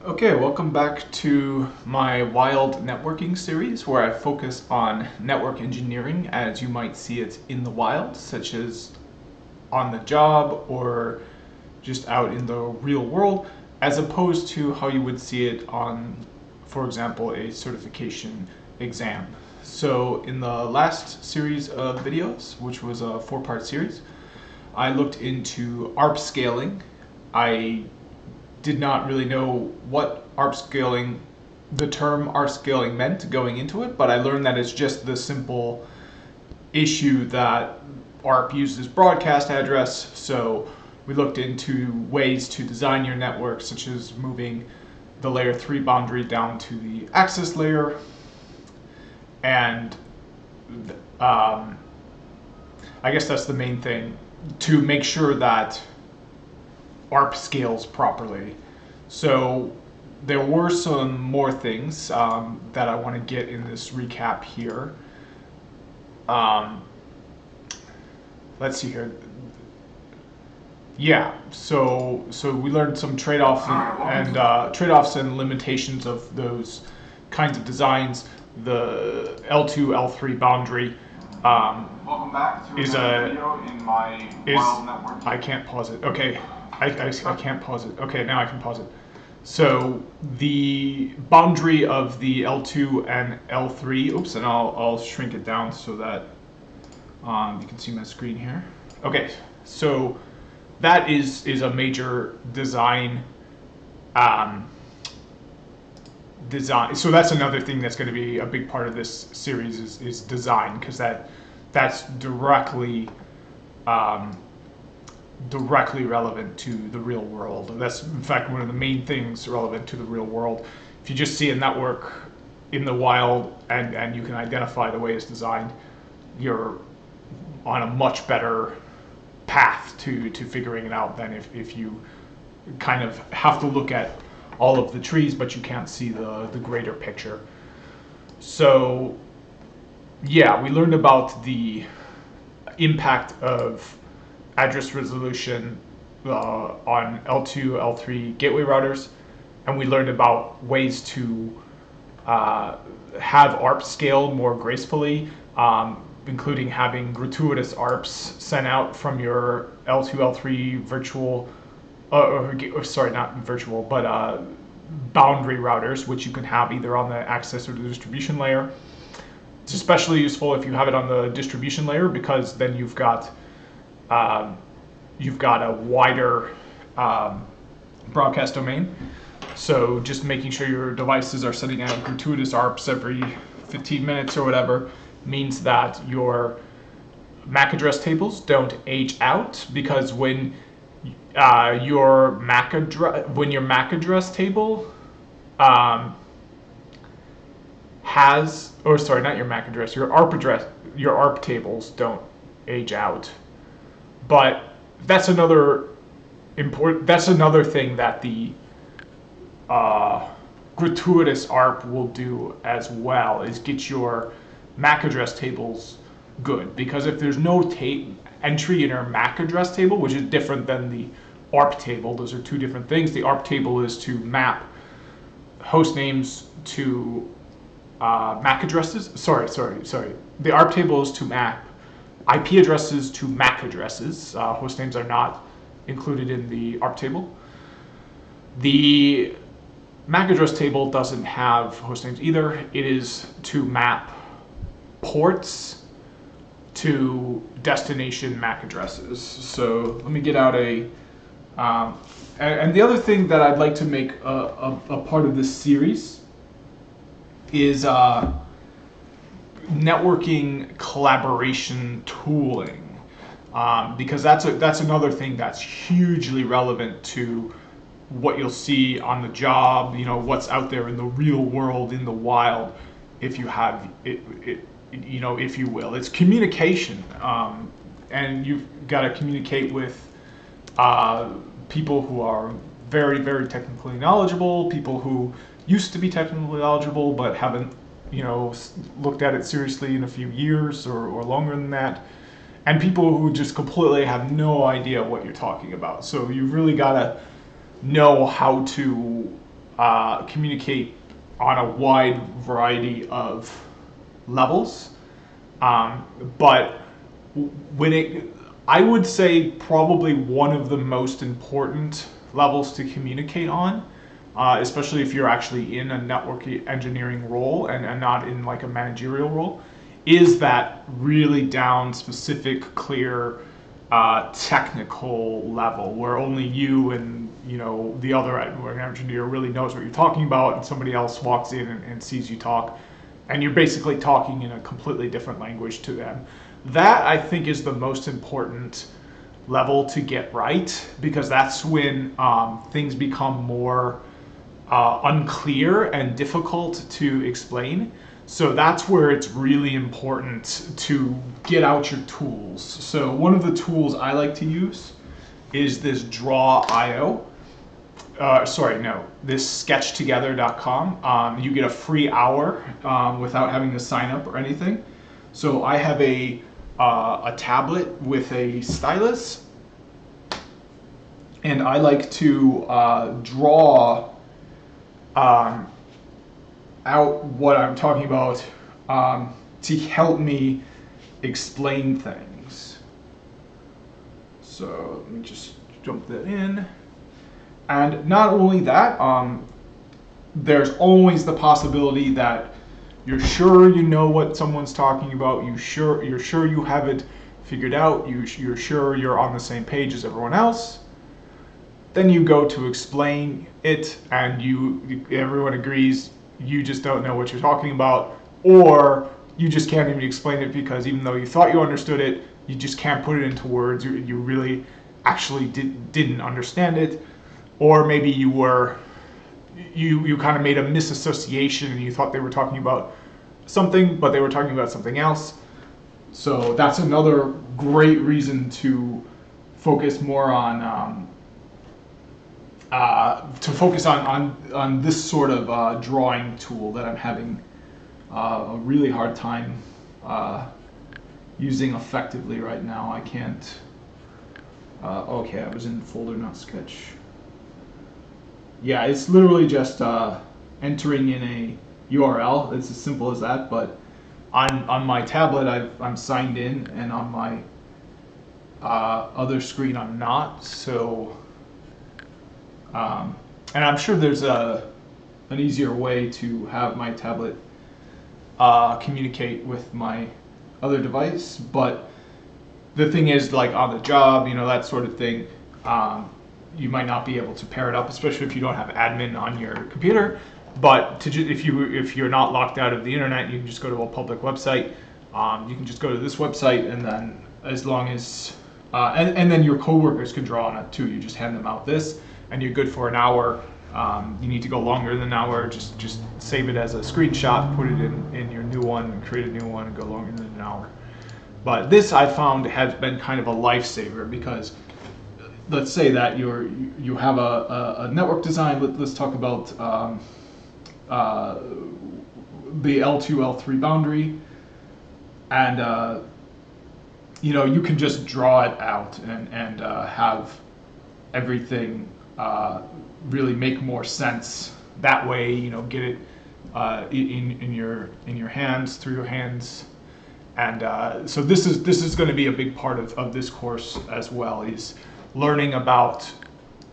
Okay, welcome back to my wild networking series where I focus on network engineering as you might see it in the wild, such as on the job or just out in the real world, as opposed to how you would see it on, for example, a certification exam. So in the last series of videos, which was a 4-part series, I looked into Arp Scaling. I did not really know what Arp Scaling, the term Arp Scaling meant going into it, but I learned that it's just the simple issue that Arp uses broadcast address. So we looked into ways to design your network, such as moving the layer 3 boundary down to the access layer, and I guess that's the main thing, to make sure that Arp scales properly. So there were some more things that I want to get in this recap here. Let's see here. Yeah, so we learned some trade-offs and limitations of those kinds of designs. The L2 L3 boundary Welcome back to another video in my wild network. I can't pause it. Okay. I can't pause it. Okay, now I can pause it. So the boundary of the L2 and L3, oops, and I'll shrink it down so that you can see my screen here. Okay, so that is a major design. So that's another thing that's going to be a big part of this series is design, because that's directly relevant to the real world. That's in fact one of the main things relevant to the real world. If you just see a network in the wild and you can identify the way it's designed, you're on a much better path to figuring it out than if you kind of have to look at all of the trees but you can't see the greater picture. So yeah, we learned about the impact of address resolution on L2, L3 gateway routers, and we learned about ways to have ARP scale more gracefully, including having gratuitous ARPs sent out from your L2, L3 virtual, sorry, not virtual, but boundary routers, which you can have either on the access or the distribution layer. It's especially useful if you have it on the distribution layer, because then you've got a wider broadcast domain. So just making sure your devices are sending out gratuitous ARPs every 15 minutes or whatever means that your MAC address tables don't age out, because when your MAC address table has, or sorry, not your MAC address, your ARP tables don't age out. But that's another thing that the gratuitous ARP will do as well, is get your MAC address tables good. Because if there's no entry in your MAC address table, which is different than the ARP table, those are two different things. The ARP table is to map host names to MAC addresses. Sorry. The ARP table is to map IP addresses to MAC addresses. Host names are not included in the ARP table. The MAC address table doesn't have host names either. It is to map ports to destination MAC addresses. So let me get out and the other thing that I'd like to make a part of this series is networking collaboration tooling, because that's another thing that's hugely relevant to what you'll see on the job, what's out there in the real world, in the wild, if you have it, if you will. It's communication, and you've got to communicate with people who are very, very technically knowledgeable, people who used to be technically knowledgeable but haven't looked at it seriously in a few years or longer than that, and people who just completely have no idea what you're talking about. So you really got to know how to communicate on a wide variety of levels. But I would say probably one of the most important levels to communicate on, especially if you're actually in a network engineering role and not in like a managerial role, is that really down specific, clear, technical level where only you and the other engineer really knows what you're talking about, and somebody else walks in and sees you talk, and you're basically talking in a completely different language to them. That, I think, is the most important level to get right, because that's when things become more unclear and difficult to explain. So that's where it's really important to get out your tools. So one of the tools I like to use is this Draw.io. This sketchtogether.com. You get a free hour without having to sign up or anything. So I have a tablet with a stylus, and I like to draw out what I'm talking about to help me explain things. So let me just jump that in. And not only that, there's always the possibility that you're sure you know what someone's talking about, you're sure you have it figured out, you're sure you're on the same page as everyone else. Then you go to explain it, and everyone agrees you just don't know what you're talking about, or you just can't even explain it because even though you thought you understood it, you just can't put it into words. You really actually didn't understand it, or maybe you kind of made a misassociation and you thought they were talking about something, but they were talking about something else. So that's another great reason to focus more on this sort of drawing tool that I'm having a really hard time using effectively right now. I can't. Okay, I was in folder, not sketch. Yeah, it's literally just entering in a URL. It's as simple as that. But on my tablet, I'm signed in, and on my other screen, I'm not. So. And I'm sure there's an easier way to have my tablet communicate with my other device, but the thing is, like on the job, that sort of thing, you might not be able to pair it up, especially if you don't have admin on your computer. But if you're not locked out of the internet, you can just go to a public website. You can just go to this website, and then as long as and then your coworkers can draw on it too. You just hand them out this, and you're good for an hour. You need to go longer than an hour. Just save it as a screenshot, put it in your new one, and create a new one, and go longer than an hour. But this, I found, has been kind of a lifesaver, because let's say that you have a network design. Let's talk about the L2, L3 boundary, and you can just draw it out and have everything really make more sense that way. Get it in your hands, through your hands, and so this is going to be a big part of this course as well, is learning about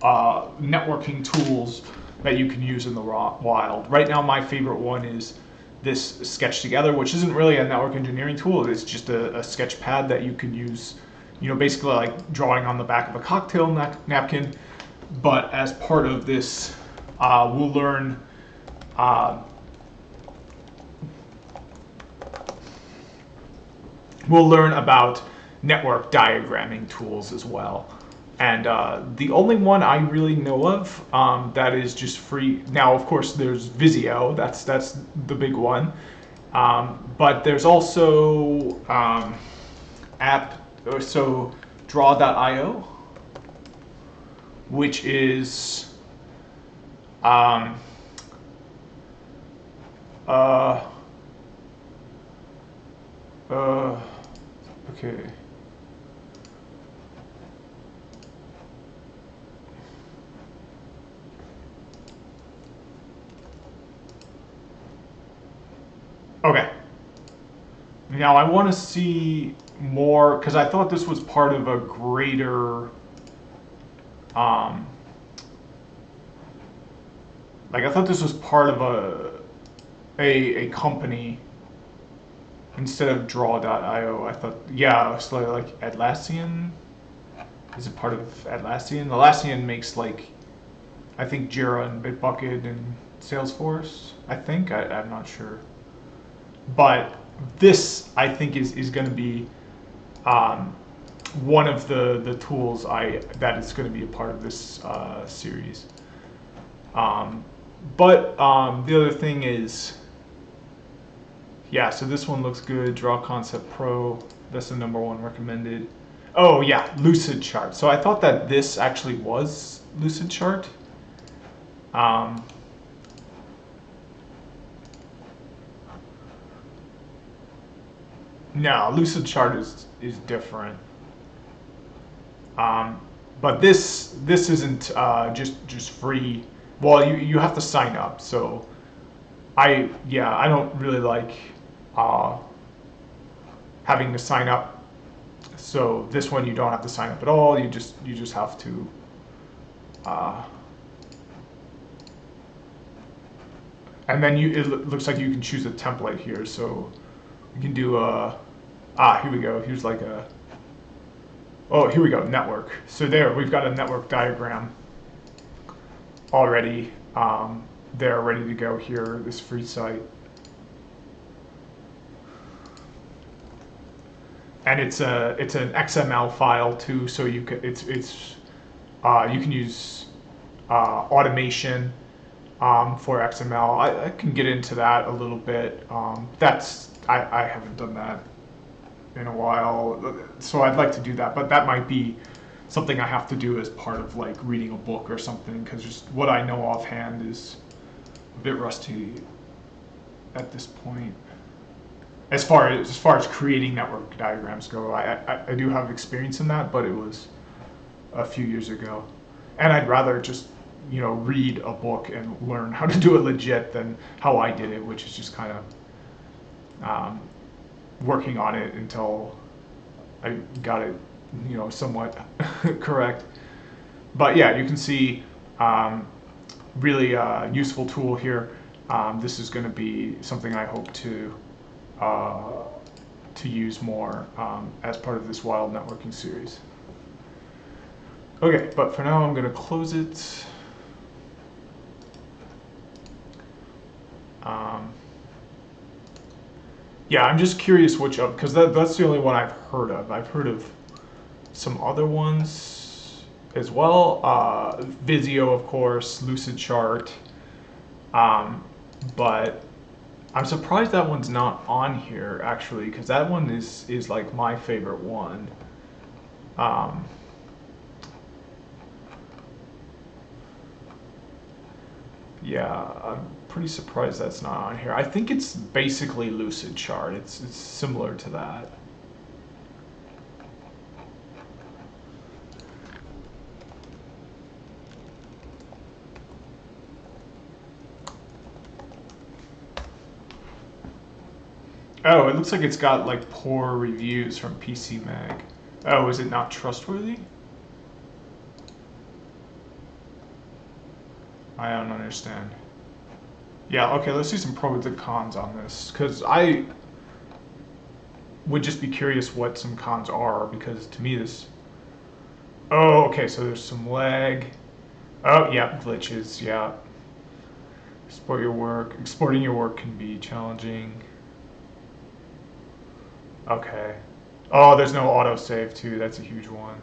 networking tools that you can use in the wild. Right now, my favorite one is this Sketch Together, which isn't really a network engineering tool. It's just a sketch pad that you can use, basically like drawing on the back of a cocktail napkin. But as part of this, we'll learn about network diagramming tools as well. And the only one I really know of that is just free. Now, of course, there's Visio. That's the big one. But there's also Draw.io, which is okay. Now I want to see more, because I thought this was part of a greater, like I thought this was part of a company instead of draw.io. I thought, yeah, it's like Atlassian. Is it part of Atlassian? Atlassian makes like, I think Jira and Bitbucket and Salesforce. I think I'm not sure, but this I think is going to be one of the tools that is going to be a part of this series. But the other thing is, yeah, so this one looks good. Draw Concept Pro, that's the #1 recommended. Oh yeah, Lucid Chart. So I thought that this actually was Lucid Chart. No, Lucid Chart is different. But this isn't just free. Well, you have to sign up. So I don't really like having to sign up. So this one you don't have to sign up at all. You just have to and then it looks like you can choose a template here. So you can do here we go. Here's like here we go, network. So there, we've got a network diagram already there, ready to go here, this free site. And it's an XML file too, so you can you can use automation for XML. I can get into that a little bit. I haven't done that in a while, so I'd like to do that, but that might be something I have to do as part of like reading a book or something, because just what I know offhand is a bit rusty at this point. As far as creating network diagrams go, I do have experience in that, but it was a few years ago, and I'd rather just read a book and learn how to do it legit than how I did it, which is just kind of working on it until I got it, somewhat correct. But yeah, you can see really useful tool here. This is going to be something I hope to use more as part of this wild networking series. Okay, but for now I'm going to close it. Yeah, I'm just curious which of, because that's the only one I've heard of. I've heard of some other ones as well. Visio, of course, Lucid Chart. But I'm surprised that one's not on here, actually, because that one is like my favorite one. Yeah, I'm pretty surprised that's not on here. I think it's basically Lucid Chart. It's similar to that. Oh, it looks like it's got like poor reviews from PC Mag. Oh, is it not trustworthy? I don't understand. Yeah, okay, let's see some pros and cons on this, because I would just be curious what some cons are, because to me this... Oh, okay, so there's some lag. Oh, yeah, glitches, yeah. Exporting your work can be challenging. Okay. Oh, there's no autosave too, that's a huge one.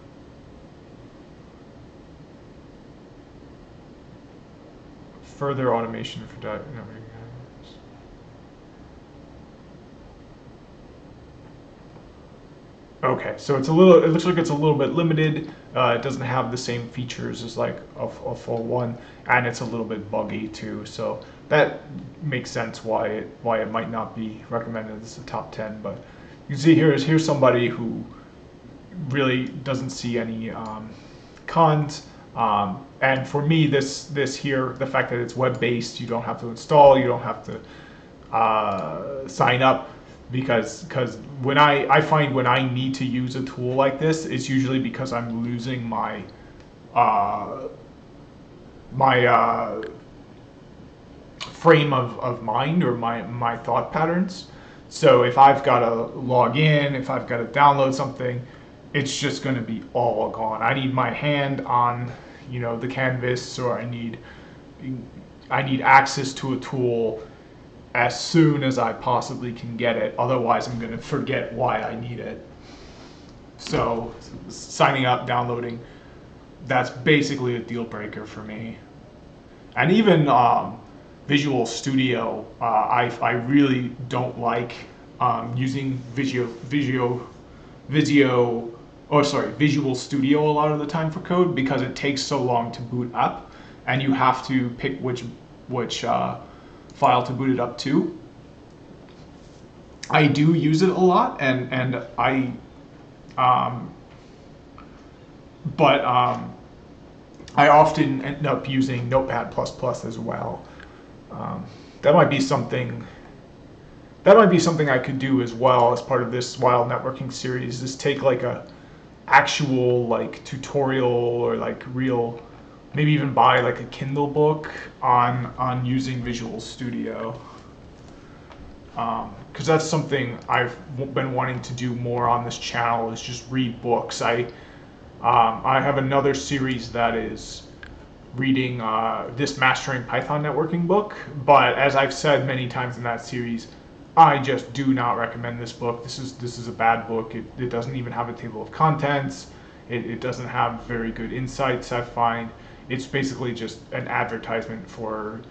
Further automation for networking. Okay, so it looks like it's a little bit limited. It doesn't have the same features as like a full one, and it's a little bit buggy too. So that makes sense why it might not be recommended as a top 10. But you can see here's somebody who really doesn't see any cons. And for me, this here, the fact that it's web-based, you don't have to install, you don't have to sign up. because when I find when I need to use a tool like this, it's usually because I'm losing my frame of mind, or my thought patterns. So if I've got to log in, if I've got to download something, it's just going to be all gone. I need my hand on, the canvas, or I need access to a tool as soon as I possibly can get it. Otherwise, I'm going to forget why I need it. So signing up, downloading, that's basically a deal breaker for me. And even Visual Studio, I really don't like using Visual Studio a lot of the time for code, because it takes so long to boot up, and you have to pick which file to boot it up to. I do use it a lot, and I often end up using Notepad++ as well. That might be something I could do as well as part of this wild networking series, is take like a actual tutorial, or real, maybe even buy like a Kindle book on using Visual Studio. Because that's something I've been wanting to do more on this channel, is just read books. I have another series that is reading this Mastering Python Networking book, but as I've said many times in that series, I just do not recommend this book. This is a bad book. It doesn't even have a table of contents. It doesn't have very good insights, I find. It's basically just an advertisement for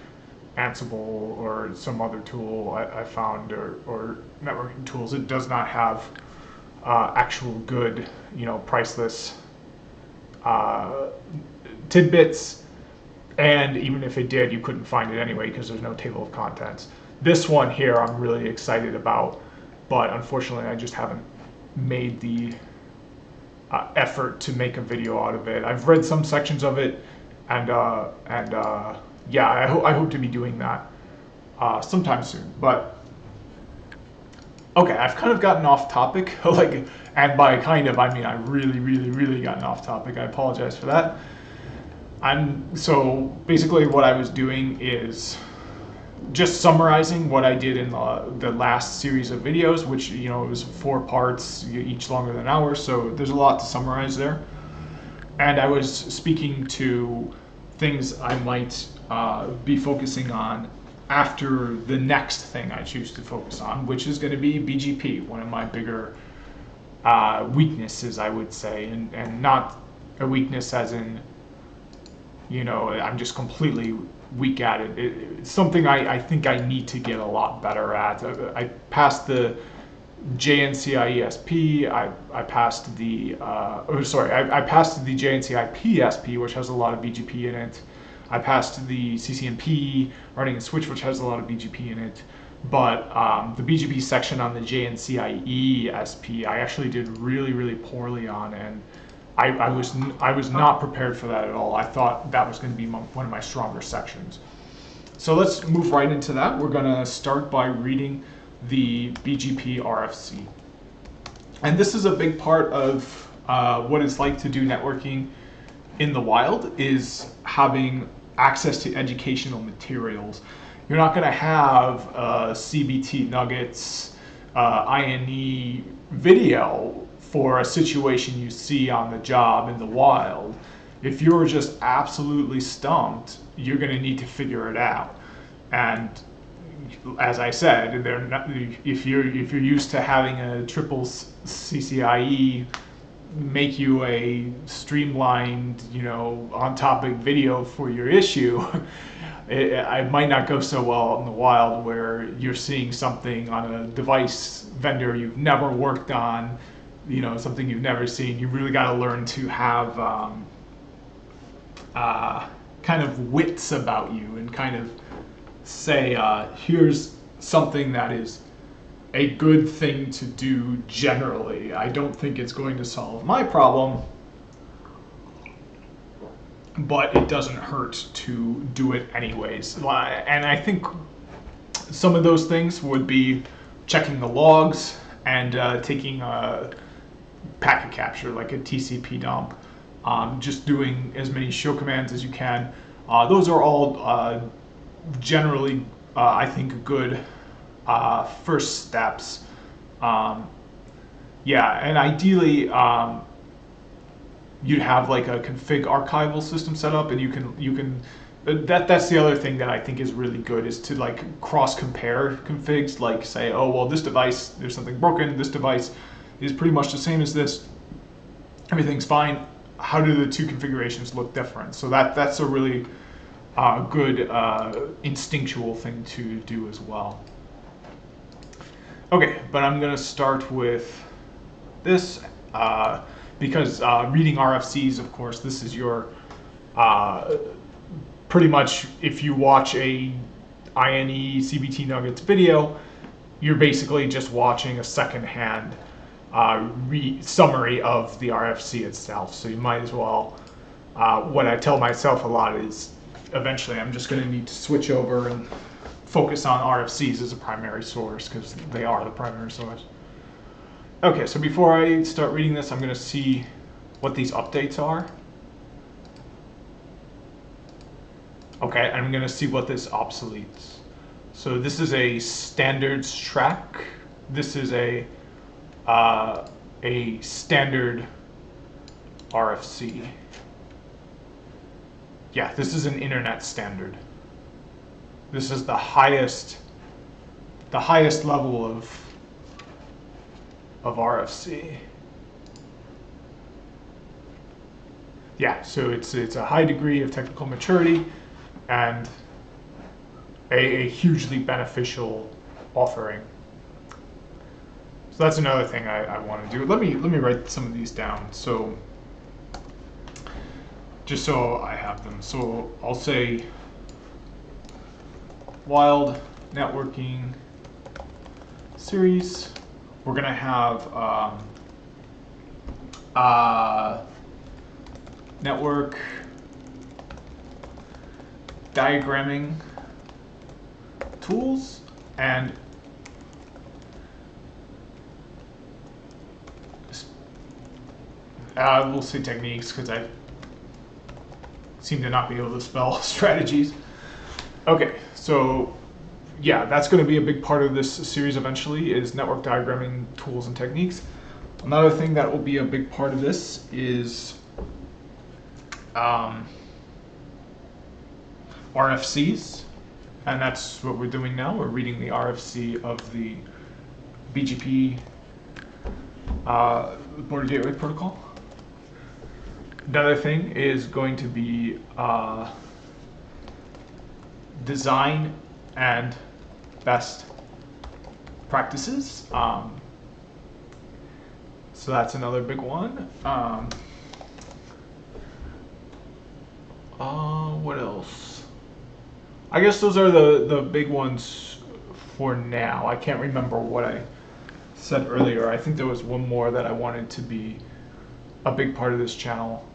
Ansible or some other tool I found, or networking tools. It does not have actual good, priceless tidbits, and even if it did, you couldn't find it anyway because there's no table of contents. This one here I'm really excited about, but unfortunately I just haven't made the effort to make a video out of it. I've read some sections of it, and yeah, I hope to be doing that sometime soon. But okay, I've kind of gotten off topic, and by kind of, I mean I really gotten off topic. I apologize for that. So basically what I was doing is just summarizing what I did in the last series of videos, which, it was 4 parts, each longer than an hour, so there's a lot to summarize there. And I was speaking to things I might be focusing on after the next thing I choose to focus on, which is going to be BGP, one of my bigger weaknesses, I would say, and not a weakness as in, I'm just completely weak at it. It's something I think I need to get a lot better at. I passed the JNCI ESP. I passed the I passed the JNCI PSP, which has a lot of BGP in it. I passed the CCNP running a switch, which has a lot of BGP in it. But the BGP section on the JNCI ESP, I actually did really poorly on, and I was not prepared for that at all. I thought that was going to be one of my stronger sections. So let's move right into that. We're going to start by reading the Bgp Rfc. And this is a big part of what it's like to do networking in the wild, is having access to educational materials. You're not going to have CBT nuggets, INE video for a situation you see on the job in the wild. If you're just absolutely stumped, you're going to need to figure it out. And as I said, if you're used to having a triple CCIE make you a streamlined, on-topic video for your issue, it might not go so well in the wild, where you're seeing something on a device vendor you've never worked on, something you've never seen. You really got to learn to have kind of wits about you, and kind of say, here's something that is a good thing to do generally. I don't think it's going to solve my problem, but it doesn't hurt to do it anyways. And I think some of those things would be checking the logs and taking a packet capture, like a TCP dump, just doing as many show commands as you can. Those are all generally, I think, good first steps. Yeah, and ideally, you'd have like a config archival system set up, and you can. That's the other thing that I think is really good, is to like cross compare configs, like say, oh well, this device, there's something broken, this device is pretty much the same as this, everything's fine, how do the two configurations look different? So that's a really good instinctual thing to do as well. Okay, but I'm gonna start with this because reading RFCs, of course, this is your pretty much, if you watch a INE CBT Nuggets video, you're basically just watching a second-hand summary of the RFC itself. So you might as well, what I tell myself a lot is, eventually I'm just going to need to switch over and focus on RFCs as a primary source, because they are the primary source. Okay, so before I start reading this, I'm going to see what these updates are. Okay, I'm going to see what this obsoletes. So this is a standards track. This is a standard RFC. Yeah, this is an internet standard. This is the highest level of RFC. Yeah, so it's a high degree of technical maturity and a hugely beneficial offering. So that's another thing I want to do. Let me write some of these down, so just so I have them. So I'll say wild networking series. We're gonna have network diagramming tools and we'll say techniques, because I seem to not be able to spell strategies. Okay, so yeah, that's going to be a big part of this series eventually, is network diagramming tools and techniques. Another thing that will be a big part of this is RFCs, and that's what we're doing now. We're reading the RFC of the BGP Border Gateway Protocol. Another thing is going to be design and best practices. So that's another big one. What else? I guess those are the big ones for now. I can't remember what I said earlier. I think there was one more that I wanted to be a big part of this channel,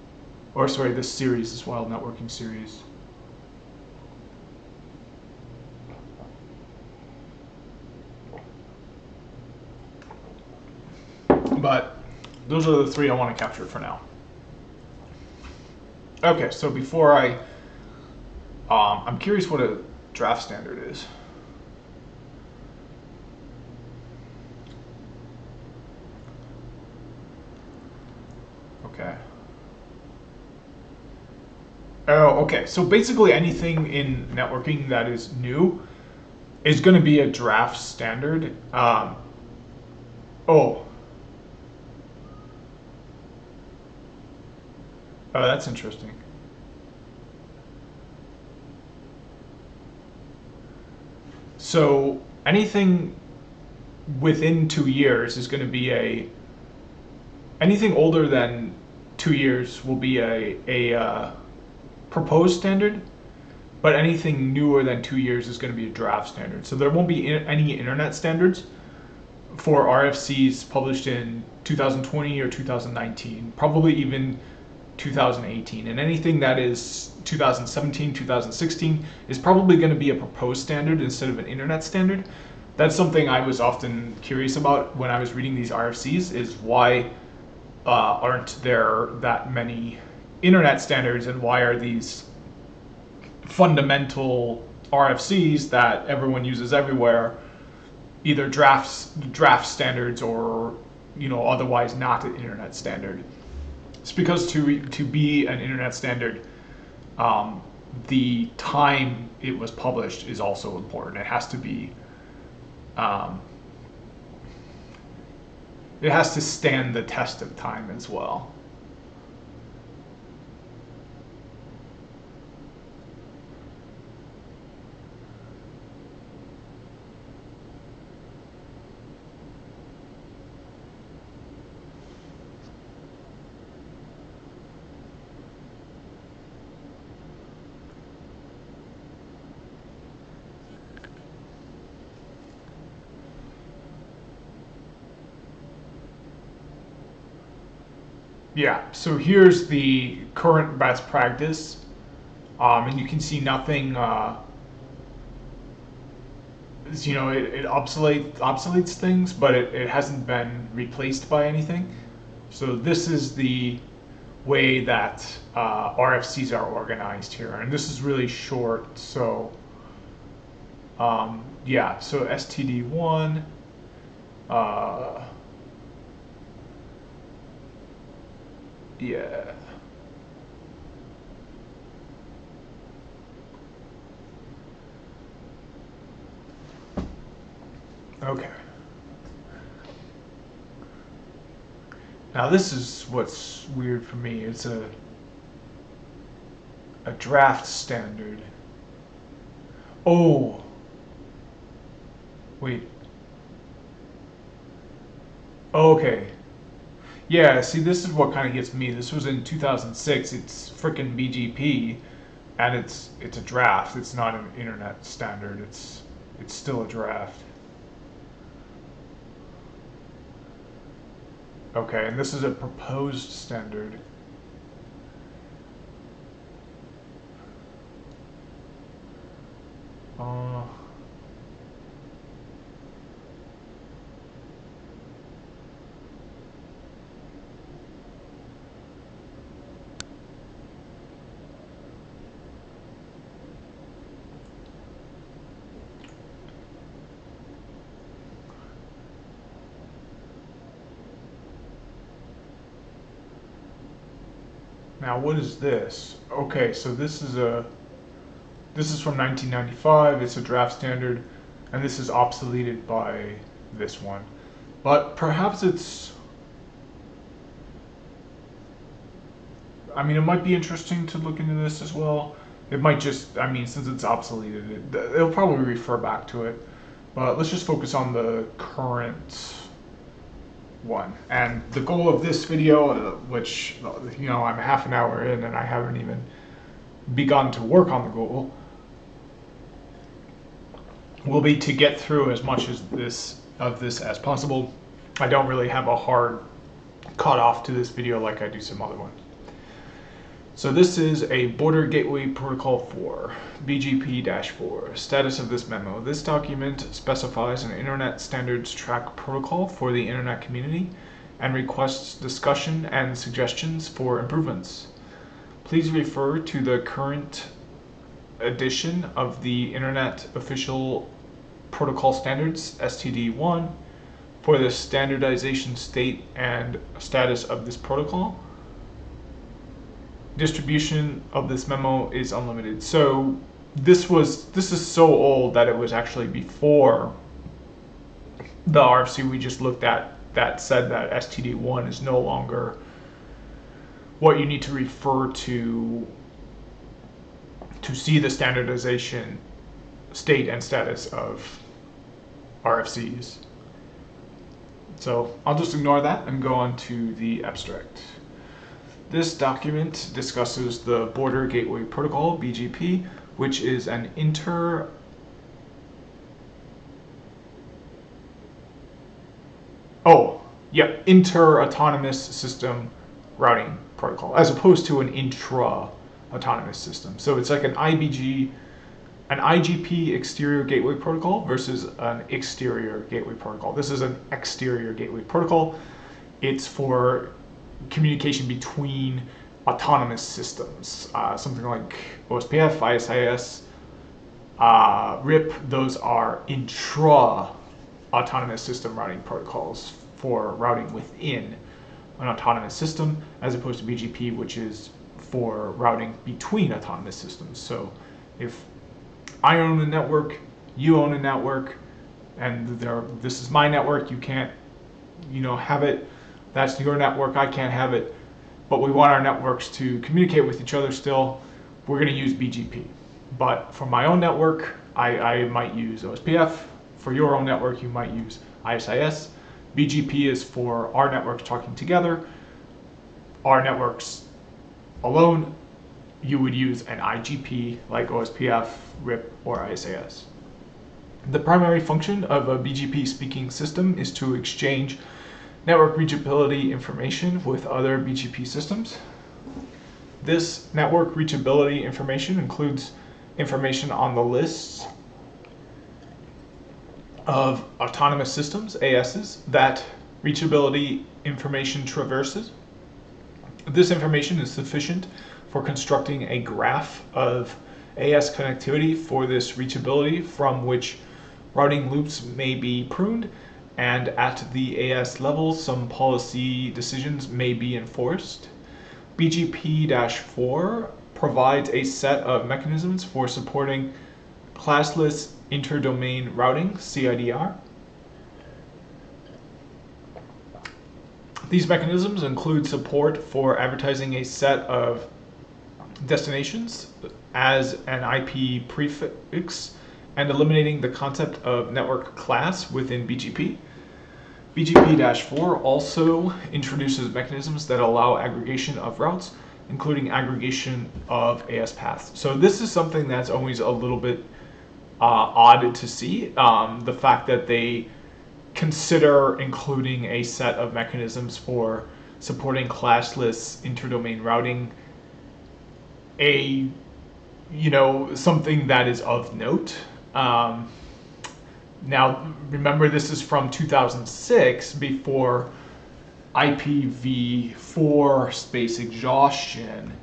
or sorry, this series, this wild networking series. But those are the three I want to capture for now. Okay, so before I'm curious what a draft standard is. Okay. Oh, okay. So basically anything in networking that is new is going to be a draft standard. Oh, that's interesting. So anything within 2 years is going to be anything older than 2 years will be a proposed standard, but anything newer than 2 years is going to be a draft standard. So there won't be any internet standards for RFCs published in 2020 or 2019, probably even 2018, and anything that is 2017, 2016 is probably going to be a proposed standard instead of an internet standard. That's something I was often curious about when I was reading these RFCs, is why aren't there that many internet standards, and why are these fundamental RFCs that everyone uses everywhere either draft standards or otherwise not an internet standard? It's because to be an internet standard, the time it was published is also important. It has to be it has to stand the test of time as well. Yeah, so here's the current best practice, and you can see nothing. It obsoletes things, but it hasn't been replaced by anything. So this is the way that RFCs are organized here, and this is really short. So yeah, so STD1. Yeah. Okay. Now this is what's weird for me. It's a draft standard. Oh. Wait. Okay. Yeah, see, this is what kind of gets me. This was in 2006. It's frickin' BGP, and it's a draft. It's not an internet standard. It's still a draft. Okay, and this is a proposed standard. Now, what is this? Okay, so this is from 1995. It's a draft standard, and this is obsoleted by this one. But perhaps it's, I mean, it might be interesting to look into this as well. It might just, I mean, since it's obsoleted, it'll probably refer back to it. But let's just focus on the current one. And the goal of this video, which, I'm half an hour in and I haven't even begun to work on the goal, will be to get through as much of this as possible. I don't really have a hard cutoff to this video like I do some other ones. So this is a Border Gateway Protocol 4, BGP-4. Status of this memo. This document specifies an Internet Standards Track protocol for the Internet community and requests discussion and suggestions for improvements. Please refer to the current edition of the Internet Official Protocol Standards, STD1, for the standardization state and status of this protocol. Distribution of this memo is unlimited. So this is so old that it was actually before the RFC we just looked at that said that STD1 is no longer what you need to refer to see the standardization state and status of RFCs. So I'll just ignore that and go on to the abstract. This document discusses the Border Gateway Protocol, BGP, which is an inter-autonomous system routing protocol, as opposed to an intra-autonomous system. So it's like an IBG an IGP exterior gateway protocol versus an exterior gateway protocol. This is an exterior gateway protocol. It's for communication between autonomous systems, something like OSPF, ISIS, RIP. Those are intra-autonomous system routing protocols for routing within an autonomous system, as opposed to BGP, which is for routing between autonomous systems. So if I own a network, you own a network, and this is my network, you can't have it. That's your network, I can't have it. But we want our networks to communicate with each other still, we're going to use BGP. But for my own network, I might use OSPF. For your own network, you might use ISIS. BGP is for our networks talking together. Our networks alone, you would use an IGP like OSPF, RIP, or ISIS. The primary function of a BGP speaking system is to exchange network reachability information with other BGP systems. This network reachability information includes information on the lists of autonomous systems, ASs, that reachability information traverses. This information is sufficient for constructing a graph of AS connectivity for this reachability, from which routing loops may be pruned, and at the AS level, some policy decisions may be enforced. Bgp-4 provides a set of mechanisms for supporting classless interdomain routing, CIDR. These mechanisms include support for advertising a set of destinations as an IP prefix and eliminating the concept of network class within BGP. Bgp-4 also introduces mechanisms that allow aggregation of routes, including aggregation of AS paths. So this is something that's always a little bit odd to see, the fact that they consider including a set of mechanisms for supporting classless interdomain routing, something that is of note. Now, remember, this is from 2006, before IPv4 space exhaustion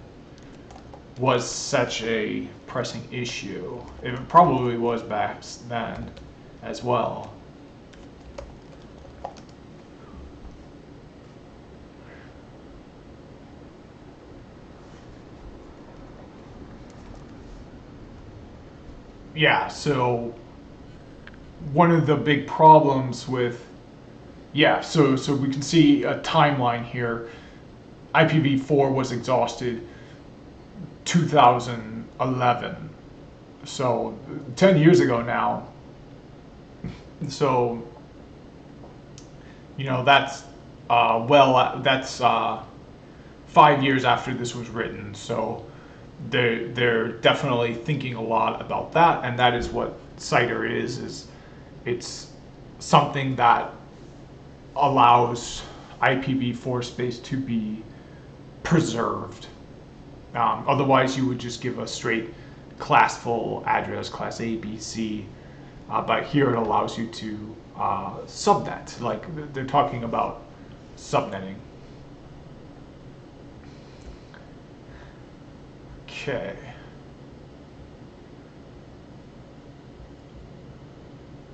was such a pressing issue. It probably was back then as well. Yeah, so one of the big problems with, so we can see a timeline here. IPv4 was exhausted 2011, so 10 years ago now. So that's that's 5 years after this was written. So they're definitely thinking a lot about that, and that is what CIDR is it's something that allows IPv4 space to be preserved. Otherwise, you would just give a straight classful address, class A, B, C, but here it allows you to subnet, like they're talking about subnetting. Okay.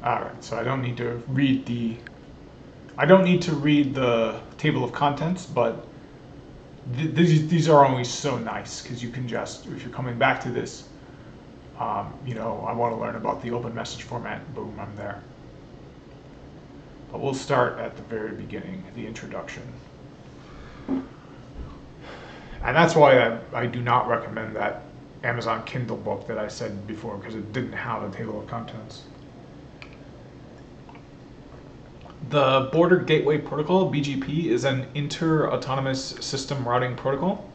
All right, so I don't need to read the table of contents, but these are always so nice, because you can just, if you're coming back to this, I want to learn about the open message format, boom, I'm there. But we'll start at the very beginning, the introduction. And that's why I do not recommend that Amazon Kindle book that I said before, because it didn't have a table of contents. The Border Gateway Protocol, BGP, is an inter-autonomous system routing protocol.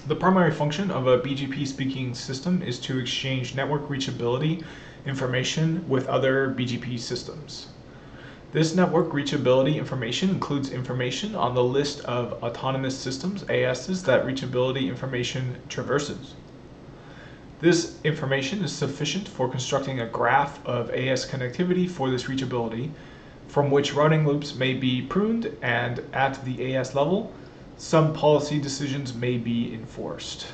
The primary function of a BGP speaking system is to exchange network reachability information with other BGP systems. This network reachability information includes information on the list of autonomous systems, ASs, that reachability information traverses. This information is sufficient for constructing a graph of AS connectivity for this reachability, from which routing loops may be pruned, and at the AS level, some policy decisions may be enforced.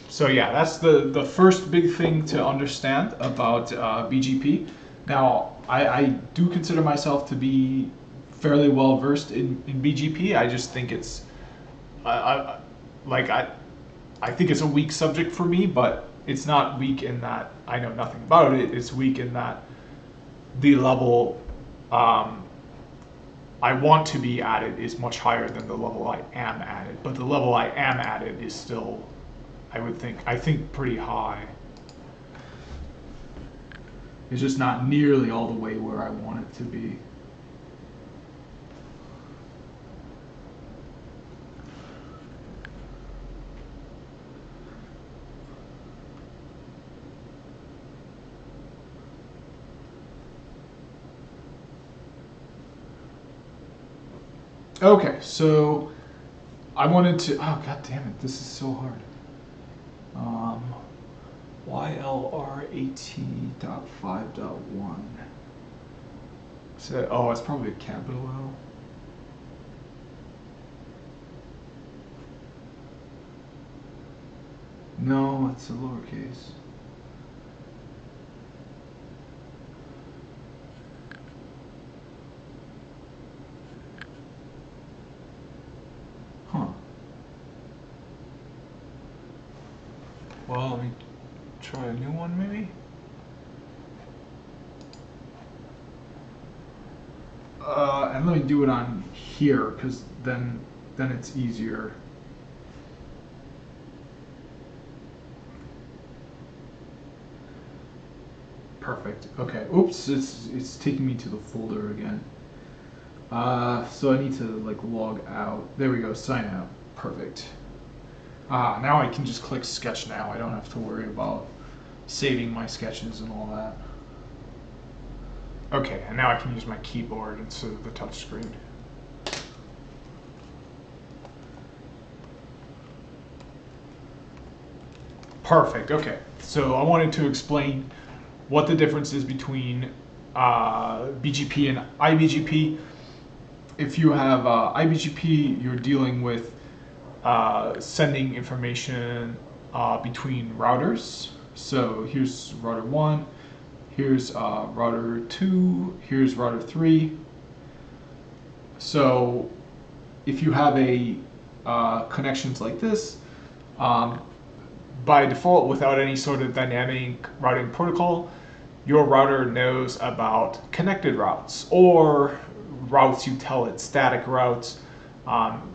So yeah, that's the first big thing to understand about BGP. Now, I do consider myself to be fairly well versed in BGP. I just think it's, I think it's a weak subject for me, but it's not weak in that I know nothing about it. It's weak in that the level I want to be at it is much higher than the level I am at it. But the level I am at it is still, I think pretty high. It's just not nearly all the way where I want it to be. Okay, so I wanted to, oh god damn it, this is so hard. YLR18.5.1. So, oh, it's probably a capital L. No, it's a lowercase. Huh. Well, let me try a new one maybe. And let me do it on here, because then it's easier. Perfect. Okay. Oops, it's taking me to the folder again. So I need to like log out. There we go. Sign out. Perfect. Now I can just click Sketch now. I don't have to worry about saving my sketches and all that. Okay, and now I can use my keyboard instead of the touch screen. Perfect. Okay, so I wanted to explain what the difference is between BGP and iBGP. If you have iBGP, you're dealing with sending information between routers. So here's router 1, here's router 2, here's router 3. So if you have a connections like this, by default, without any sort of dynamic routing protocol, your router knows about connected routes or routes you tell it, static routes,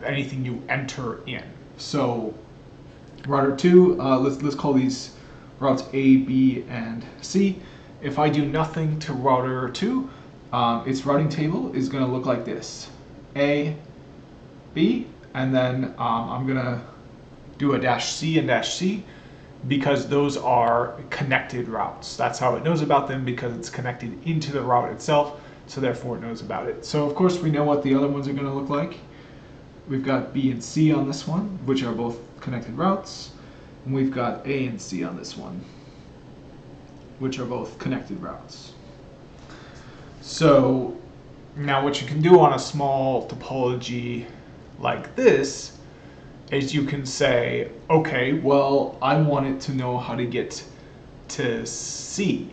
anything you enter in. So router 2, let's call these routes A, B, and C. If I do nothing to router 2, its routing table is going to look like this: A, B, and then I'm going to do a -C and -C, because those are connected routes. That's how it knows about them, because it's connected into the route itself, so therefore it knows about it. So of course we know what the other ones are going to look like. We've got B and C on this one, which are both connected routes, and we've got A and C on this one, which are both connected routes. So now what you can do on a small topology like this is you can say, okay, well, I want it to know how to get to C.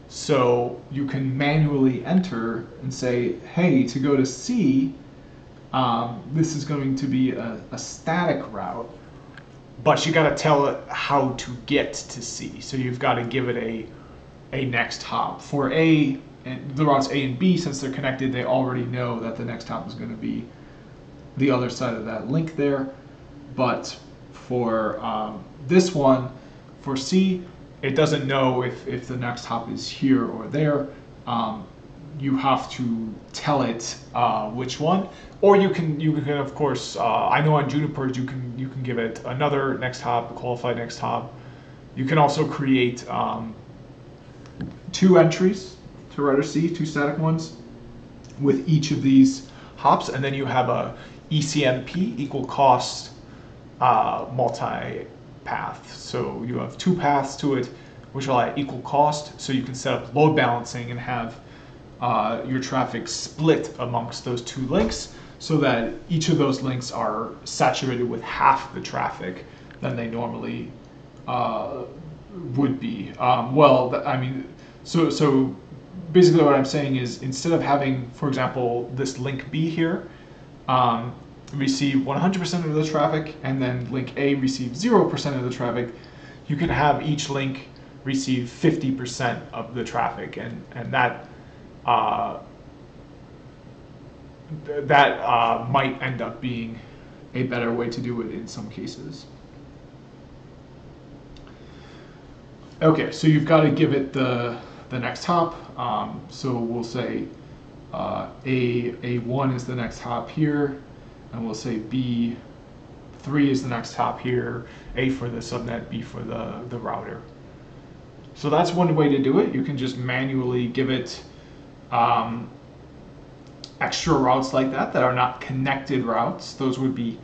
So you can manually enter and say, hey, to go to C, this is going to be a static route, but you got to tell it how to get to C. So you've got to give it a next hop. For A, and the routes A and B, since they're connected, they already know that the next hop is going to be the other side of that link there. But for this one, for C, it doesn't know if the next hop is here or there. You have to tell it which one, or you can of course. I know on Juniper's you can give it another next hop, a qualified next hop. You can also create 2 entries to router C, 2 static ones, with each of these hops, and then you have a ECMP, equal cost multi path. So you have two paths to it, which are at equal cost. So you can set up load balancing and have your traffic split amongst those two links, so that each of those links are saturated with half the traffic than they normally would be. So basically what I'm saying is, instead of having, for example, this link B here receive 100% of the traffic, and then link A receive 0% of the traffic, you can have each link receive 50% of the traffic, and that might end up being a better way to do it in some cases. Okay, so you've got to give it the next hop. So we'll say A1 is the next hop here, and we'll say B3 is the next hop here, A for the subnet, B for the router. So that's one way to do it. You can just manually give it extra routes like that are not connected routes. Those would be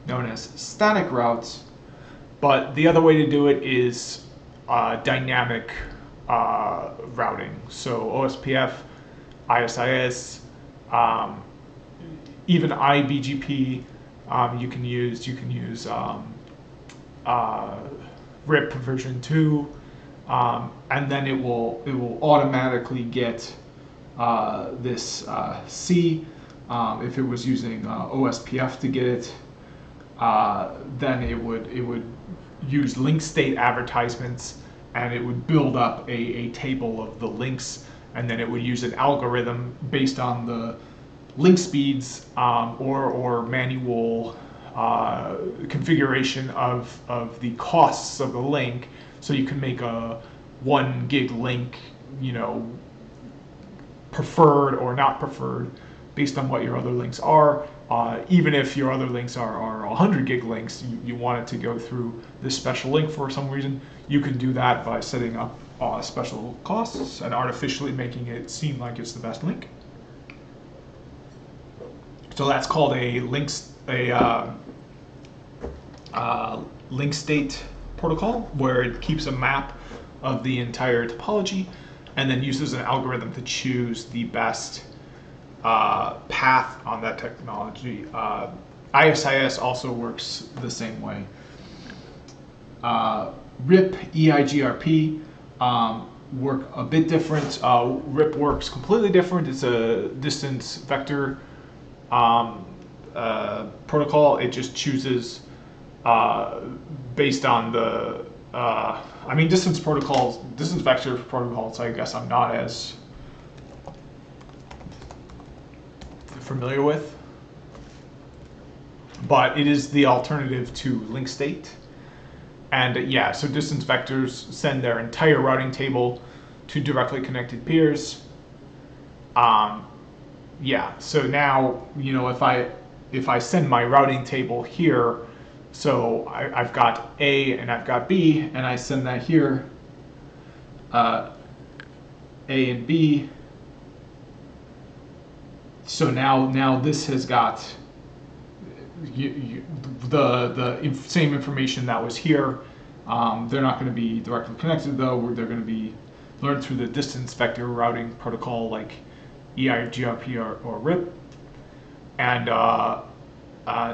known as static routes. But the other way to do it is dynamic routing. So OSPF, ISIS, even iBGP, you can use RIP version 2, and then it will automatically get this C. If it was using OSPF to get it, then it would use link state advertisements, and it would build up a table of the links, and then it would use an algorithm based on the link speeds or manual configuration of the costs of the link. So you can make a 1 gig link, preferred or not preferred based on what your other links are. Even if your other links are 100 gig links, you want it to go through this special link for some reason, you can do that by setting up special costs and artificially making it seem like it's the best link. So that's called a link state protocol, where it keeps a map of the entire topology and then uses an algorithm to choose the best path on that technology. ISIS also works the same way. RIP, EIGRP work a bit different. RIP works completely different. It's a distance vector protocol. It just chooses based on the distance vector protocols, I guess I'm not as familiar with, but it is the alternative to link state. And so distance vectors send their entire routing table to directly connected peers. So now, if I send my routing table here, so I've got A and I've got B, and I send that here, A and B. So now this has got the same information that was here. They're not going to be directly connected though. They're going to be learned through the distance vector routing protocol like EIGRP or RIP, and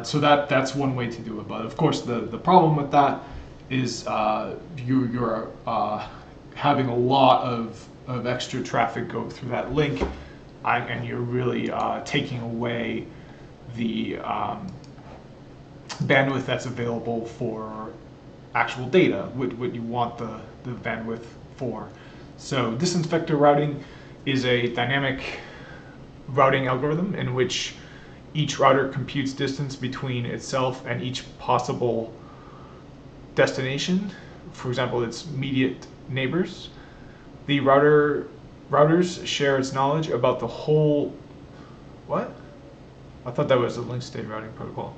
so that's one way to do it. But of course, the problem with that is you're having a lot of extra traffic go through that link, and you're really taking away the bandwidth that's available for actual data, what you want the bandwidth for. So distance vector routing is a dynamic routing algorithm in which each router computes distance between itself and each possible destination. For example, its immediate neighbors. The routers share its knowledge about the whole. What? I thought that was a link state routing protocol.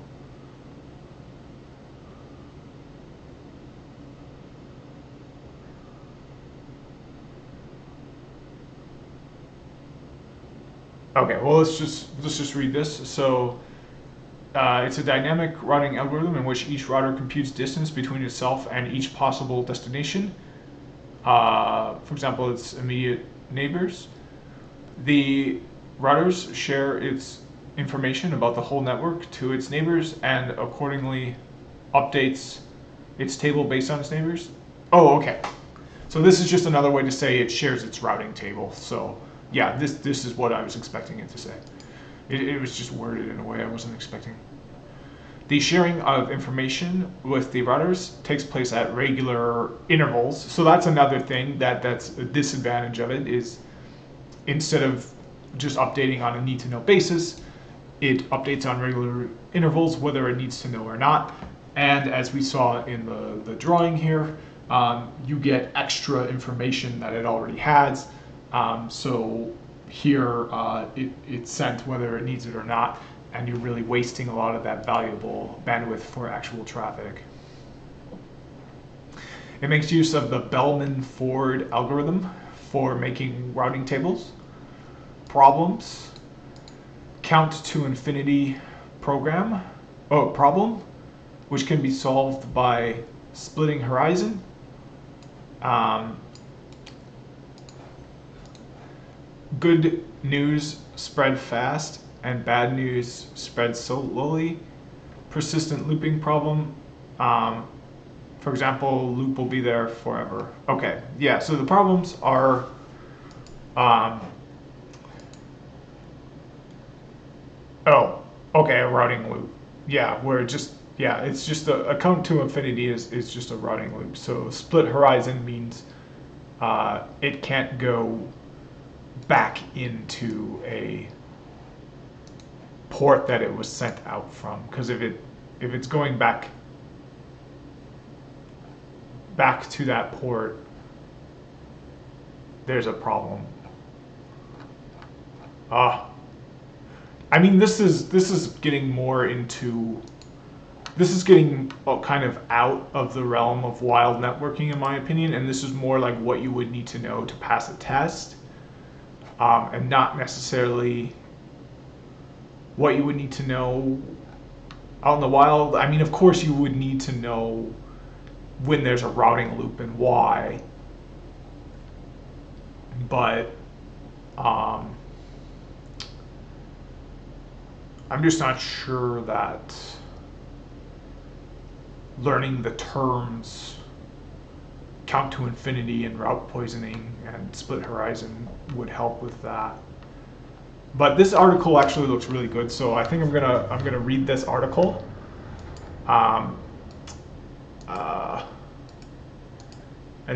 Okay, well let's just read this. So it's a dynamic routing algorithm in which each router computes distance between itself and each possible destination. For example, its immediate neighbors. The routers share its information about the whole network to its neighbors and accordingly updates its table based on its neighbors. Oh, okay. So this is just another way to say it shares its routing table. So yeah, this is what I was expecting it to say. It was just worded in a way I wasn't expecting. The sharing of information with the routers takes place at regular intervals. So that's another thing that's a disadvantage of it, is instead of just updating on a need-to-know basis, it updates on regular intervals, whether it needs to know or not. And as we saw in the drawing here, you get extra information that it already has. So here it's sent whether it needs it or not, and you're really wasting a lot of that valuable bandwidth for actual traffic. It makes use of the Bellman-Ford algorithm for making routing tables. Problems: count to infinity problem, which can be solved by splitting horizon. Good news spread fast and bad news spread slowly. Persistent looping problem. For example, loop will be there forever. Okay, yeah, so the problems are a routing loop. Yeah, where it's just a count to infinity is just a routing loop. So split horizon means it can't go back into a port that it was sent out from, because if it's going back to that port, there's a problem. I mean, this is getting more into, this is getting kind of out of the realm of wild networking, in my opinion, and this is more like what you would need to know to pass a test, and not necessarily what you would need to know out in the wild. I mean, of course you would need to know when there's a routing loop and why, but I'm just not sure that learning the terms count to infinity and route poisoning and split horizon would help with that. But this article actually looks really good, so I think I'm gonna read this article. And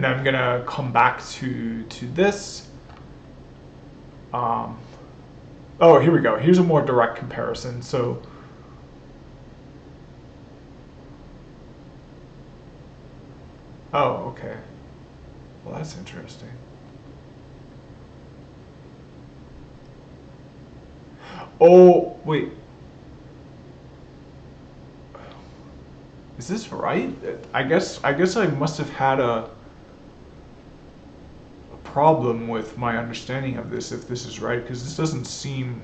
then I'm gonna come back to this. Oh, here we go. Here's a more direct comparison. So oh, okay. Well, that's interesting. Oh, wait. Is this right? I guess I must have had a problem with my understanding of this, if this is right, because this doesn't seem.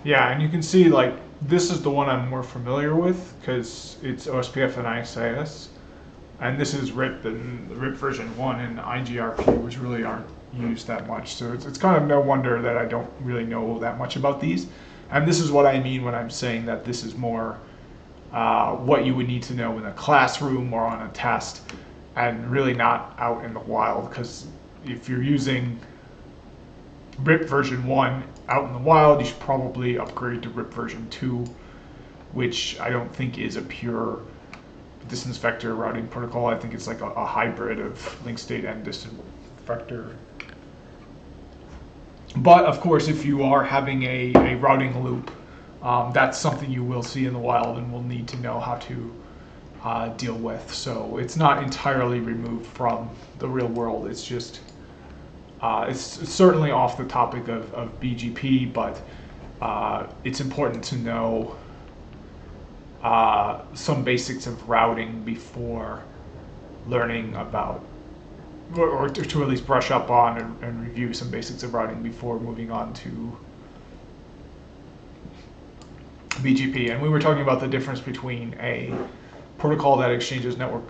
Yeah, and you can see, like, this is the one I'm more familiar with because it's OSPF and IXIS, and this is RIP and RIP version 1 and IGRP, which really aren't used that much. So it's kind of no wonder that I don't really know that much about these. And this is what I mean when I'm saying that this is more what you would need to know in a classroom or on a test, and really not out in the wild, because if you're using RIP version 1 out in the wild, you should probably upgrade to RIP version 2, which I don't think is a pure distance vector routing protocol. I think it's like a hybrid of link state and distance vector. But of course, if you are having a routing loop, that's something you will see in the wild and will need to know how to deal with. So it's not entirely removed from the real world. It's just, it's certainly off the topic of BGP, but it's important to know some basics of routing before learning about, or to at least brush up on and review some basics of routing before moving on to BGP. And we were talking about the difference between a protocol that exchanges network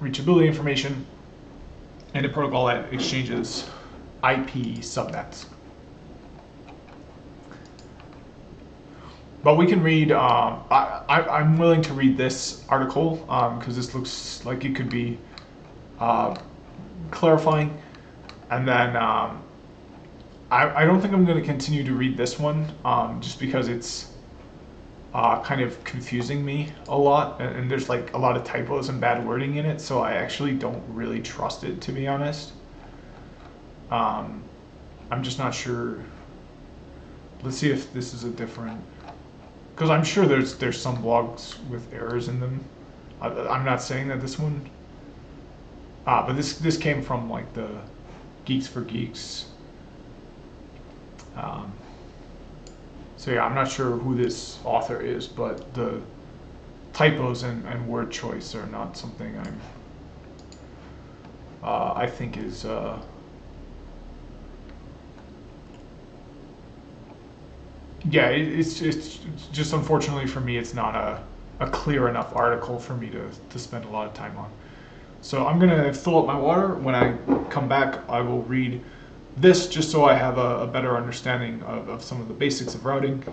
reachability information and a protocol that exchanges IP subnets. But we can read, I'm willing to read this article because this looks like it could be clarifying. And then I don't think I'm going to continue to read this one just because it's kind of confusing me a lot, and there's like a lot of typos and bad wording in it, so I actually don't really trust it, to be honest. I'm just not sure. Let's see if this is a different, because I'm sure there's some blogs with errors in them. I'm not saying that this one, but this came from like the Geeks for Geeks. So yeah, I'm not sure who this author is, but the typos and word choice are not something I think is yeah, it's just unfortunately for me, it's not a clear enough article for me to spend a lot of time on. So I'm gonna fill up my water. When I come back, I will read this just so I have a better understanding of some of the basics of routing,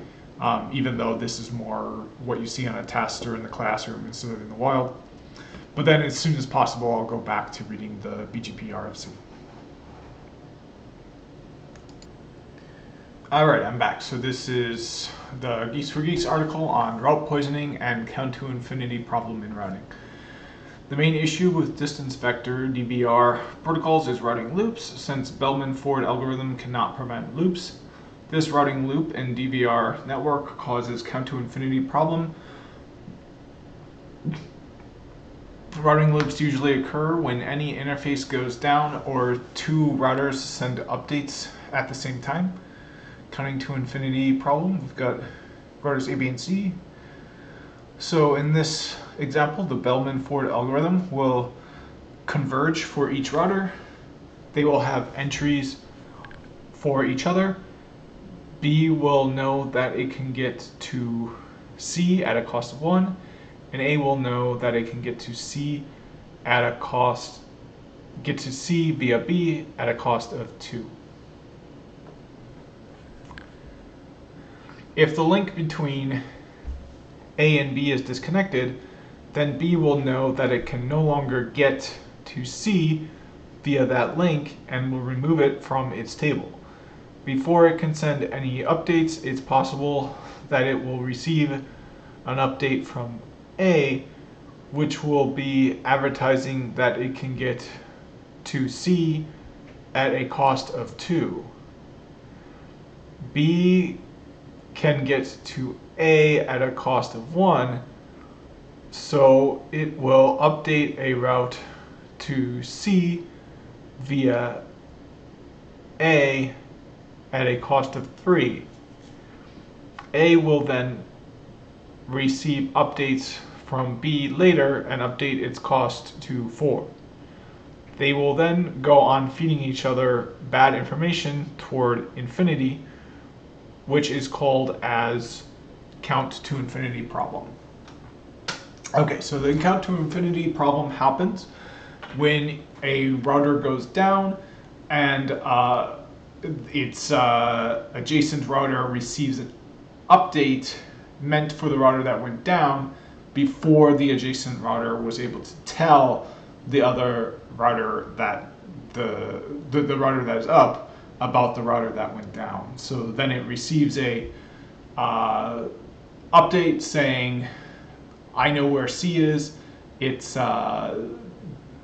even though this is more what you see on a test or in the classroom instead of in the wild. But then as soon as possible, I'll go back to reading the Bgp Rfc. Alright, I'm back. So this is the Geeks for Geeks article on route poisoning and count to infinity problem in routing. The main issue with distance vector DVR protocols is routing loops, since Bellman-Ford algorithm cannot prevent loops. This routing loop in DVR network causes count to infinity problem. Routing loops usually occur when any interface goes down or two routers send updates at the same time. Counting to infinity problem, we've got routers A, B, and C. So in this example, the Bellman-Ford algorithm will converge for each router. They will have entries for each other. B will know that it can get to C at a cost of 1, and A will know that it can get to C at a cost, get to C via B at a cost of 2. If the link between A and B is disconnected, then B will know that it can no longer get to C via that link and will remove it from its table. Before it can send any updates, it's possible that it will receive an update from A, which will be advertising that it can get to C at a cost of 2. B can get to A at a cost of 1, so it will update a route to C via A at a cost of 3. A will then receive updates from B later and update its cost to 4. They will then go on feeding each other bad information toward infinity, which is called as count to infinity problem. Okay, so the count to infinity problem happens when a router goes down and its adjacent router receives an update meant for the router that went down before the adjacent router was able to tell the other router that the router that is up about the router that went down. So then it receives a update saying, I know where C is, it's a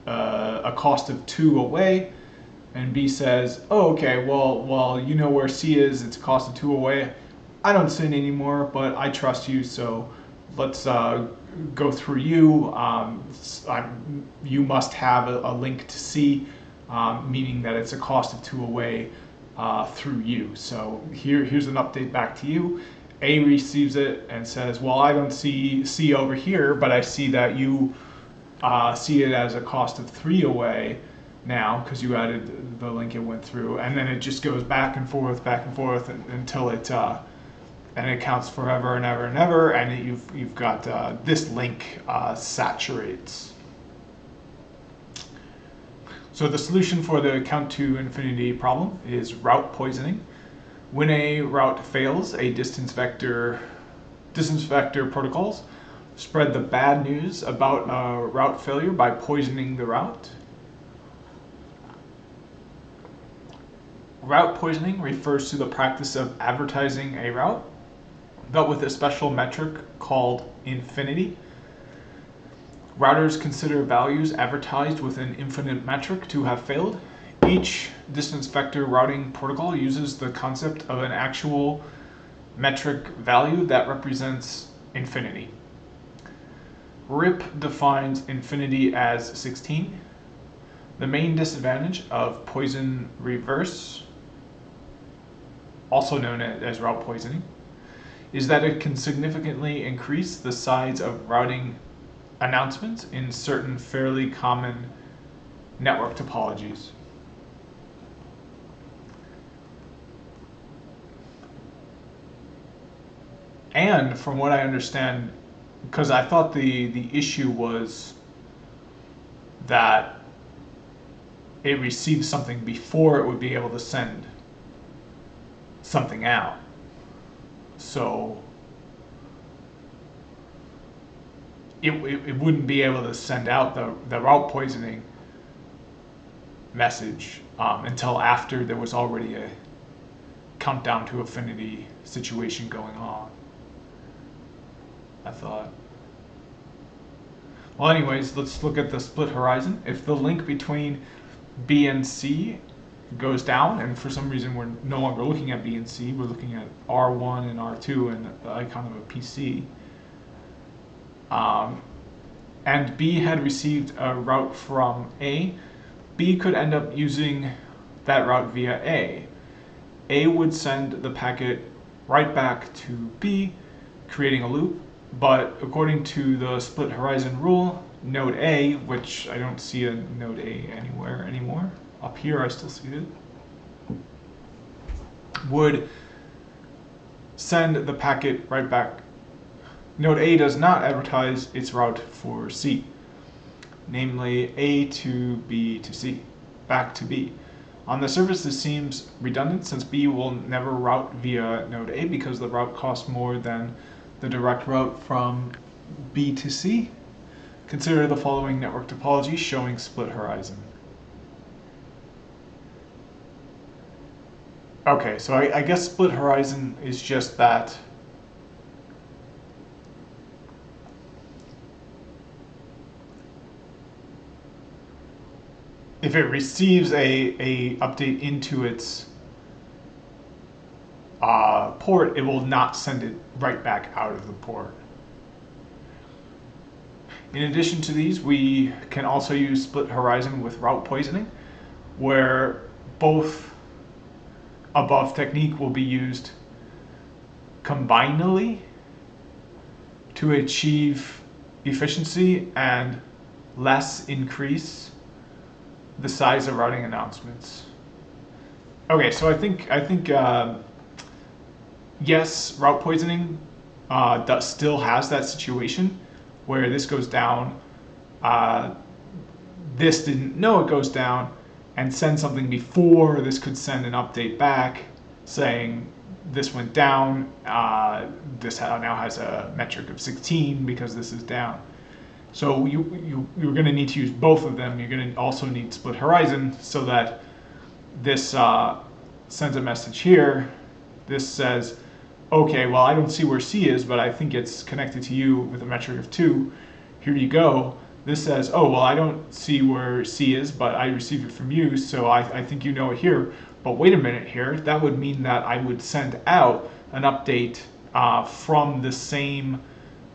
cost of 2 away, and B says, oh, okay, well, you know where C is, it's a cost of 2 away. I don't send anymore, but I trust you, so let's go through you. You must have a link to C, meaning that it's a cost of 2 away through you. So here's an update back to you. A receives it and says, well, I don't see C over here, but I see that you see it as a cost of 3 away now because you added the link it went through. And then it just goes back and forth until it and it counts forever and ever and ever, and you've got this link saturates. So the solution for the count to infinity problem is route poisoning. When a route fails, a distance vector protocols spread the bad news about a route failure by poisoning the route. Route poisoning refers to the practice of advertising a route, but with a special metric called infinity. Routers consider values advertised with an infinite metric to have failed. Each distance vector routing protocol uses the concept of an actual metric value that represents infinity. RIP defines infinity as 16. The main disadvantage of poison reverse, also known as route poisoning, is that it can significantly increase the size of routing announcements in certain fairly common network topologies. And from what I understand, because I thought the issue was that it receives something before it would be able to send something out. So it wouldn't be able to send out the route poisoning message until after there was already a countdown to infinity situation going on, I thought. Well, anyways, let's look at the split horizon. If the link between B and C goes down, and for some reason we're no longer looking at B and C, we're looking at R1 and R2 and the icon of a PC, and B had received a route from A, B could end up using that route via A. A would send the packet right back to B, creating a loop, but according to the split horizon rule, node A, which I don't see a node A anywhere anymore, up here I still see it, would send the packet right back. Node A does not advertise its route for C, namely A to B to C, back to B. On the surface, this seems redundant since B will never route via node A because the route costs more than the direct route from B to C. Consider the following network topology showing split horizon. Okay, so I guess split horizon is just that if it receives a update into its port, it will not send it right back out of the port. In addition to these, we can also use split horizon with route poisoning, where both above technique will be used combinedly to achieve efficiency and less increase the size of routing announcements. Okay, so I think yes, route poisoning still has that situation where this goes down, this didn't know it goes down, and send something before this could send an update back saying this went down, this now has a metric of 16 because this is down. So you're going to need to use both of them. You're going to also need split horizon so that this sends a message here. This says, okay, well, I don't see where C is, but I think it's connected to you with a metric of 2. Here you go. this says, oh, well, I don't see where C is, but I received it from you, so I think you know it here. But wait a minute here, that would mean that I would send out an update from the same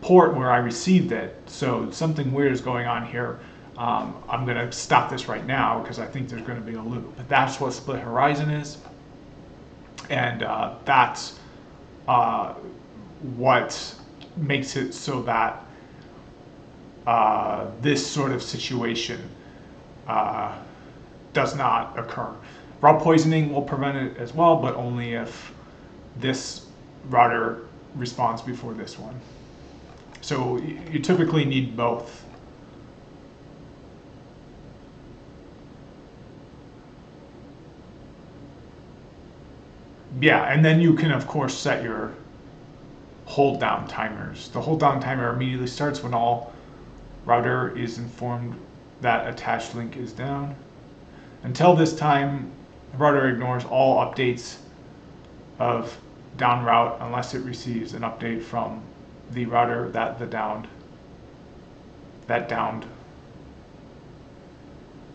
port where I received it. So something weird is going on here. I'm going to stop this right now because I think there's going to be a loop. But that's what split horizon is. And that's what makes it so that this sort of situation does not occur. Route poisoning will prevent it as well, but only if this router responds before this one. So you typically need both. Yeah, and then you can of course set your hold down timers. The hold down timer immediately starts when all router is informed that attached link is down. Until this time, the router ignores all updates of down route unless it receives an update from the router that downed.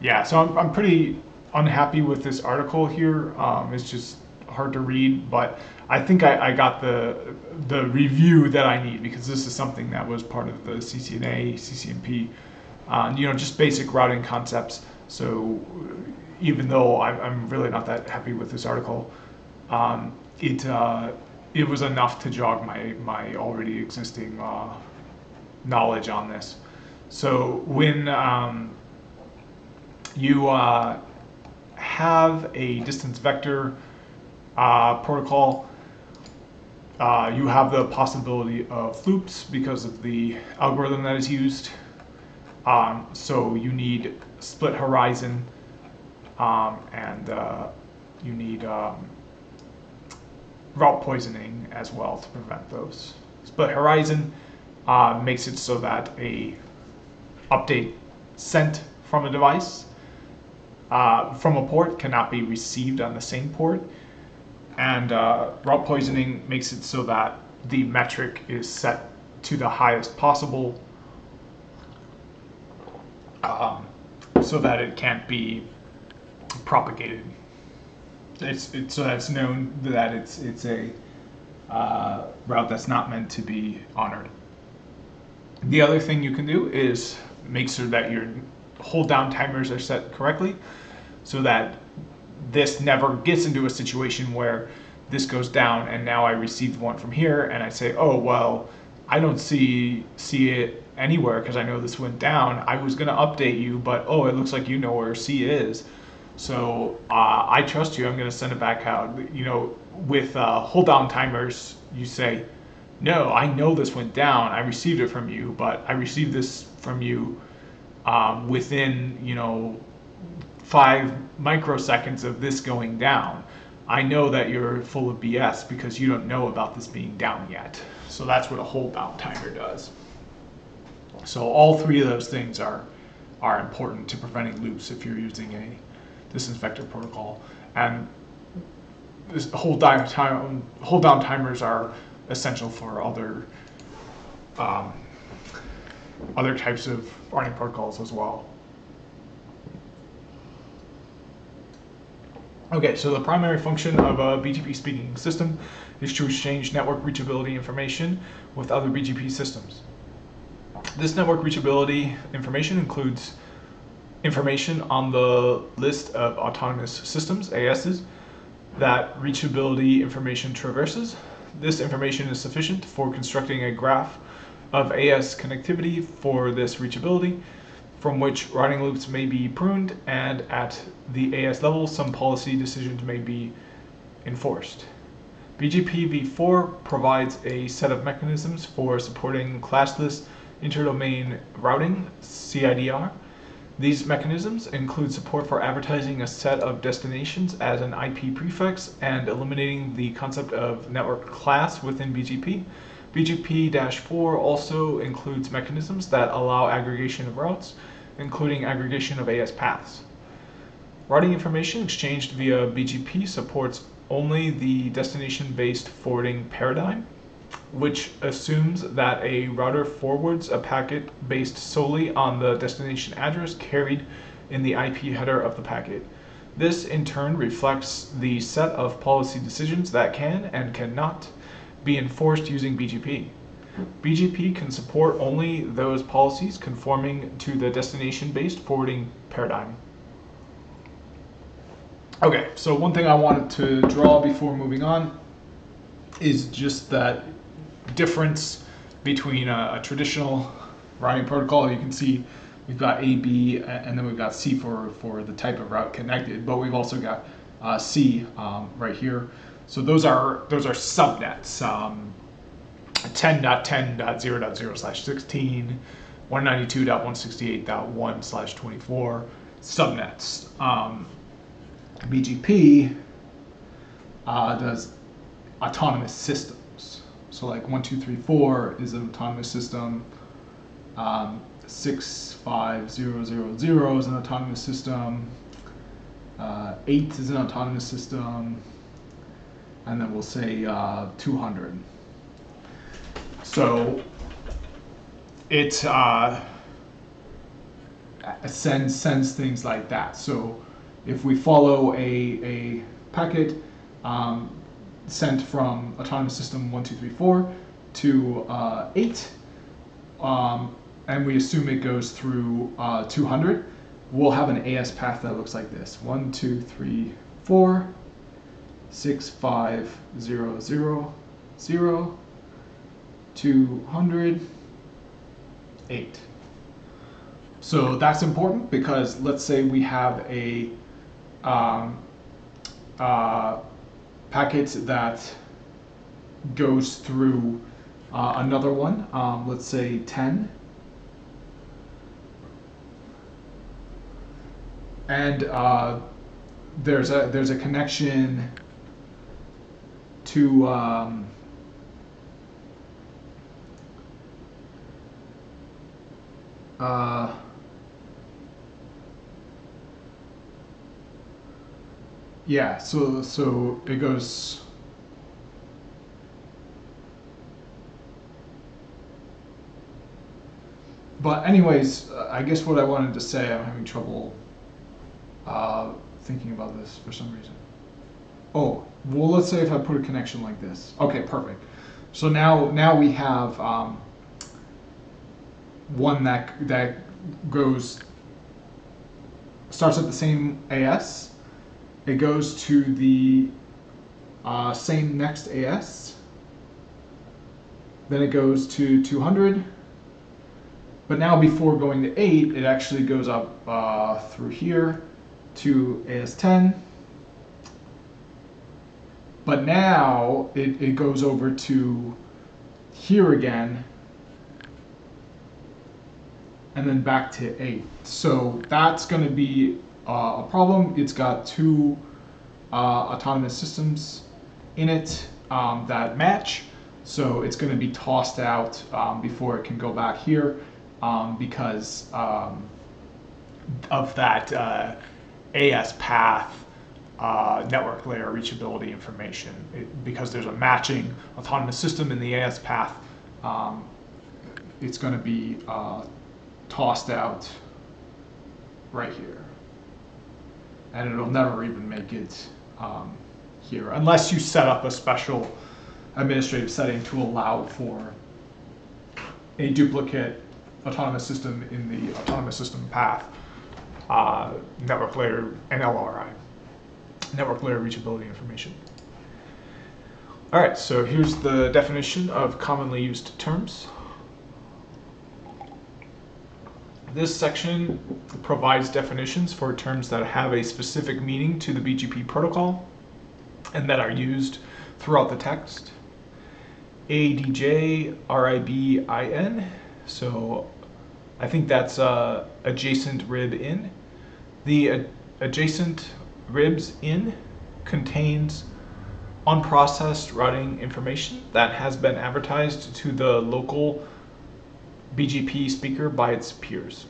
Yeah, so I'm pretty unhappy with this article here. It's just hard to read, but I think I got the review that I need, because this is something that was part of the CCNA, CCNP, just basic routing concepts. So even though I'm really not that happy with this article, it was enough to jog my already existing knowledge on this. So when you have a distance vector protocol, you have the possibility of loops because of the algorithm that is used. So you need split horizon, and you need route poisoning as well to prevent those. Split horizon makes it so that a update sent from a device from a port cannot be received on the same port. And route poisoning makes it so that the metric is set to the highest possible, so that it can't be propagated. So that it's known that it's a route that's not meant to be honored. The other thing you can do is make sure that your hold down timers are set correctly, so that this never gets into a situation where this goes down and now I received one from here and I say, oh, well, I don't see it anywhere because I know this went down. I was going to update you, but oh, it looks like you know where C is. So I trust you, I'm going to send it back out. With hold down timers, you say, no, I know this went down. I received it from you, but I received this from you within, 5 microseconds of this going down. I know that you're full of BS because you don't know about this being down yet. So that's what a hold down timer does. So all three of those things are important to preventing loops if you're using a distance vector protocol. And this hold down timers are essential for other types of routing protocols as well. Okay, so the primary function of a BGP speaking system is to exchange network reachability information with other BGP systems. This network reachability information includes information on the list of autonomous systems, ASs, that reachability information traverses. This information is sufficient for constructing a graph of AS connectivity for this reachability, from which routing loops may be pruned, and at the AS level, some policy decisions may be enforced. Bgp v4 provides a set of mechanisms for supporting classless interdomain routing, CIDR. These mechanisms include support for advertising a set of destinations as an IP prefix and eliminating the concept of network class within BGP. Bgp-4 also includes mechanisms that allow aggregation of routes, including aggregation of AS paths. Routing information exchanged via BGP supports only the destination-based forwarding paradigm. which assumes that a router forwards a packet based solely on the destination address carried in the IP header of the packet. This in turn reflects the set of policy decisions that can and cannot be enforced using BGP. BGP can support only those policies conforming to the destination-based forwarding paradigm. Okay, so one thing I wanted to draw before moving on is just that difference between a traditional routing protocol. You can see we've got A, B, and then we've got C for the type of route connected, but we've also got C right here. So those are subnets. 10.10.0.0/16, 192.168.1/24 subnets. BGP does autonomous systems. So like 1234 is an autonomous system. 65000 is an autonomous system. 8 is an autonomous system. And then we'll say 200. So it sends things like that. So if we follow a packet sent from autonomous system 1234 to 8, and we assume it goes through 200, we'll have an AS path that looks like this: 1, 2, 3, 4, 6, 5, 0, 0, 0, 200, 8. So that's important because let's say we have a packet that goes through another one, let's say 10, and there's a connection to yeah, so it goes. But anyways, I guess what I wanted to say, I'm having trouble thinking about this for some reason. Oh, well, let's say if I put a connection like this. Okay, perfect. So now we have one that starts at the same AS. It goes to the same next AS. Then it goes to 200. But now before going to 8, it actually goes up through here to AS10. But now it goes over to here again, and then back to 8. So that's going to be a problem. It's got two autonomous systems in it that match. So it's going to be tossed out before it can go back here because of that AS path network layer reachability information. Because there's a matching autonomous system in the AS path, it's going to be tossed out right here. And it'll never even make it here, unless you set up a special administrative setting to allow for a duplicate autonomous system in the autonomous system path network layer NLRI, network layer reachability information. All right, so here's the definition of commonly used terms. This section provides definitions for terms that have a specific meaning to the BGP protocol and that are used throughout the text. ADJ RIBIN, so I think that's adjacent rib in. The adjacent ribs in contains unprocessed routing information that has been advertised to the local BGP speaker by its peers.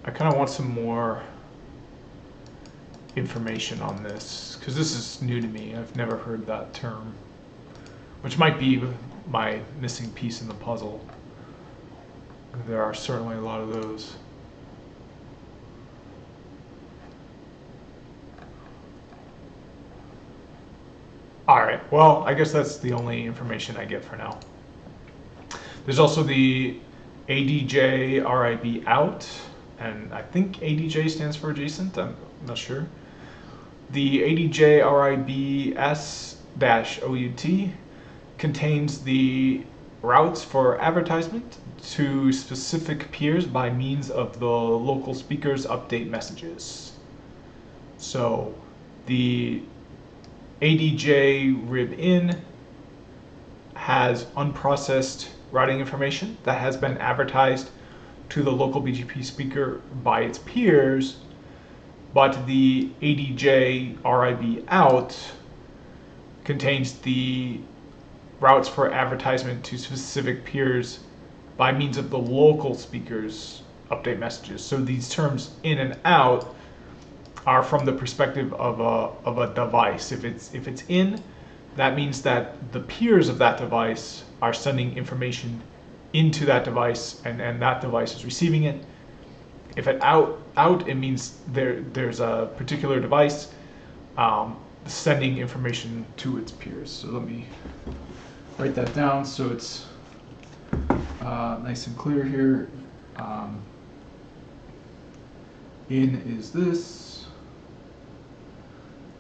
I kind of want some more information on this because this is new to me. I've never heard that term which might be my missing piece in the puzzle. There are certainly a lot of those. All right, well, I guess that's the only information I get for now. There's also the ADJ RIB out, and I think ADJ stands for adjacent, I'm not sure. The ADJ RIB S-OUT contains the routes for advertisement to specific peers by means of the local speakers update messages. So the ADJ RIB in has unprocessed routing information that has been advertised to the local BGP speaker by its peers, but the ADJ RIB out contains the routes for advertisement to specific peers by means of the local speakers update messages. So these terms in and out are from the perspective of a device. If it's in, that means that the peers of that device are sending information into that device, and that device is receiving it. If it out, it means there's a particular device sending information to its peers. So let me write that down so it's nice and clear here. In is this,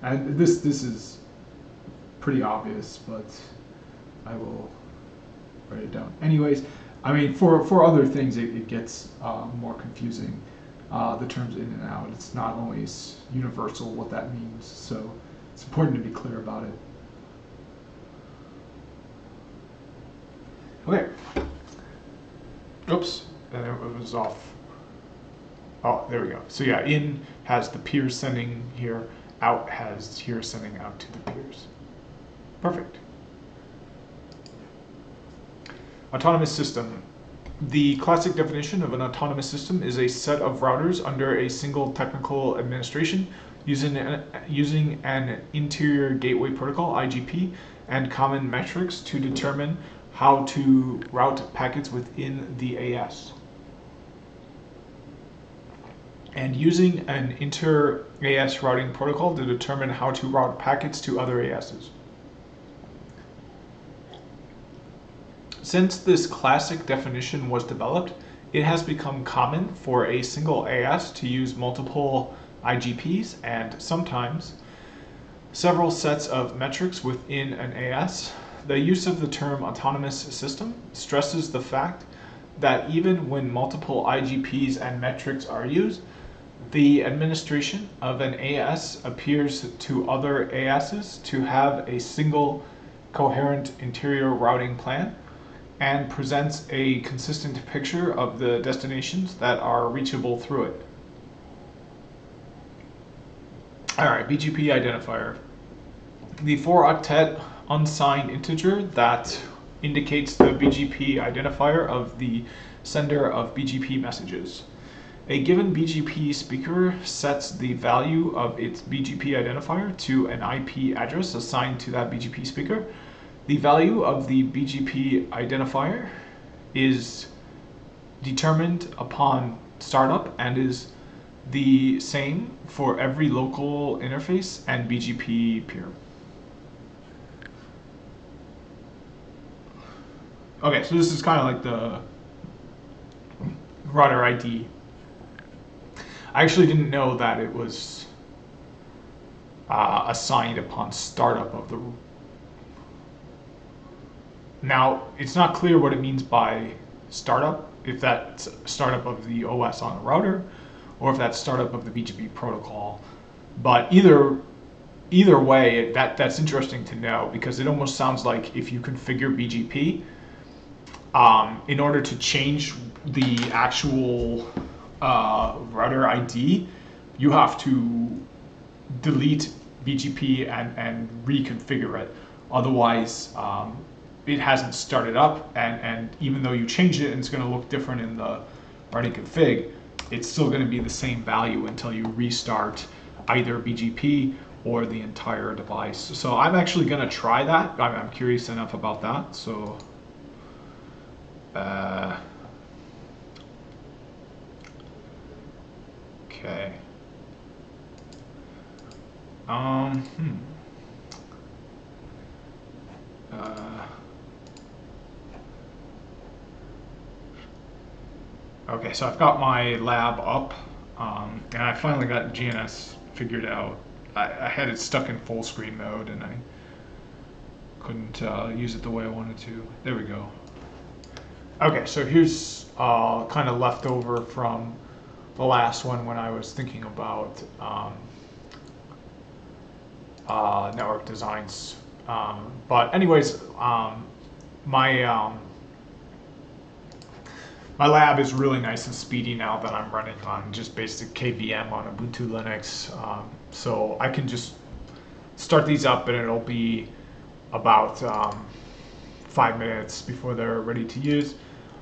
and this is pretty obvious, but I will write it down. Anyways, I mean, for other things, it gets more confusing. The terms in and out, it's not always universal what that means, so it's important to be clear about it. Okay. Oops, and it was off. Oh, there we go. So yeah, in has the peers sending here, out has here sending out to the peers. Perfect. Autonomous system. The classic definition of an autonomous system is a set of routers under a single technical administration using an interior gateway protocol, IGP, and common metrics to determine how to route packets within the AS. And using an inter-AS routing protocol to determine how to route packets to other ASs. Since this classic definition was developed, it has become common for a single AS to use multiple IGPs and sometimes several sets of metrics within an AS. The use of the term autonomous system stresses the fact that even when multiple IGPs and metrics are used, the administration of an AS appears to other ASs to have a single coherent interior routing plan and presents a consistent picture of the destinations that are reachable through it. All right, Bgp Identifier. The 4-octet unsigned integer that indicates the Bgp identifier of the sender of Bgp messages. A given Bgp speaker sets the value of its Bgp identifier to an IP address assigned to that Bgp speaker. The value of the Bgp identifier is determined upon startup and is the same for every local interface and Bgp peer. Okay, so this is kind of like the router ID. I actually didn't know that it was assigned upon startup of the. Now, it's not clear what it means by startup, if that's startup of the OS on the router, or if that's startup of the BGP protocol. But either way, that's interesting to know, because it almost sounds like if you configure BGP, in order to change the actual router ID, you have to delete BGP and reconfigure it. Otherwise, it hasn't started up, and even though you change it and it's going to look different in the routing config, it's still going to be the same value until you restart either BGP or the entire device. So I'm actually going to try that. I'm curious enough about that. So okay. Okay, so I've got my lab up, and I finally got GNS figured out. I had it stuck in full screen mode, and I couldn't use it the way I wanted to. There we go. Okay, so here's kind of leftover from the last one when I was thinking about network designs. But anyways, my lab is really nice and speedy now that I'm running on just basic KVM on Ubuntu Linux. So I can just start these up and it'll be about 5 minutes before they're ready to use.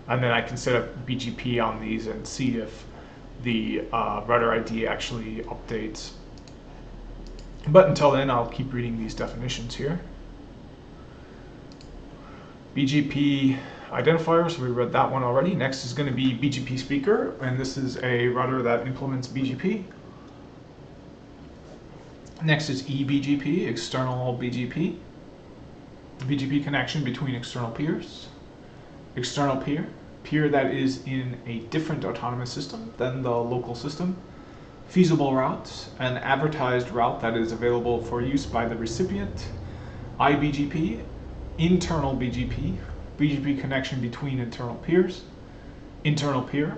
And then I can set up BGP on these and see if the router ID actually updates. But until then, I'll keep reading these definitions here. Bgp Identifier, so we read that one already. Next is going to be BGP Speaker, and this is a router that implements BGP. Next is Ebgp External Bgp. BGP connection between external peers. External peer that is in a different autonomous system than the local system. Feasible route, an advertised route that is available for use by the recipient. IBGP, internal BGP, BGP connection between internal peers. Internal peer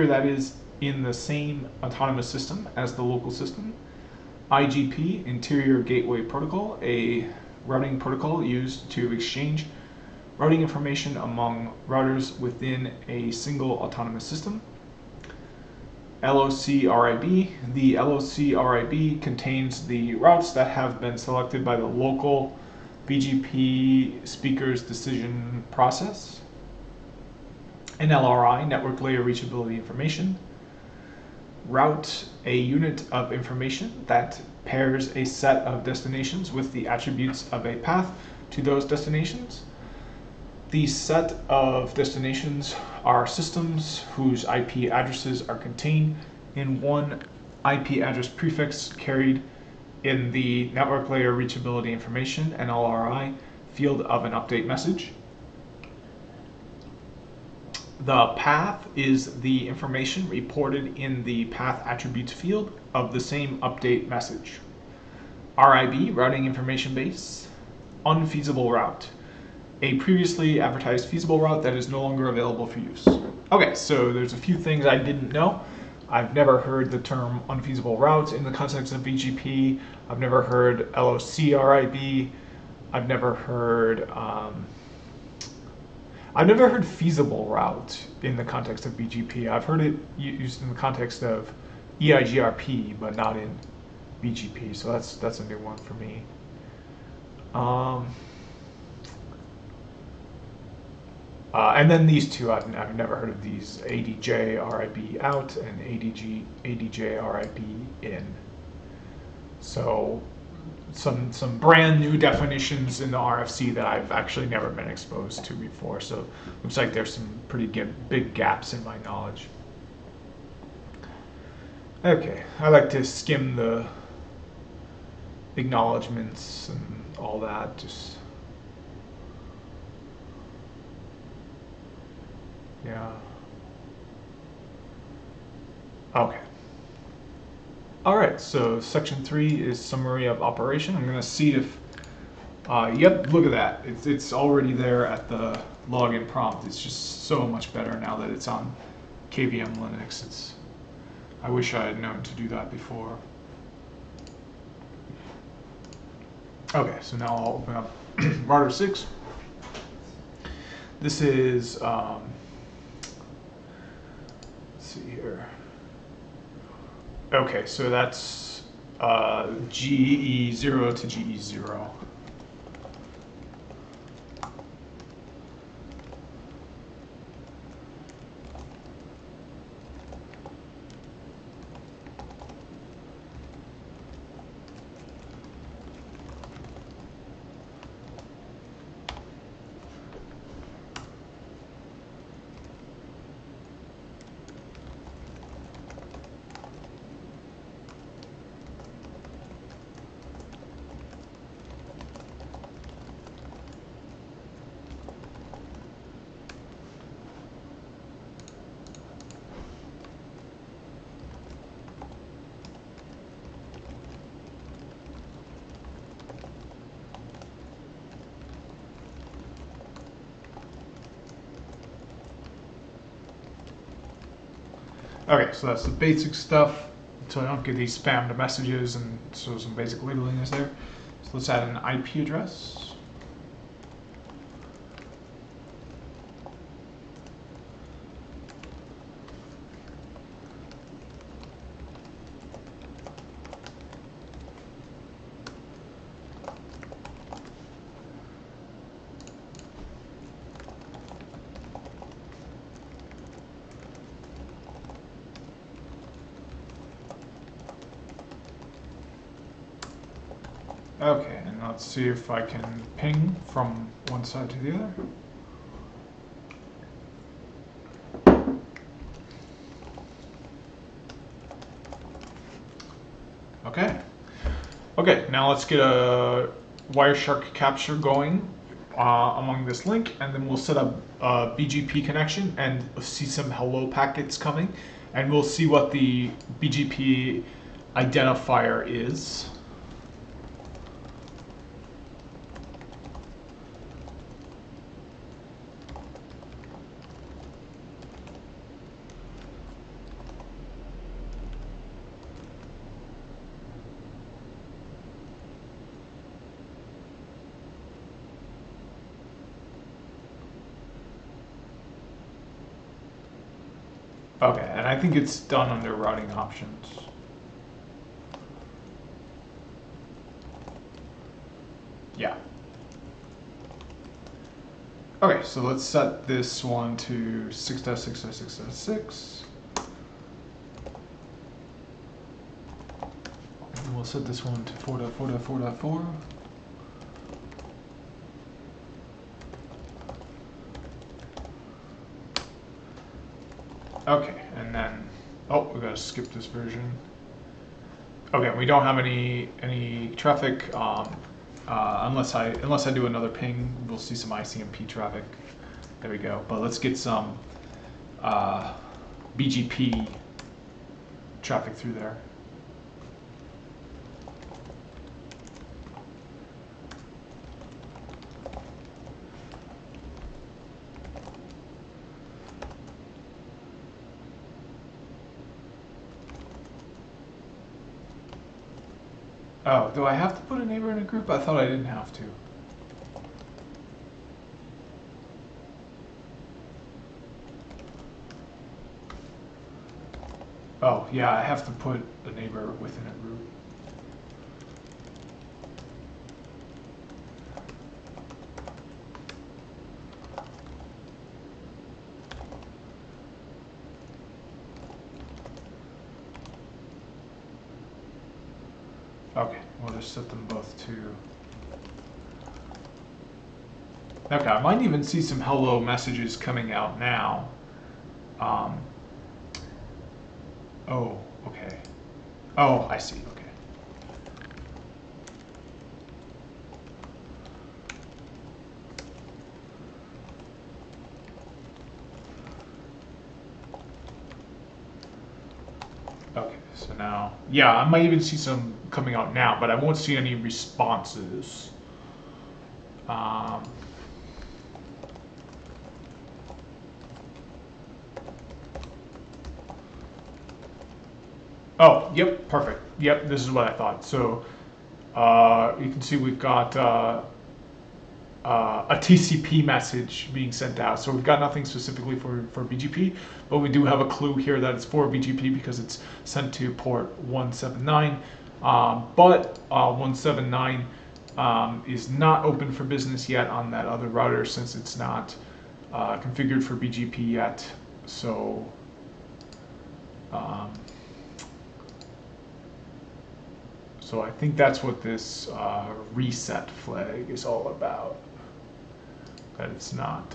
that is in the same autonomous system as the local system. IGP, interior gateway protocol, a routing protocol used to exchange routing information among routers within a single autonomous system. LOC-RIB. The LOC-RIB contains the routes that have been selected by the local BGP speaker's decision process. NLRI, network layer reachability information. Route, a unit of information that pairs a set of destinations with the attributes of a path to those destinations. These set of destinations are systems whose IP addresses are contained in one IP address prefix carried in the network layer reachability information (NLRI) field of an update message. The path is the information reported in the path attributes field of the same update message. RIB, routing information base. Unfeasible route, a previously advertised feasible route that is no longer available for use. Okay, so there's a few things I didn't know. I've never heard the term unfeasible route in the context of BGP. I've never heard LOC-RIB. I've never heard feasible route in the context of BGP. I've heard it used in the context of EIGRP, but not in BGP. So that's a new one for me. And then these two, I've never heard of these: ADJ-RIB out and ADJ-RIB in. So some brand new definitions in the RFC that I've actually never been exposed to before. So looks like there's some pretty big gaps in my knowledge. Okay, I like to skim the acknowledgements and all that. Just yeah. Okay. All right, so section 3 is summary of operation. I'm going to see if, yep, look at that. It's already there at the login prompt. It's just so much better now that it's on KVM Linux. I wish I had known to do that before. Okay, so now I'll open up router 6. This is, let's see here. Okay, so that's GE0 to GE0. Okay, so that's the basic stuff, so I don't get these spammed messages, and so some basic labeling is there. So let's add an IP address. Okay, and let's see if I can ping from one side to the other. Okay. Okay, now let's get a Wireshark capture going among this link, and then we'll set up a BGP connection and see some hello packets coming, and we'll see what the BGP identifier is. Okay, and I think it's done under routing options. Yeah. Okay, so let's set this one to 6.6.6.6. And we'll set this one to 4.4.4.4. Okay, and then, oh, we gotta skip this version. Okay, we don't have any traffic unless I do another ping. We'll see some ICMP traffic. There we go. But let's get some BGP traffic through there. Oh, do I have to put a neighbor in a group? I thought I didn't have to. Oh, yeah, I have to put a neighbor within a group. Okay, we'll just set them both to... Okay, I might even see some hello messages coming out now. Oh, okay. Oh, I see, okay. Okay, so now, yeah, I might even see some coming out now, but I won't see any responses. Oh, yep, perfect. Yep, this is what I thought. So you can see we've got a TCP message being sent out. So we've got nothing specifically for BGP, but we do have a clue here that it's for BGP because it's sent to port 179. But 179 is not open for business yet on that other router since it's not configured for BGP yet. So so I think that's what this reset flag is all about. That it's not,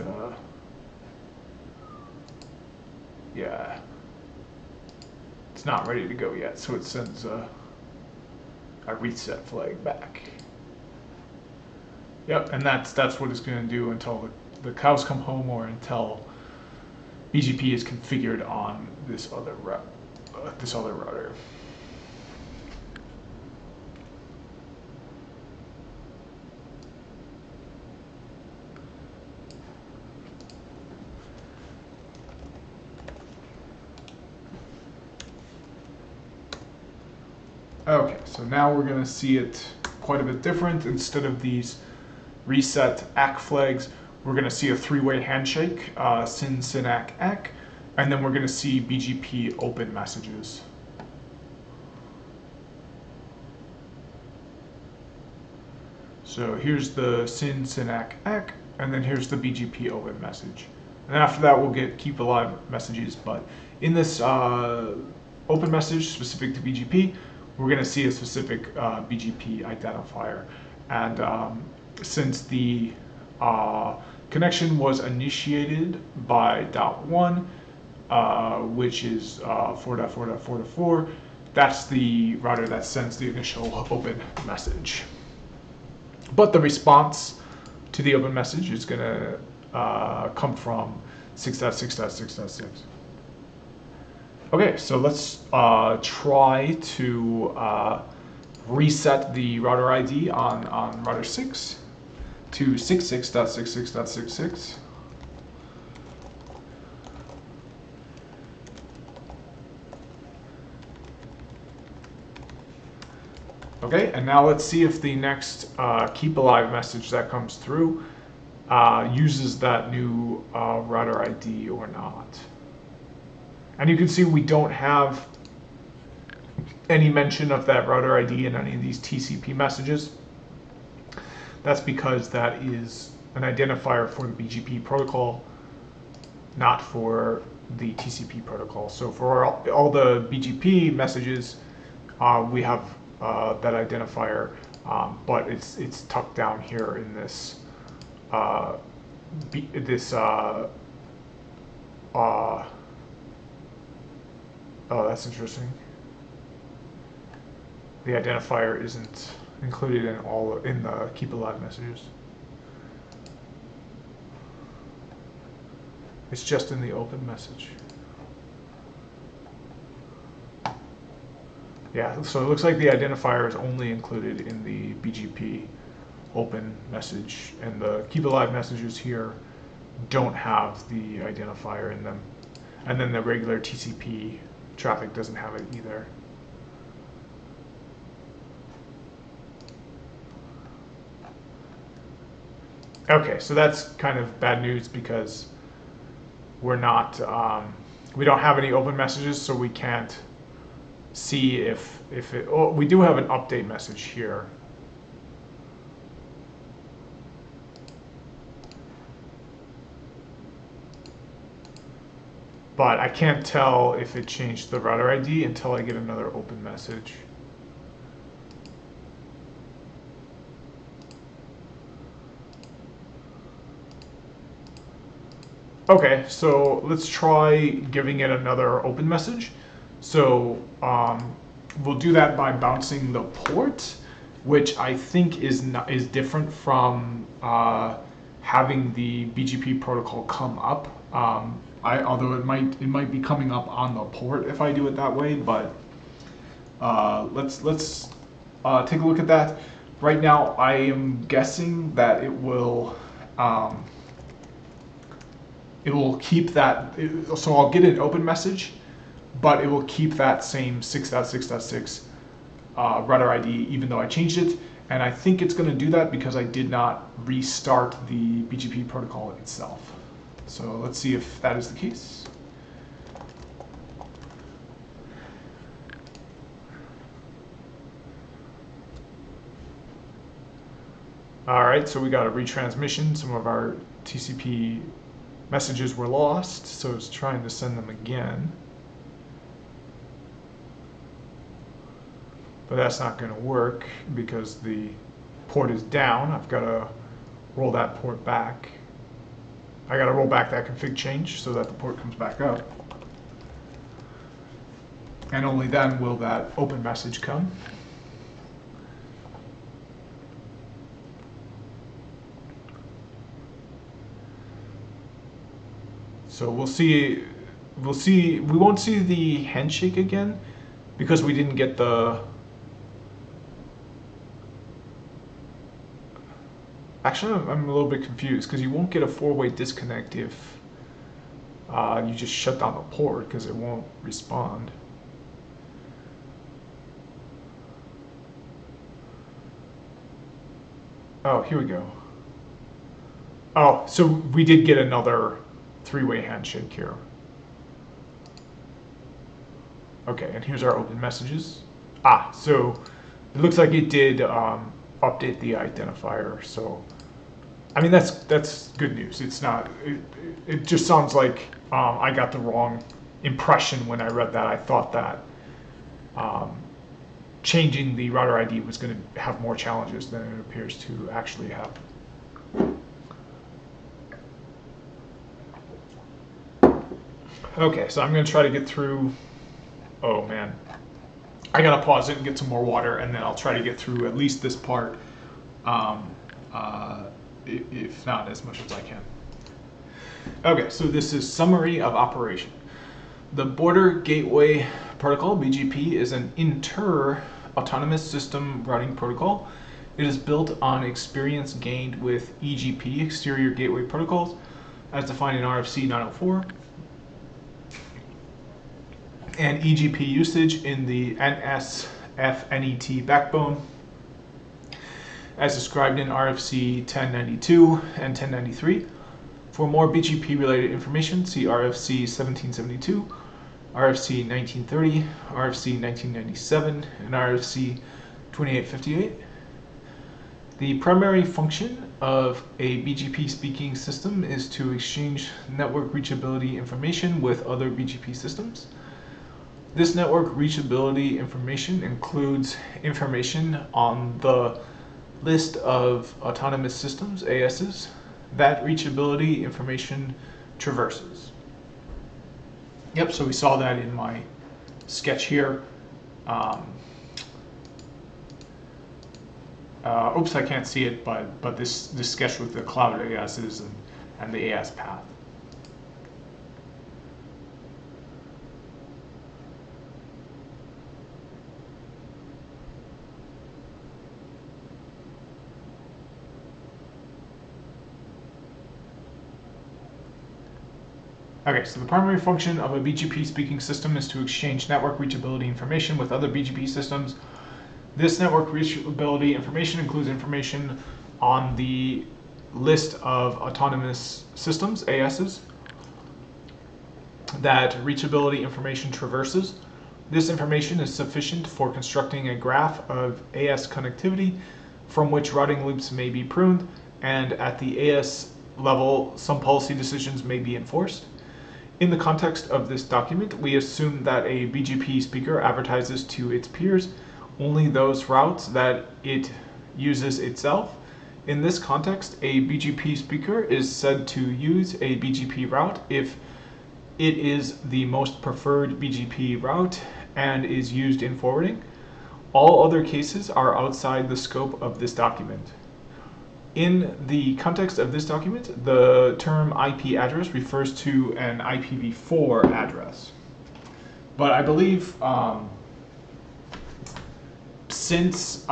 yeah, it's not ready to go yet, so it sends a reset flag back. Yep, and that's what it's going to do until the cows come home or until BGP is configured on this other router. Okay, so now we're going to see it quite a bit different. Instead of these reset ACK flags, we're going to see a three-way handshake, SYN, SYN, ACK, ACK, and then we're going to see BGP Open Messages. So here's the SYN, SYN, ACK, ACK, and then here's the BGP Open Message. And after that, we'll get keep alive messages. But in this open message specific to BGP, we're going to see a specific Bgp identifier. And since the connection was initiated by .1, which is 4.4.4.4, that's the router that sends the initial open message. But the response to the open message is going to come from 6.6.6.6. Okay, so let's try to reset the router ID on router 6 to 66.66.66. Okay, and now let's see if the next keep alive message that comes through uses that new router ID or not. And you can see we don't have any mention of that router ID in any of these TCP messages. That's because that is an identifier for the BGP protocol, not for the TCP protocol. So for all the BGP messages, we have that identifier, but it's tucked down here in this oh, that's interesting. The identifier isn't included in the keep alive messages. It's just in the open message. Yeah, so it looks like the identifier is only included in the BGP open message, and the keep alive messages here don't have the identifier in them. And then the regular TCP traffic doesn't have it either. Okay, so that's kind of bad news because we're not, we don't have any open messages, so we can't see if it, oh, we do have an update message here. But I can't tell if it changed the router ID until I get another open message. Okay, so let's try giving it another open message. So we'll do that by bouncing the port, which I think is different from having the BGP protocol come up. Although it might be coming up on the port if I do it that way, but let's take a look at that. Right now, I am guessing that it will keep that. So I'll get an open message, but it will keep that same 6.6.6 router ID even though I changed it. And I think it's going to do that because I did not restart the BGP protocol itself. So let's see if that is the case. All right, so we got a retransmission. Some of our TCP messages were lost, so it's trying to send them again. But that's not going to work because the port is down. I've got to roll that port back. I got to roll back that config change so that the port comes back up. And only then will that open message come. So we won't see the handshake again because we didn't get the. Actually, I'm a little bit confused because you won't get a four-way disconnect if you just shut down the port because it won't respond. Oh, here we go. Oh, so we did get another three-way handshake here. Okay, and here's our open messages. So it looks like it did update the identifier. So, I mean, that's good news. It's not. It just sounds like I got the wrong impression when I read that. I thought that changing the router ID was going to have more challenges than it appears to actually have. Okay, so I'm going to try to get through. Oh man, I gotta pause it and get some more water, and then I'll try to get through at least this part, if not as much as I can. Okay, so this is summary of operation. The Border Gateway Protocol, BGP, is an inter-autonomous system routing protocol. It is built on experience gained with EGP, Exterior Gateway Protocols, as defined in RFC 904. And EGP usage in the NSFNET backbone, as described in RFC 1092 and 1093. For more BGP-related information, see RFC 1772, RFC 1930, RFC 1997, and RFC 2858. The primary function of a BGP speaking system is to exchange network reachability information with other BGP systems. This network reachability information includes information on the list of autonomous systems, ASs, that reachability information traverses. Yep, so we saw that in my sketch here. Oops, I can't see it, but this sketch with the cloud ASs and the AS path. Okay, so the primary function of a BGP speaking system is to exchange network reachability information with other BGP systems. This network reachability information includes information on the list of autonomous systems, ASs, that reachability information traverses. This information is sufficient for constructing a graph of AS connectivity from which routing loops may be pruned, and at the AS level, some policy decisions may be enforced. In the context of this document, we assume that a BGP speaker advertises to its peers only those routes that it uses itself. In this context, a BGP speaker is said to use a BGP route if it is the most preferred BGP route and is used in forwarding. All other cases are outside the scope of this document. In the context of this document, the term IP address refers to an IPv4 address. But I believe since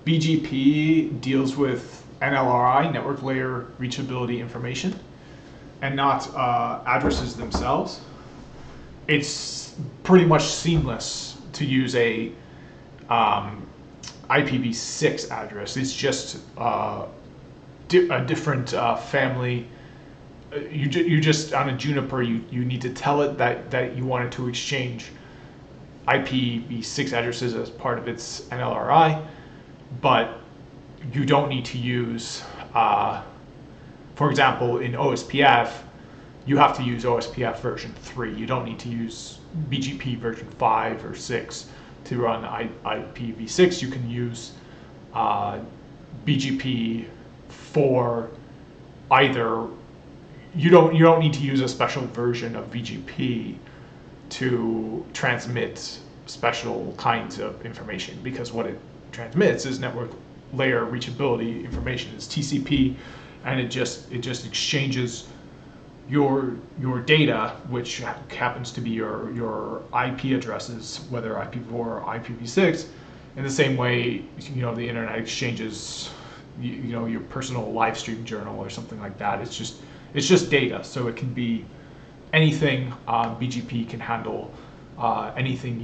BGP deals with NLRI, network layer reachability information, and not addresses themselves, it's pretty much seamless to use a IPv6 address. It's just a different family. You just, on a Juniper, you need to tell it that you want it to exchange IPv6 addresses as part of its NLRI, but you don't need to use, for example, in OSPF, you have to use OSPF version 3. You don't need to use BGP version 5 or 6 to run IPv6. You can use BGP for either. You don't need to use a special version of BGP to transmit special kinds of information, because what it transmits is network layer reachability information. It's TCP, and it just exchanges your data, which happens to be your IP addresses, whether IPv4 or IPv6, in the same way the internet exchanges your personal live stream journal or something like that. It's just data, so it can be anything. BGP can handle anything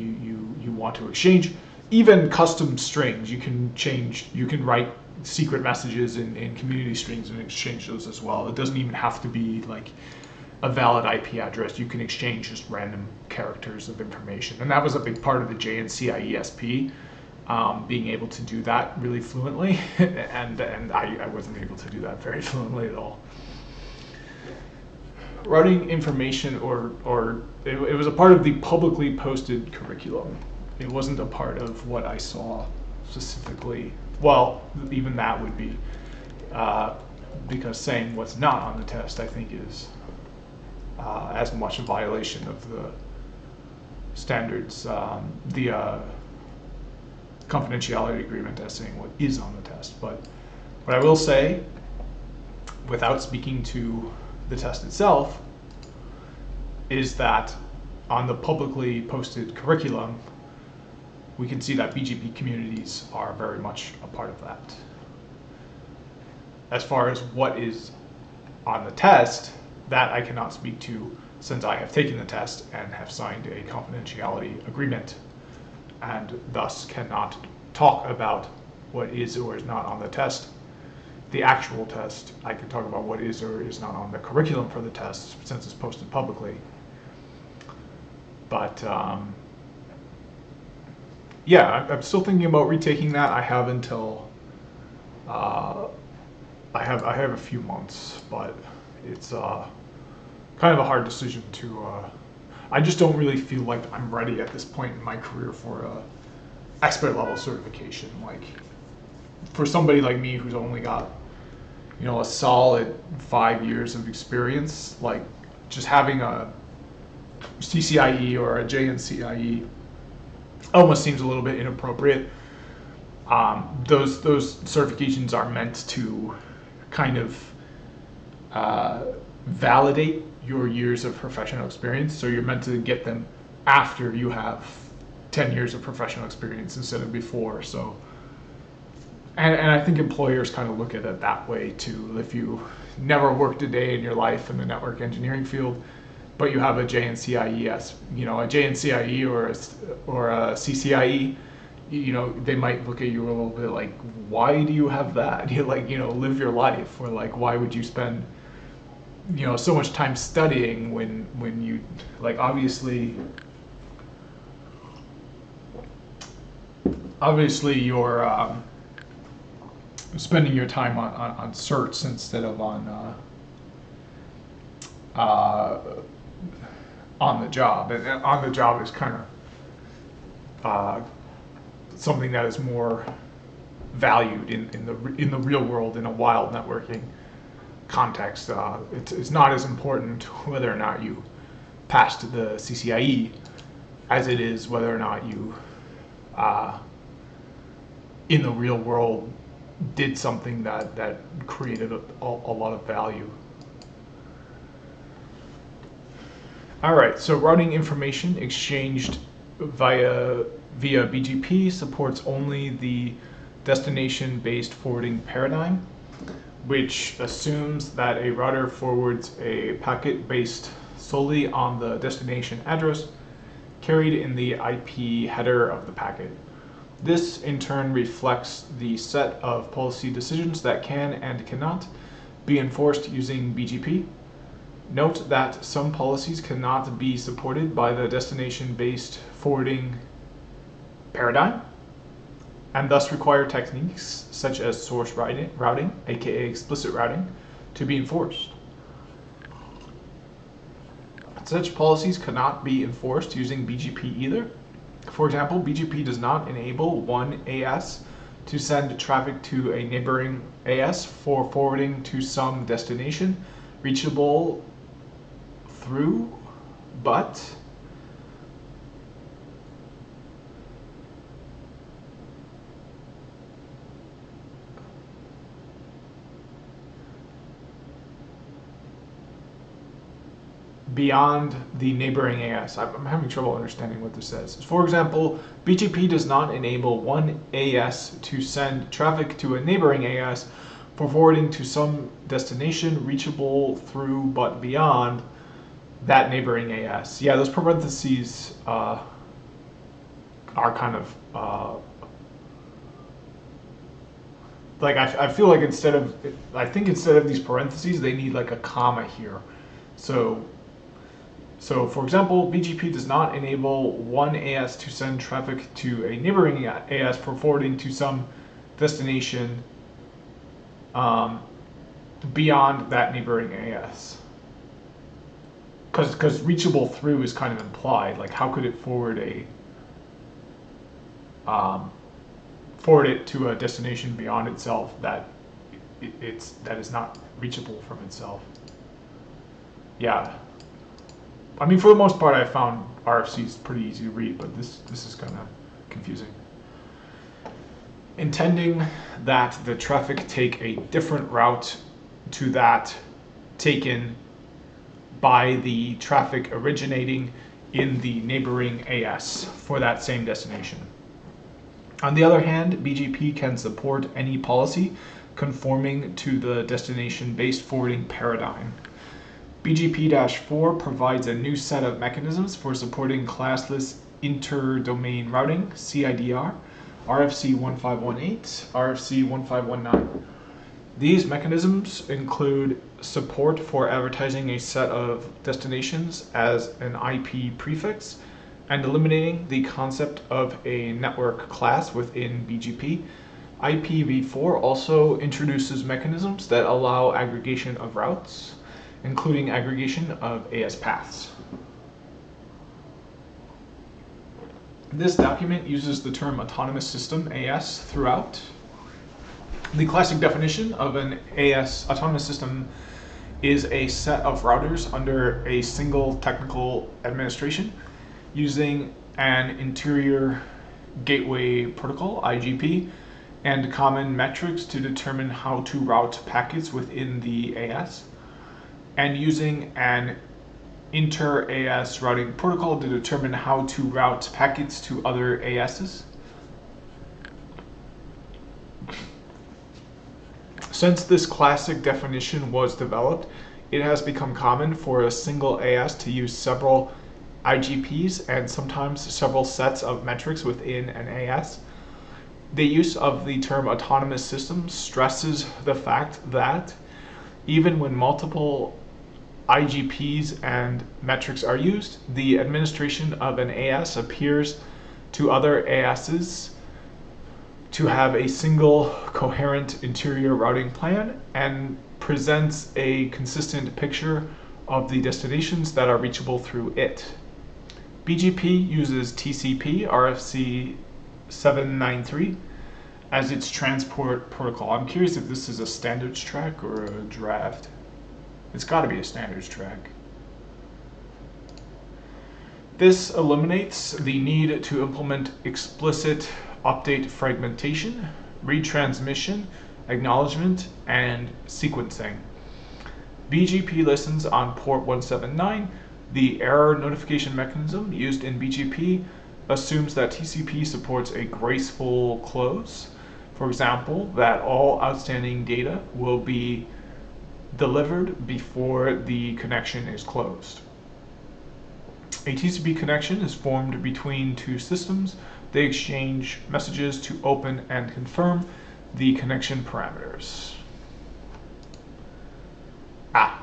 you want to exchange, even custom strings. You can write secret messages in community strings and exchange those as well. It doesn't even have to be like a valid IP address. You can exchange just random characters of information. And that was a big part of the JNCIE ESP, being able to do that really fluently. and I wasn't able to do that very fluently at all. Routing information, it was a part of the publicly posted curriculum. It wasn't a part of what I saw specifically. Well, even that would be, because saying what's not on the test, I think, is as much a violation of the standards, the confidentiality agreement, as saying what is on the test. But what I will say, without speaking to the test itself, is that on the publicly posted curriculum, we can see that BGP communities are very much a part of that. As far as what is on the test, that I cannot speak to, since I have taken the test and have signed a confidentiality agreement, and thus cannot talk about what is or is not on the test. The actual test, I can talk about what is or is not on the curriculum for the test, since it's posted publicly. But yeah, I'm still thinking about retaking that. I have until I have a few months, but it's kind of a hard decision to. I just don't really feel like I'm ready at this point in my career for expert level certification. Like, for somebody like me who's only got, you know, a solid 5 years of experience, like just having a CCIE or a JNCIE almost seems a little bit inappropriate. Those certifications are meant to kind of validate your years of professional experience. So you're meant to get them after you have 10 years of professional experience instead of before. So, and I think employers kind of look at it that way too. If you never worked a day in your life in the network engineering field, but you have a JNCIE, you know, a JNCIE or a CCIE, you know, they might look at you a little bit like, why do you have that? You like, you know, live your life. Or like, why would you spend, you know, so much time studying when you, like, obviously you're spending your time on certs instead of on the job. And on the job is kind of something that is more valued in the real world, in a wild networking context. It's not as important whether or not you passed the CCIE as it is whether or not you in the real world did something that created a lot of value. Alright, so routing information exchanged via BGP supports only the destination-based forwarding paradigm, which assumes that a router forwards a packet based solely on the destination address carried in the IP header of the packet. This in turn reflects the set of policy decisions that can and cannot be enforced using BGP. Note that some policies cannot be supported by the destination-based forwarding paradigm, and thus require techniques such as source routing, aka explicit routing, to be enforced. Such policies cannot be enforced using BGP either. For example, BGP does not enable one AS to send traffic to a neighboring AS for forwarding to some destination reachable through, but beyond the neighboring AS. I'm having trouble understanding what this says. For example, BGP does not enable one AS to send traffic to a neighboring AS for forwarding to some destination reachable through but beyond that neighboring AS. Yeah, those parentheses are kind of like I feel like instead of these parentheses, they need like a comma here. So for example, BGP does not enable one AS to send traffic to a neighboring AS for forwarding to some destination beyond that neighboring AS. Because reachable through is kind of implied. Like, how could it forward it to a destination beyond itself that is not reachable from itself? Yeah. I mean, for the most part, I found RFCs pretty easy to read, but this is kind of confusing. Intending that the traffic take a different route to that taken by the traffic originating in the neighboring AS for that same destination. On the other hand, BGP can support any policy conforming to the destination-based forwarding paradigm. Bgp-4 provides a new set of mechanisms for supporting classless inter-domain routing, CIDR, RFC 1518, RFC 1519. These mechanisms include support for advertising a set of destinations as an IP prefix and eliminating the concept of a network class within BGP. IPv4 also introduces mechanisms that allow aggregation of routes, including aggregation of AS paths. This document uses the term autonomous system, AS, throughout. The classic definition of an AS autonomous system is a set of routers under a single technical administration using an interior gateway protocol, IGP, and common metrics to determine how to route packets within the AS, and using an inter-AS routing protocol to determine how to route packets to other ASs. Since this classic definition was developed, it has become common for a single AS to use several IGPs and sometimes several sets of metrics within an AS. The use of the term autonomous system stresses the fact that even when multiple IGPs and metrics are used, the administration of an AS appears to other ASs to have a single coherent interior routing plan and presents a consistent picture of the destinations that are reachable through it. BGP uses TCP RFC 793 as its transport protocol. I'm curious if this is a standards track or a draft. It's got to be a standards track. This eliminates the need to implement explicit update fragmentation, retransmission, acknowledgement, and sequencing. BGP listens on port 179. The error notification mechanism used in BGP assumes that TCP supports a graceful close. For example, that all outstanding data will be delivered before the connection is closed. A TCP connection is formed between two systems. They exchange messages to open and confirm the connection parameters.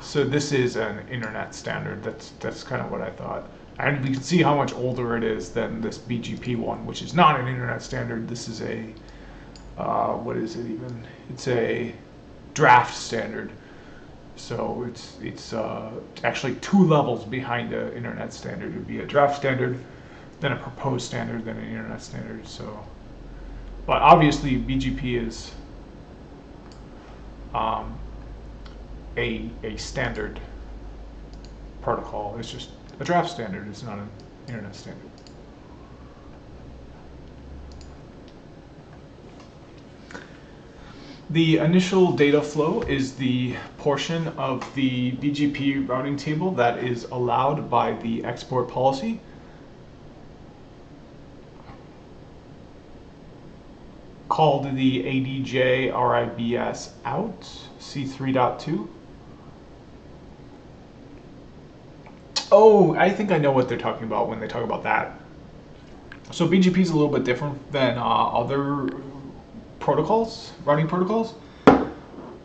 So this is an internet standard. That's kind of what I thought. And you can see how much older it is than this BGP one, which is not an internet standard. This is a, what is it even? It's a draft standard. So it's actually 2 levels behind an internet standard. It would be a draft standard, then a proposed standard, then an internet standard. So, but obviously BGP is a standard protocol. It's just a draft standard. It's not an internet standard. The initial data flow is the portion of the BGP routing table that is allowed by the export policy. Called the ADJ RIBS out, C3.2. Oh, I think I know what they're talking about when they talk about that. So BGP is a little bit different than other protocols, routing protocols.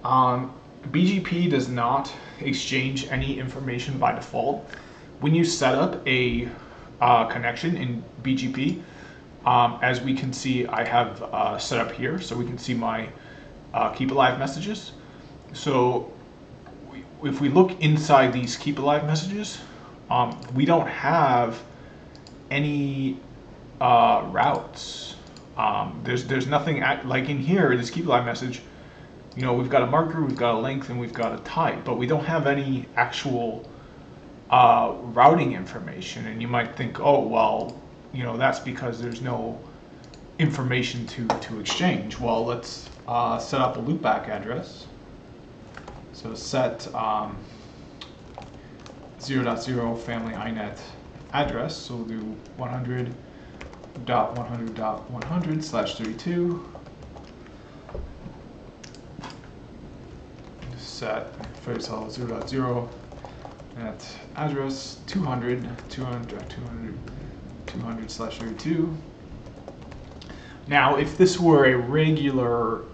BGP does not exchange any information by default. When you set up a connection in BGP, as we can see, I have set up here, so we can see my keep alive messages. So if we look inside these keep alive messages, we don't have any routes. There's nothing like in here, this keep alive message, you know, we've got a marker, we've got a length, and we've got a type, but we don't have any actual routing information. And you might think, oh, well, you know, that's because there's no information to exchange. Well, let's set up a loopback address. So set 0.0 family inet address. So we'll do 100.100.100/32. Set first 0.0 at address 200/32. Now, if this were a regular,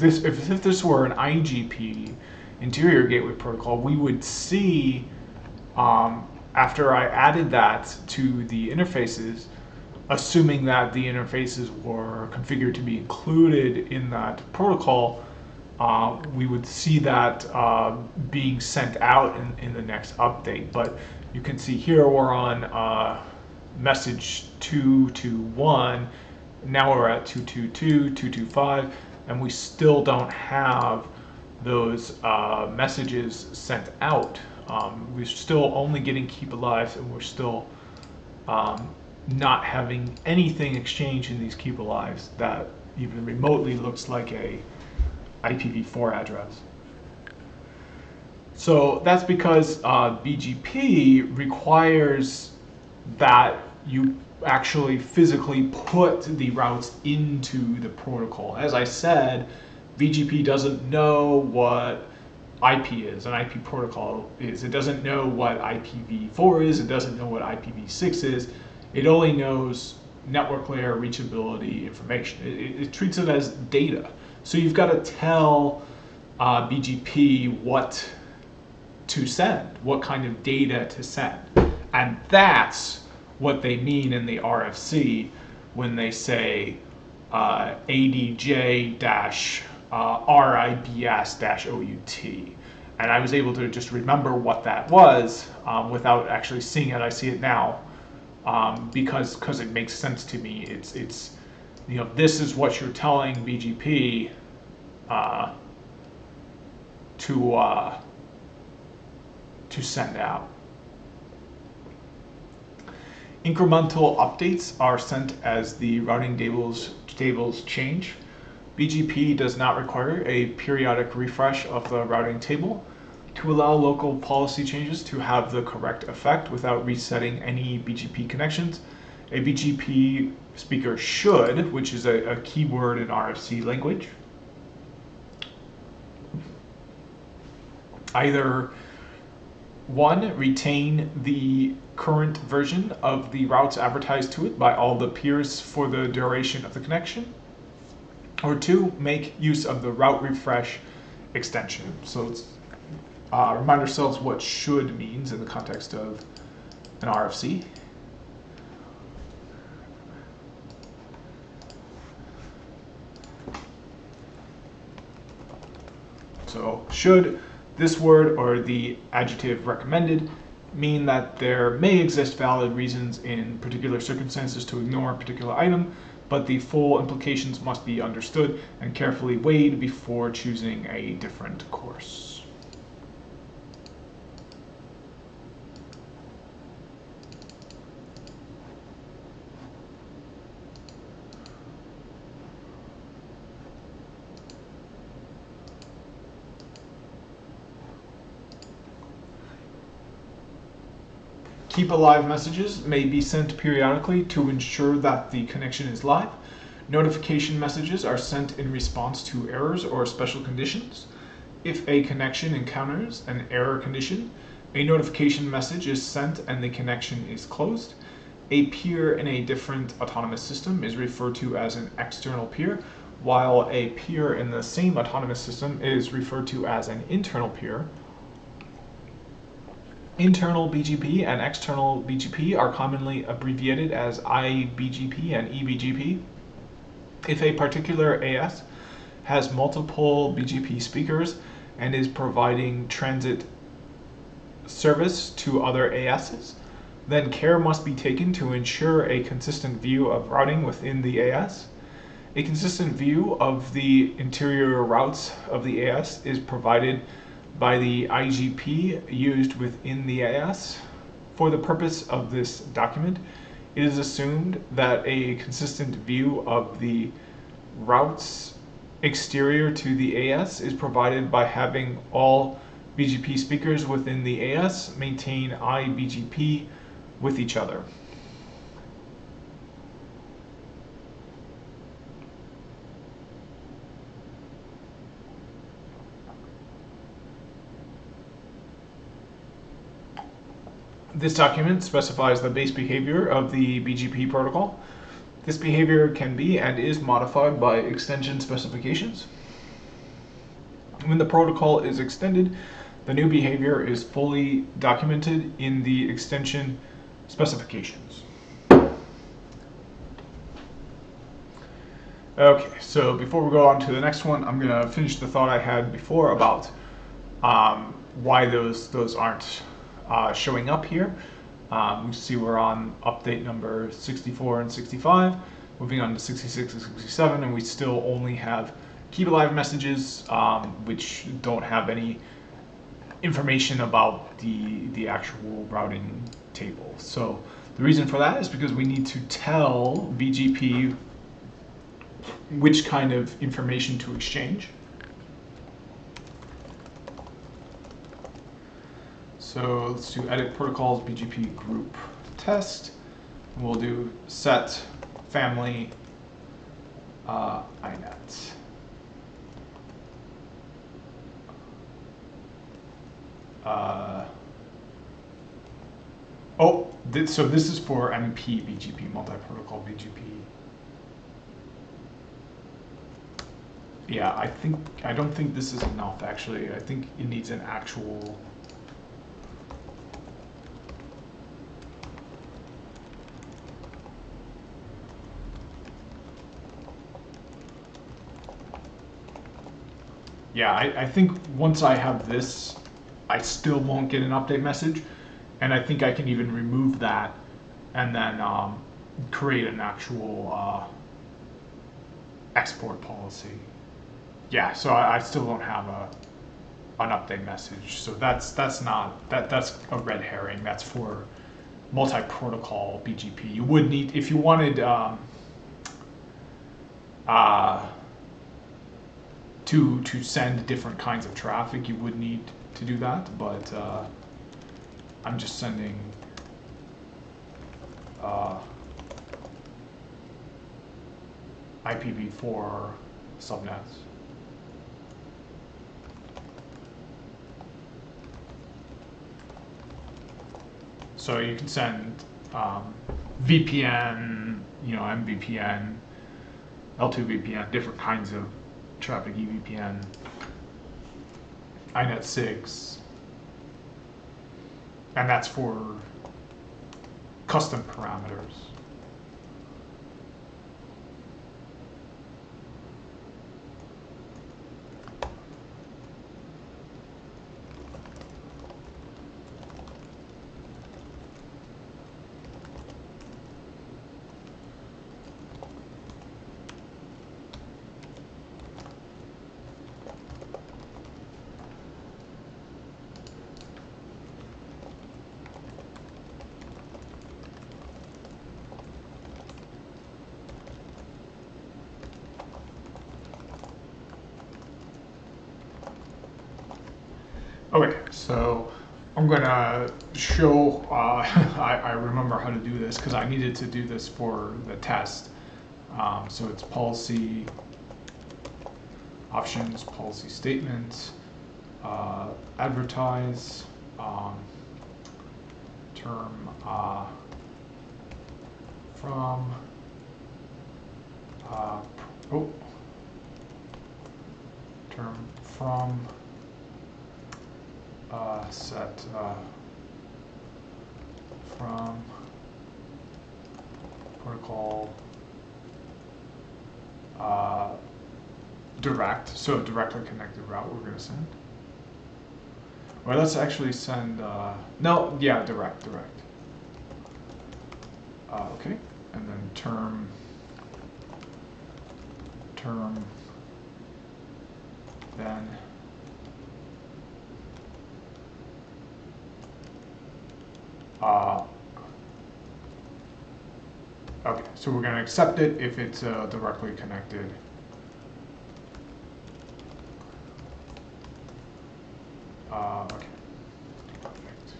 if this were an IGP, interior gateway protocol, we would see, after I added that to the interfaces, assuming that the interfaces were configured to be included in that protocol, we would see that being sent out in the next update. But you can see here we're on message 221. Now we're at 222, 225, and we still don't have those messages sent out. We're still only getting keep alive, and we're still not having anything exchanged in these keep alives that even remotely looks like a IPv4 address. So that's because BGP requires that you actually physically put the routes into the protocol. As I said, BGP doesn't know what IP is, an IP protocol is. It doesn't know what IPv4 is. It doesn't know what IPv6 is. It only knows network layer reachability information. It treats it as data. So you've got to tell BGP what to send, what kind of data to send. And that's what they mean in the RFC when they say ADJ-RIBS-OUT. And I was able to just remember what that was without actually seeing it. I see it now because it makes sense to me. It's you know, this is what you're telling BGP to send out. Incremental updates are sent as the routing tables change. BGP does not require a periodic refresh of the routing table to allow local policy changes to have the correct effect without resetting any BGP connections. A BGP speaker should, which is a keyword in RFC language, either one, retain the current version of the routes advertised to it by all the peers for the duration of the connection, or two, make use of the route refresh extension. So let's remind ourselves what should means in the context of an RFC. So should, this word or the adjective recommended, mean that there may exist valid reasons in particular circumstances to ignore a particular item, but the full implications must be understood and carefully weighed before choosing a different course. Keep alive messages may be sent periodically to ensure that the connection is live. Notification messages are sent in response to errors or special conditions. If a connection encounters an error condition, a notification message is sent and the connection is closed. A peer in a different autonomous system is referred to as an external peer, while a peer in the same autonomous system is referred to as an internal peer. Internal BGP and external BGP are commonly abbreviated as IBGP and EBGP. If a particular AS has multiple BGP speakers and is providing transit service to other ASs, then care must be taken to ensure a consistent view of routing within the AS. A consistent view of the interior routes of the AS is provided by the IGP used within the AS. For the purpose of this document, it is assumed that a consistent view of the routes exterior to the AS is provided by having all BGP speakers within the AS maintain IBGP with each other. This document specifies the base behavior of the BGP protocol. This behavior can be and is modified by extension specifications. When the protocol is extended, the new behavior is fully documented in the extension specifications. Okay, so before we go on to the next one, I'm going to finish the thought I had before about why those aren't showing up here. We see we're on update number 64 and 65, moving on to 66 and 67, and we still only have keep alive messages, which don't have any information about the actual routing table. So the reason for that is because we need to tell BGP which kind of information to exchange. So let's do edit protocols BGP group test. We'll do set family inet. So this is for MP BGP, multi-protocol BGP. Yeah, I don't think this is enough actually. I think it needs an actual. Yeah, I think once I have this, I still won't get an update message, and I think I can even remove that and then create an actual export policy. Yeah, so I still don't have an update message. So that's a red herring. That's for multi-protocol BGP. You would need, if you wanted to send different kinds of traffic, you would need to do that, but I'm just sending IPv4 subnets. So you can send VPN, MVPN, L2 VPN, different kinds of traffic, EVPN, INET 6, and that's for custom parameters. Okay, so I'm gonna show, I remember how to do this because I needed to do this for the test. So it's policy, options, policy statement, advertise, term from, term from set from protocol direct, so directly connected route we're going to send. Or let's actually send, no, yeah, direct. Okay, and then term, then okay, so we're going to accept it if it's directly connected. Okay, perfect.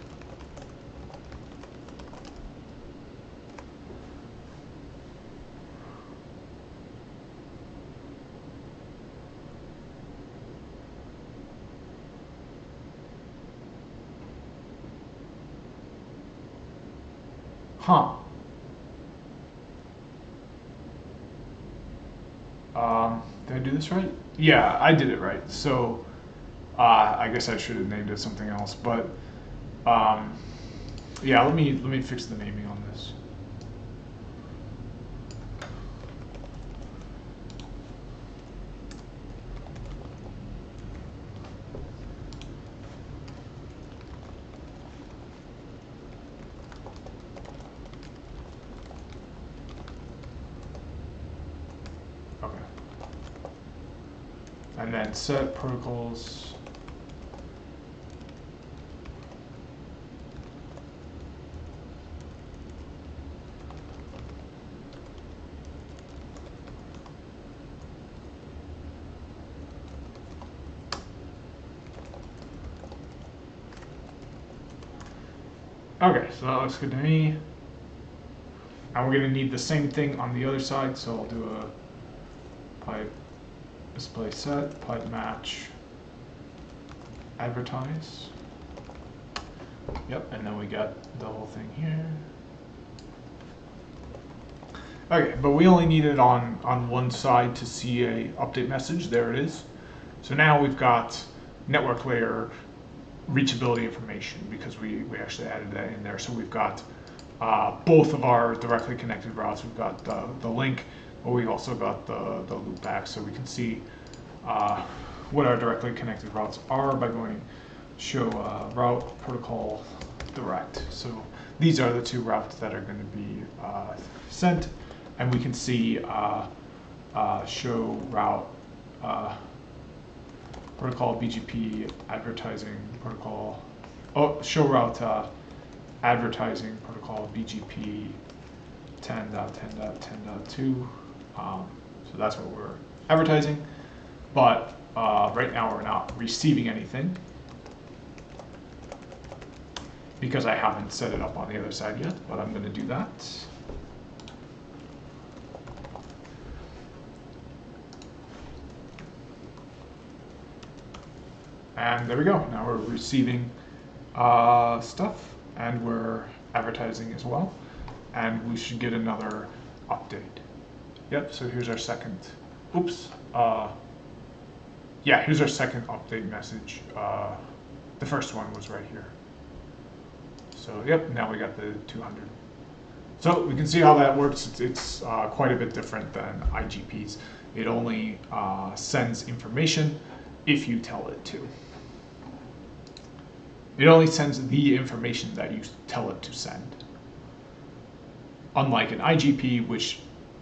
Huh. Did I do this right? Yeah, I did it right. So I guess I should have named it something else, but yeah, let me fix the naming on this. Okay. And then set protocols. Okay, so that looks good to me. And we're going to need the same thing on the other side, so I'll do a pipe display set, pipe match, advertise. Yep, and then we got the whole thing here. Okay, but we only need it on one side to see a update message. There it is. So now we've got network layer reachability information because we actually added that in there. So we've got both of our directly connected routes. We've got the link, but we've also got the loopback, so we can see what our directly connected routes are by going show route protocol direct. So these are the two routes that are going to be sent, and we can see show route protocol Bgp advertising protocol. Oh, show route advertising protocol Bgp 10.10.10.2. So that's what we're advertising, but right now we're not receiving anything because I haven't set it up on the other side yet, but I'm going to do that. And there we go. Now we're receiving stuff, and we're advertising as well. And we should get another update. Yep, so here's our second. Oops. Yeah, here's our second update message. The first one was right here. So yep, now we got the 200. So we can see how that works. It's quite a bit different than IGPs. It only sends information if you tell it to. It only sends the information that you tell it to send. Unlike an IGP, which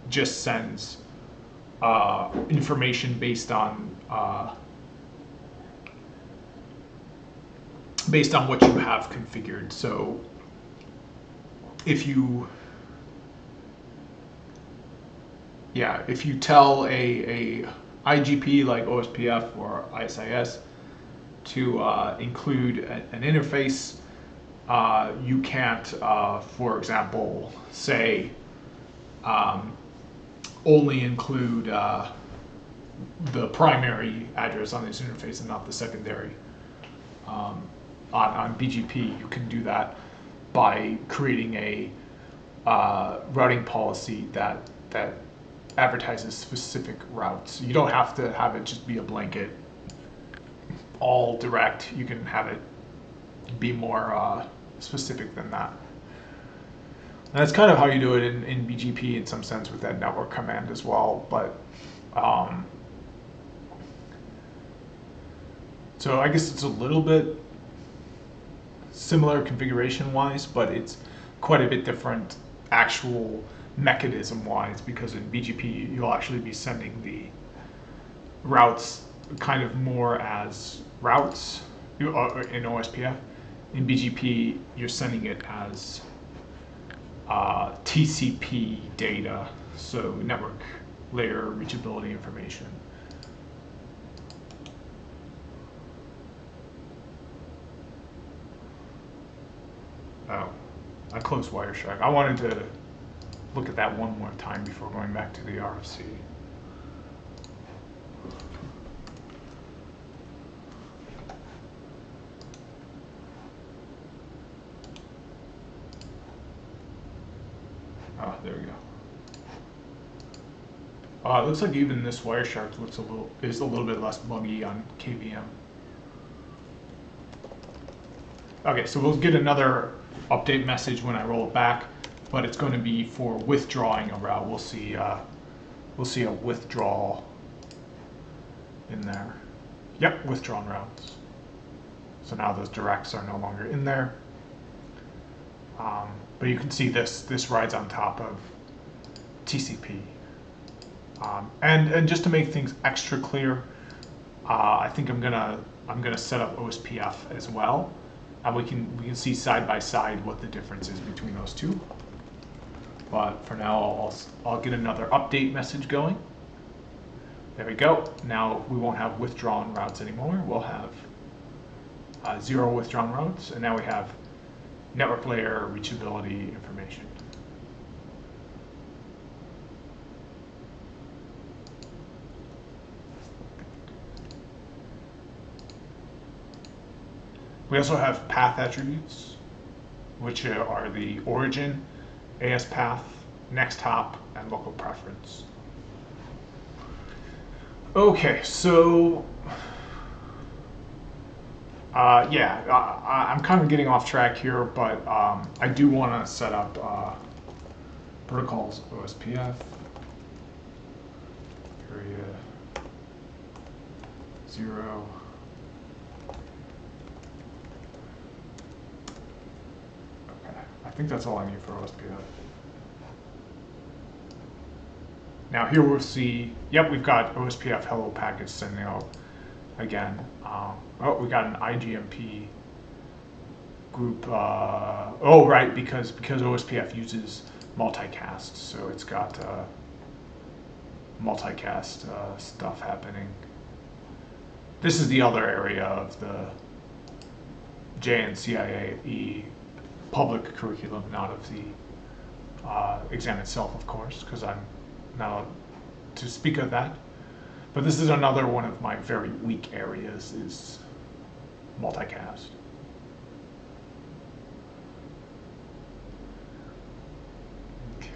just sends information based on what you have configured. So if you tell a IGP like OSPF or ISIS to include an interface, you can't, for example, say only include the primary address on this interface and not the secondary. On BGP, you can do that by creating a routing policy that advertises specific routes. You don't have to have it just be a blanket all direct. You can have it be more specific than that. And that's kind of how you do it in BGP in some sense with that network command as well. But so I guess it's a little bit similar configuration-wise, but it's quite a bit different actual mechanism-wise, because in BGP you'll actually be sending the routes kind of more as routes in OSPF. In BGP, you're sending it as TCP data, so network layer reachability information. Oh, I closed Wireshark. I wanted to look at that one more time before going back to the RFC. Oh, there we go. It looks like even this Wireshark is a little bit less buggy on KVM. Okay, so we'll get another update message when I roll it back, but it's going to be for withdrawing a route. We'll see a withdrawal in there. Yep, withdrawn routes. So now those directs are no longer in there. But you can see this rides on top of TCP. And just to make things extra clear, I think I'm gonna set up OSPF as well, and we can see side by side what the difference is between those two. But for now, I'll get another update message going. There we go. Now we won't have withdrawn routes anymore. We'll have 0 withdrawn routes, and now we have network layer reachability information. We also have path attributes, which are the origin, AS path, next hop, and local preference. Okay, so I'm kind of getting off track here, but I do want to set up protocols OSPF area 0. Okay, I think that's all I need for OSPF. Now here we'll see, yep, we've got OSPF hello package sending out again. Oh, we got an IGMP group. Oh, right, because OSPF uses multicast, so it's got multicast stuff happening. This is the other area of the JNCIAE public curriculum, not of the exam itself, of course, because I'm not allowed to speak of that. But this is another one of my very weak areas, is multicast. Okay.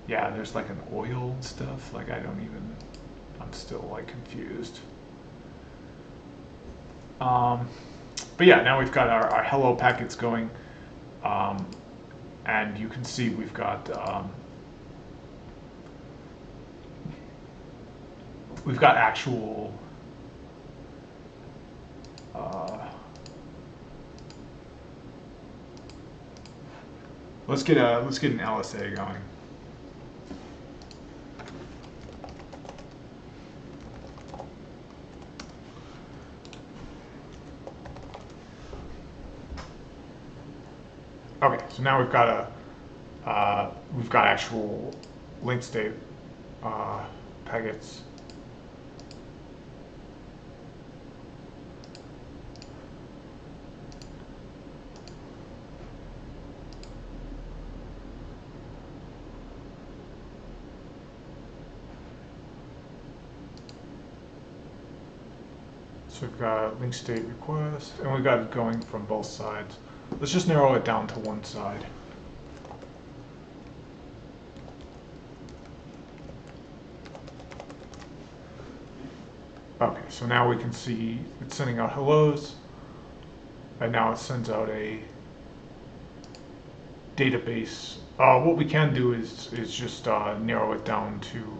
Yeah, there's like an oil and stuff, like I'm still like confused. But yeah, now we've got our hello packets going, and you can see we've got actual let's get an LSA going. Okay, so now we've got actual link state packets. So we've got link state request, and we've got it going from both sides. Let's just narrow it down to one side. Okay, so now we can see it's sending out hellos, and now it sends out a database. What we can do is just narrow it down to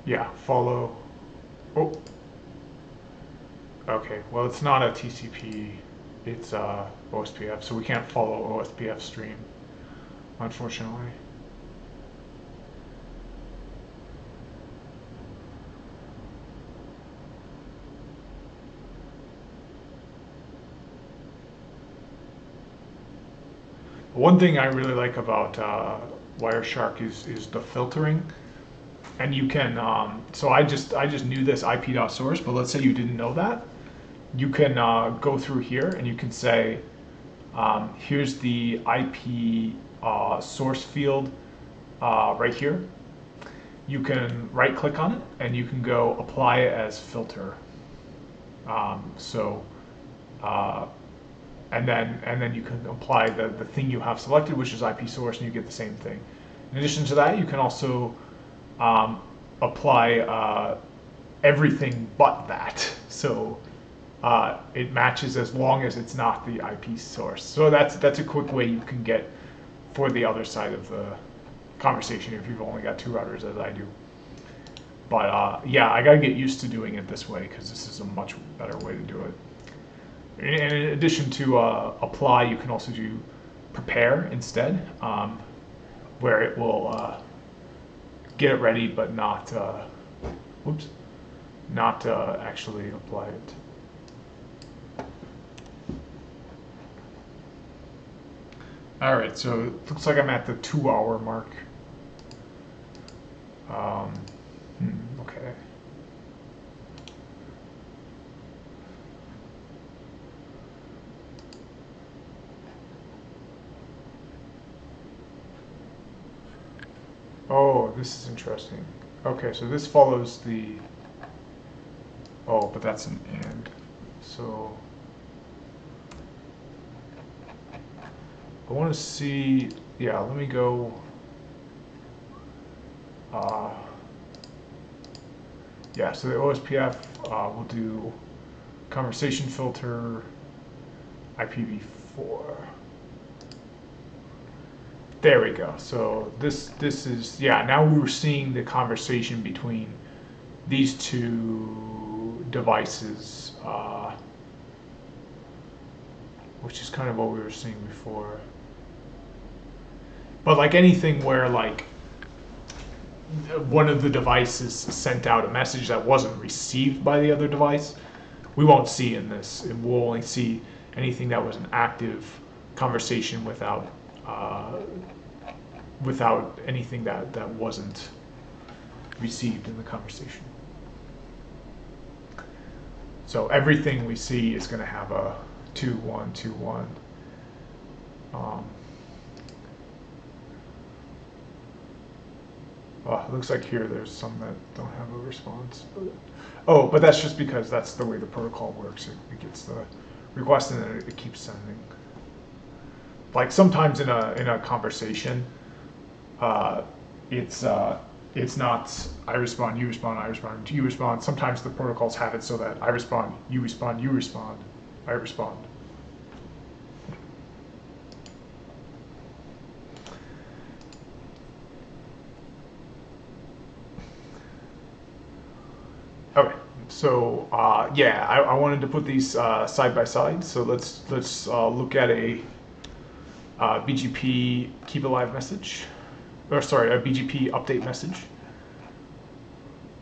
yeah, follow. Oh, okay. Well, it's not a TCP. It's OSPF, so we can't follow OSPF stream, unfortunately. One thing I really like about Wireshark is the filtering, and you can. So I just knew this IP.source, but let's say you didn't know that. You can go through here and you can say, here's the IP source field right here. You can right-click on it and you can go apply it as filter. And then you can apply the thing you have selected, which is IP source, and you get the same thing. In addition to that, you can also apply everything but that. So it matches as long as it's not the IP source. So that's a quick way you can get for the other side of the conversation if you've only got two routers, as I do. But yeah, I gotta get used to doing it this way because this is a much better way to do it. In addition to apply, you can also do prepare instead, where it will get it ready but not actually apply it. All right, so it looks like I'm at the 2-hour mark. Okay. Oh, this is interesting. Okay, so this follows the... Oh, but that's an AND. So... I want to see... Yeah, let me go... yeah, so the OSPF will do conversation filter IPv4. There we go. So this is, yeah, now we're seeing the conversation between these two devices, which is kind of what we were seeing before. But like anything where like one of the devices sent out a message that wasn't received by the other device, we won't see in this. We'll only see anything that was an active conversation without anything that wasn't received in the conversation. So everything we see is going to have a 2-1, 2-1. It looks like here there's some that don't have a response. But that's just because that's the way the protocol works. It gets the request and then it keeps sending. Like sometimes in a conversation, it's not I respond, you respond, I respond, you respond. Sometimes the protocols have it so that I respond, you respond, you respond, I respond. Okay, so yeah, I wanted to put these side by side. So let's look at a BGP keep alive message, or sorry, a BGP update message.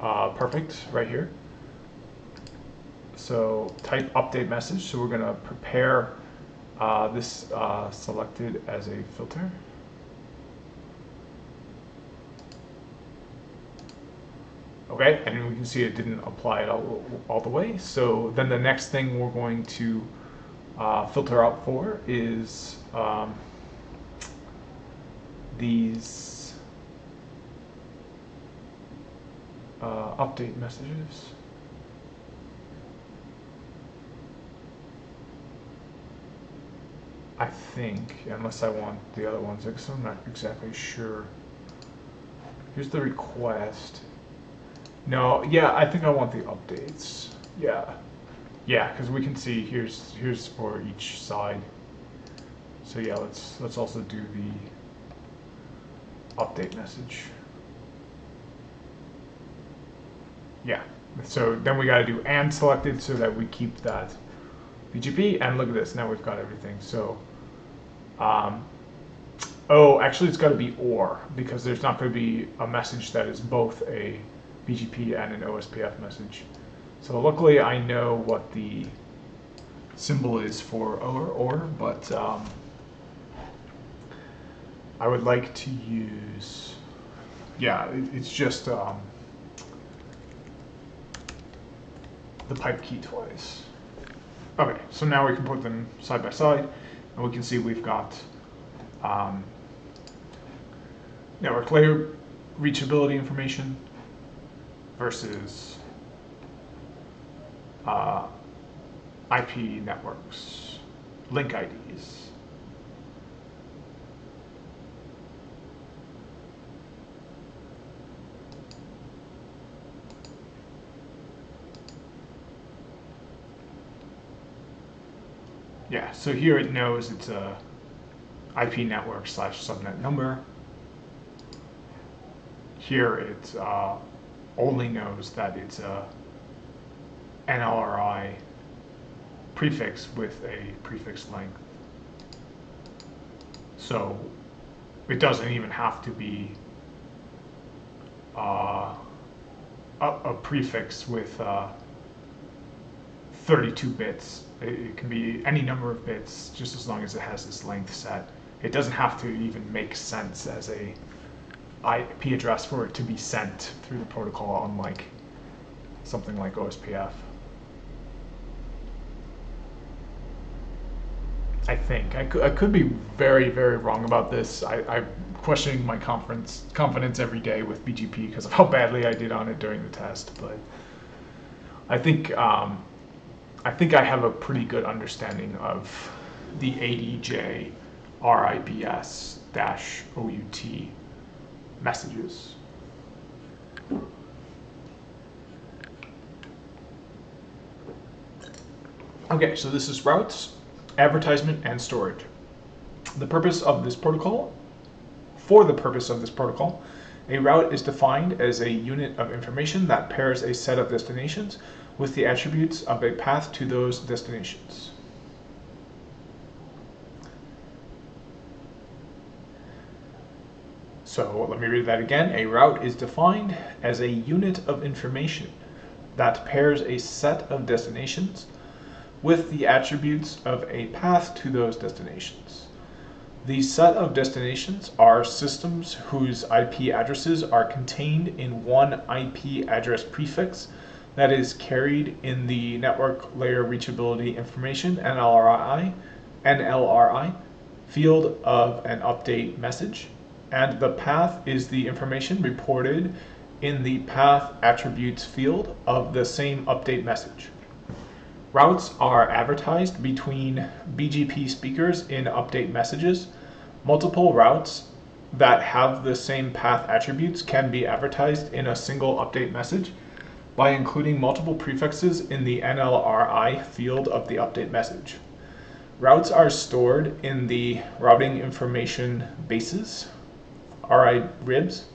Perfect, right here. So type update message. So we're gonna prepare this selected as a filter. Okay, and we can see it didn't apply it all the way. So then the next thing we're going to filter out for is these update messages. I think, unless I want the other ones, because I'm not exactly sure. Here's the request. No, yeah, I think I want the updates. Yeah, because we can see here's for each side. So yeah, let's also do the update message. Yeah, so then we got to do and selected so that we keep that BGP. And look at this, now we've got everything. So, oh, actually it's got to be or, because there's not going to be a message that is both a BGP and an OSPF message. So luckily I know what the symbol is for or, but I would like to use, yeah, it's just the pipe key twice. Okay, so now we can put them side by side, and we can see we've got network layer reachability information versus IP networks, link IDs. Yeah, so here it knows it's a IP network / subnet number. Here it only knows that it's a NLRI prefix with a prefix length. So it doesn't even have to be a prefix with 32 bits. It can be any number of bits, just as long as it has this length set. It doesn't have to even make sense as a IP address for it to be sent through the protocol, unlike something like OSPF. I think. I could be very, very wrong about this. I'm questioning my confidence every day with BGP because of how badly I did on it during the test, but I think I have a pretty good understanding of the ADJ RIBS-OUT messages. Okay, so this is routes, advertisement, and storage. For the purpose of this protocol, a route is defined as a unit of information that pairs a set of destinations with the attributes of a path to those destinations. So let me read that again. A route is defined as a unit of information that pairs a set of destinations with the attributes of a path to those destinations. The set of destinations are systems whose IP addresses are contained in one IP address prefix that is carried in the network layer reachability information NLRI field of an update message, and the path is the information reported in the path attributes field of the same update message. Routes are advertised between BGP speakers in update messages. Multiple routes that have the same path attributes can be advertised in a single update message by including multiple prefixes in the NLRI field of the update message. Routes are stored in the routing information bases, RIBs,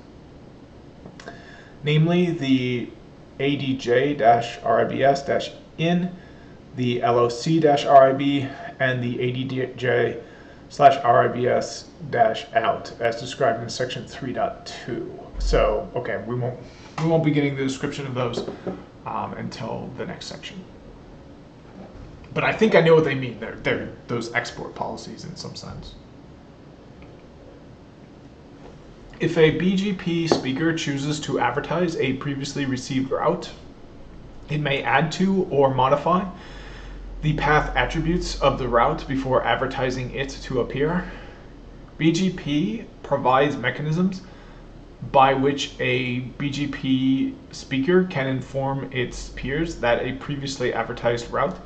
namely the ADJ-RIBS-in, the LOC-RIB, and the ADJ/RIBS-out, as described in section 3.2. So, okay, we won't be getting the description of those until the next section. But I think I know what they mean. They're those export policies in some sense. If a BGP speaker chooses to advertise a previously received route, it may add to or modify the path attributes of the route before advertising it to appear. BGP provides mechanisms by which a BGP speaker can inform its peers that a previously advertised route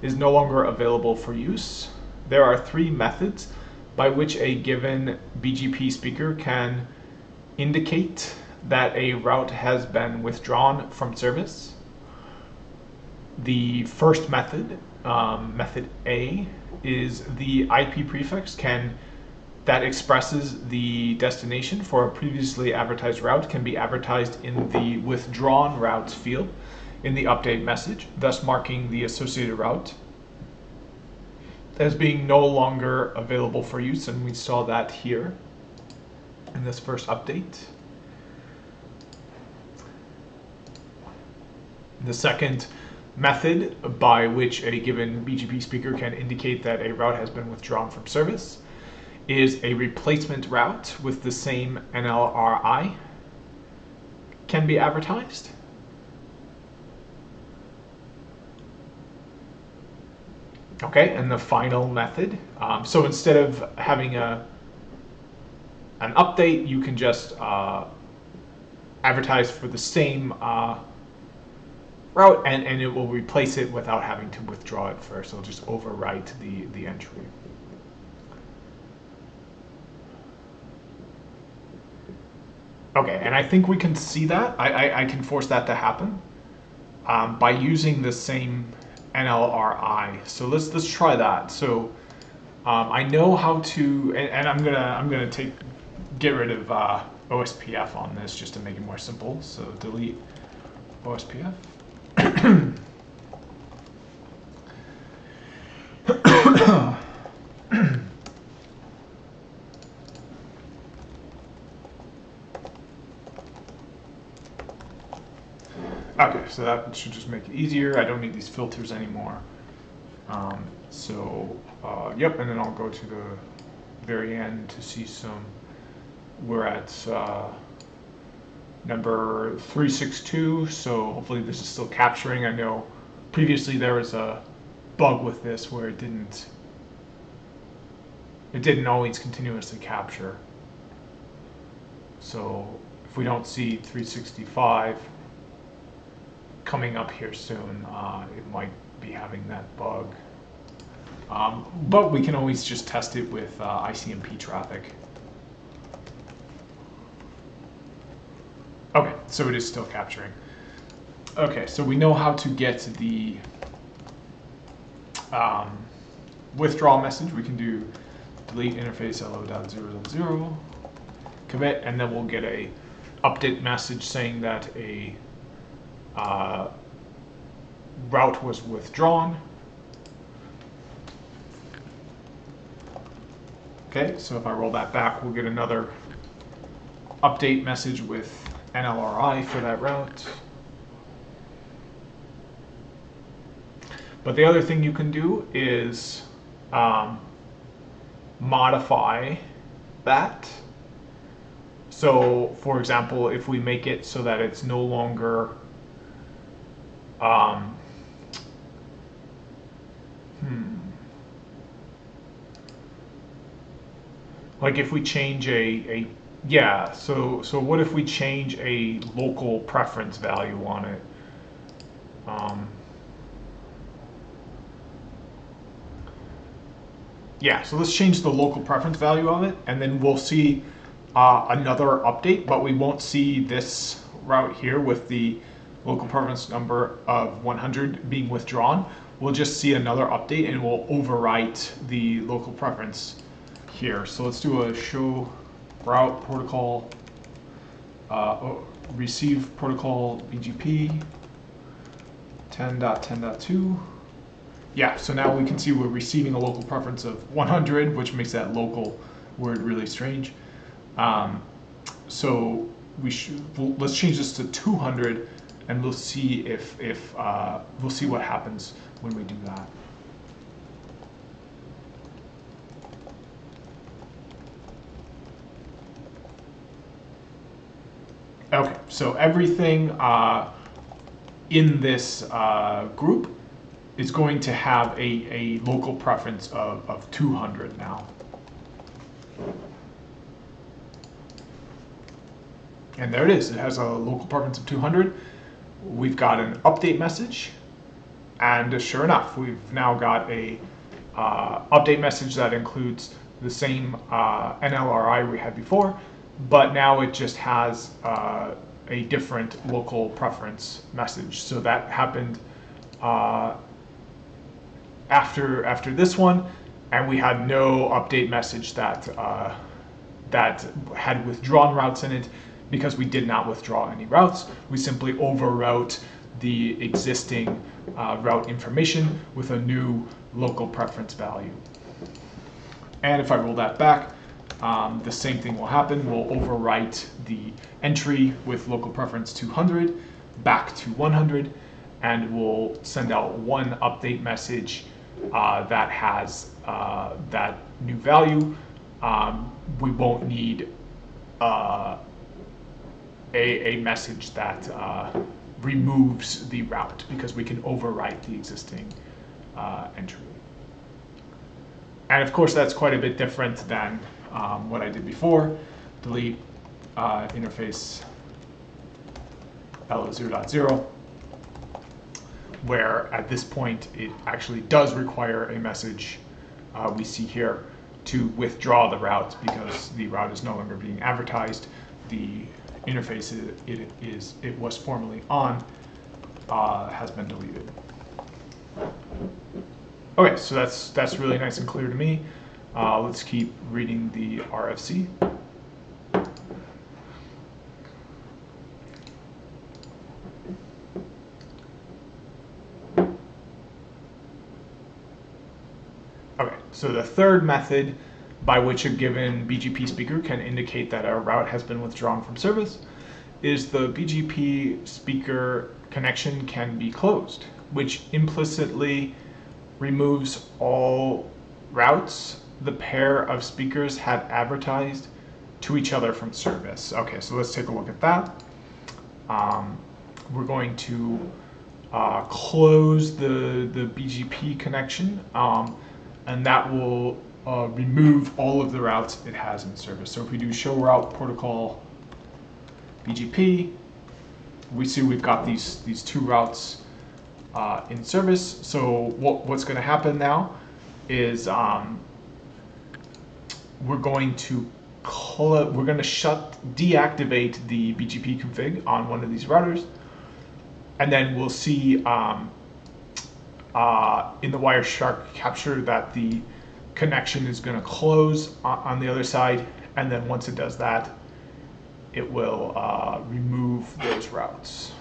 is no longer available for use. there are three methods by which a given BGP speaker can indicate that a route has been withdrawn from service. The first method, method A, is the IP prefix that expresses the destination for a previously advertised route can be advertised in the withdrawn routes field in the update message, thus marking the associated route as being no longer available for use, and we saw that here in this first update. The second method by which a given BGP speaker can indicate that a route has been withdrawn from service is a replacement route with the same NLRI can be advertised. Okay, and the final method. So instead of having an update, you can just advertise for the same route, and it will replace it without having to withdraw it first. It'll just overwrite the entry. Okay, and I think we can see that. I can force that to happen by using the same NLRI. So let's try that. So I know how to, and I'm gonna get rid of OSPF on this just to make it more simple. So delete OSPF. Okay, so that should just make it easier. I don't need these filters anymore. Yep, and then I'll go to the very end to see some. We're at number 362, so hopefully this is still capturing. I know previously there was a bug with this where it didn't always continuously capture. So if we don't see 365 coming up here soon, it might be having that bug. But we can always just test it with ICMP traffic. Okay, so it is still capturing. Okay, so we know how to get the withdrawal message. We can do delete interface lo.0.0 commit, and then we'll get a update message saying that a route was withdrawn. Okay, so if I roll that back, we'll get another update message with NLRI for that route. But the other thing you can do is modify that. So, for example, if we make it so that it's no longer like if we change so what if we change a local preference value on it? Yeah, so let's change the local preference value of it, and then we'll see another update, but we won't see this route here with the local preference number of 100 being withdrawn. We'll just see another update, and we'll overwrite the local preference here. So let's do a show route protocol, receive protocol BGP 10.10.2. Yeah, so now we can see we're receiving a local preference of 100, which makes that local word really strange. So let's change this to 200, and we'll see we'll see what happens when we do that. Okay, so everything in this group is going to have a local preference of 200 now. And there it is. It has a local preference of 200. We've got an update message, and sure enough, we've now got a update message that includes the same NLRI we had before, but now it just has a different local preference message. So that happened after this one, and we had no update message that that had withdrawn routes in it because we did not withdraw any routes. We simply overwrote the existing route information with a new local preference value. And if I roll that back, the same thing will happen. We'll overwrite the entry with local preference 200 back to 100, and we'll send out one update message that has that new value. We won't need a message that removes the route because we can overwrite the existing entry. And of course, that's quite a bit different than what I did before. Delete interface L0.0, where at this point it actually does require a message we see here to withdraw the route because the route is no longer being advertised. The interface it was formerly on has been deleted. Okay, so that's really nice and clear to me. Let's keep reading the RFC. Okay, so the third method by which a given BGP speaker can indicate that a route has been withdrawn from service is the BGP speaker connection can be closed, which implicitly removes all routes the pair of speakers had advertised to each other from service. Okay, so let's take a look at that. We're going to close the BGP connection, and that will remove all of the routes it has in service. So if we do show route protocol BGP, we see we've got these two routes in service. So what's going to happen now is we're going to deactivate the BGP config on one of these routers, and then we'll see in the Wireshark capture that the connection is going to close on the other side, and then once it does that, it will remove those routes.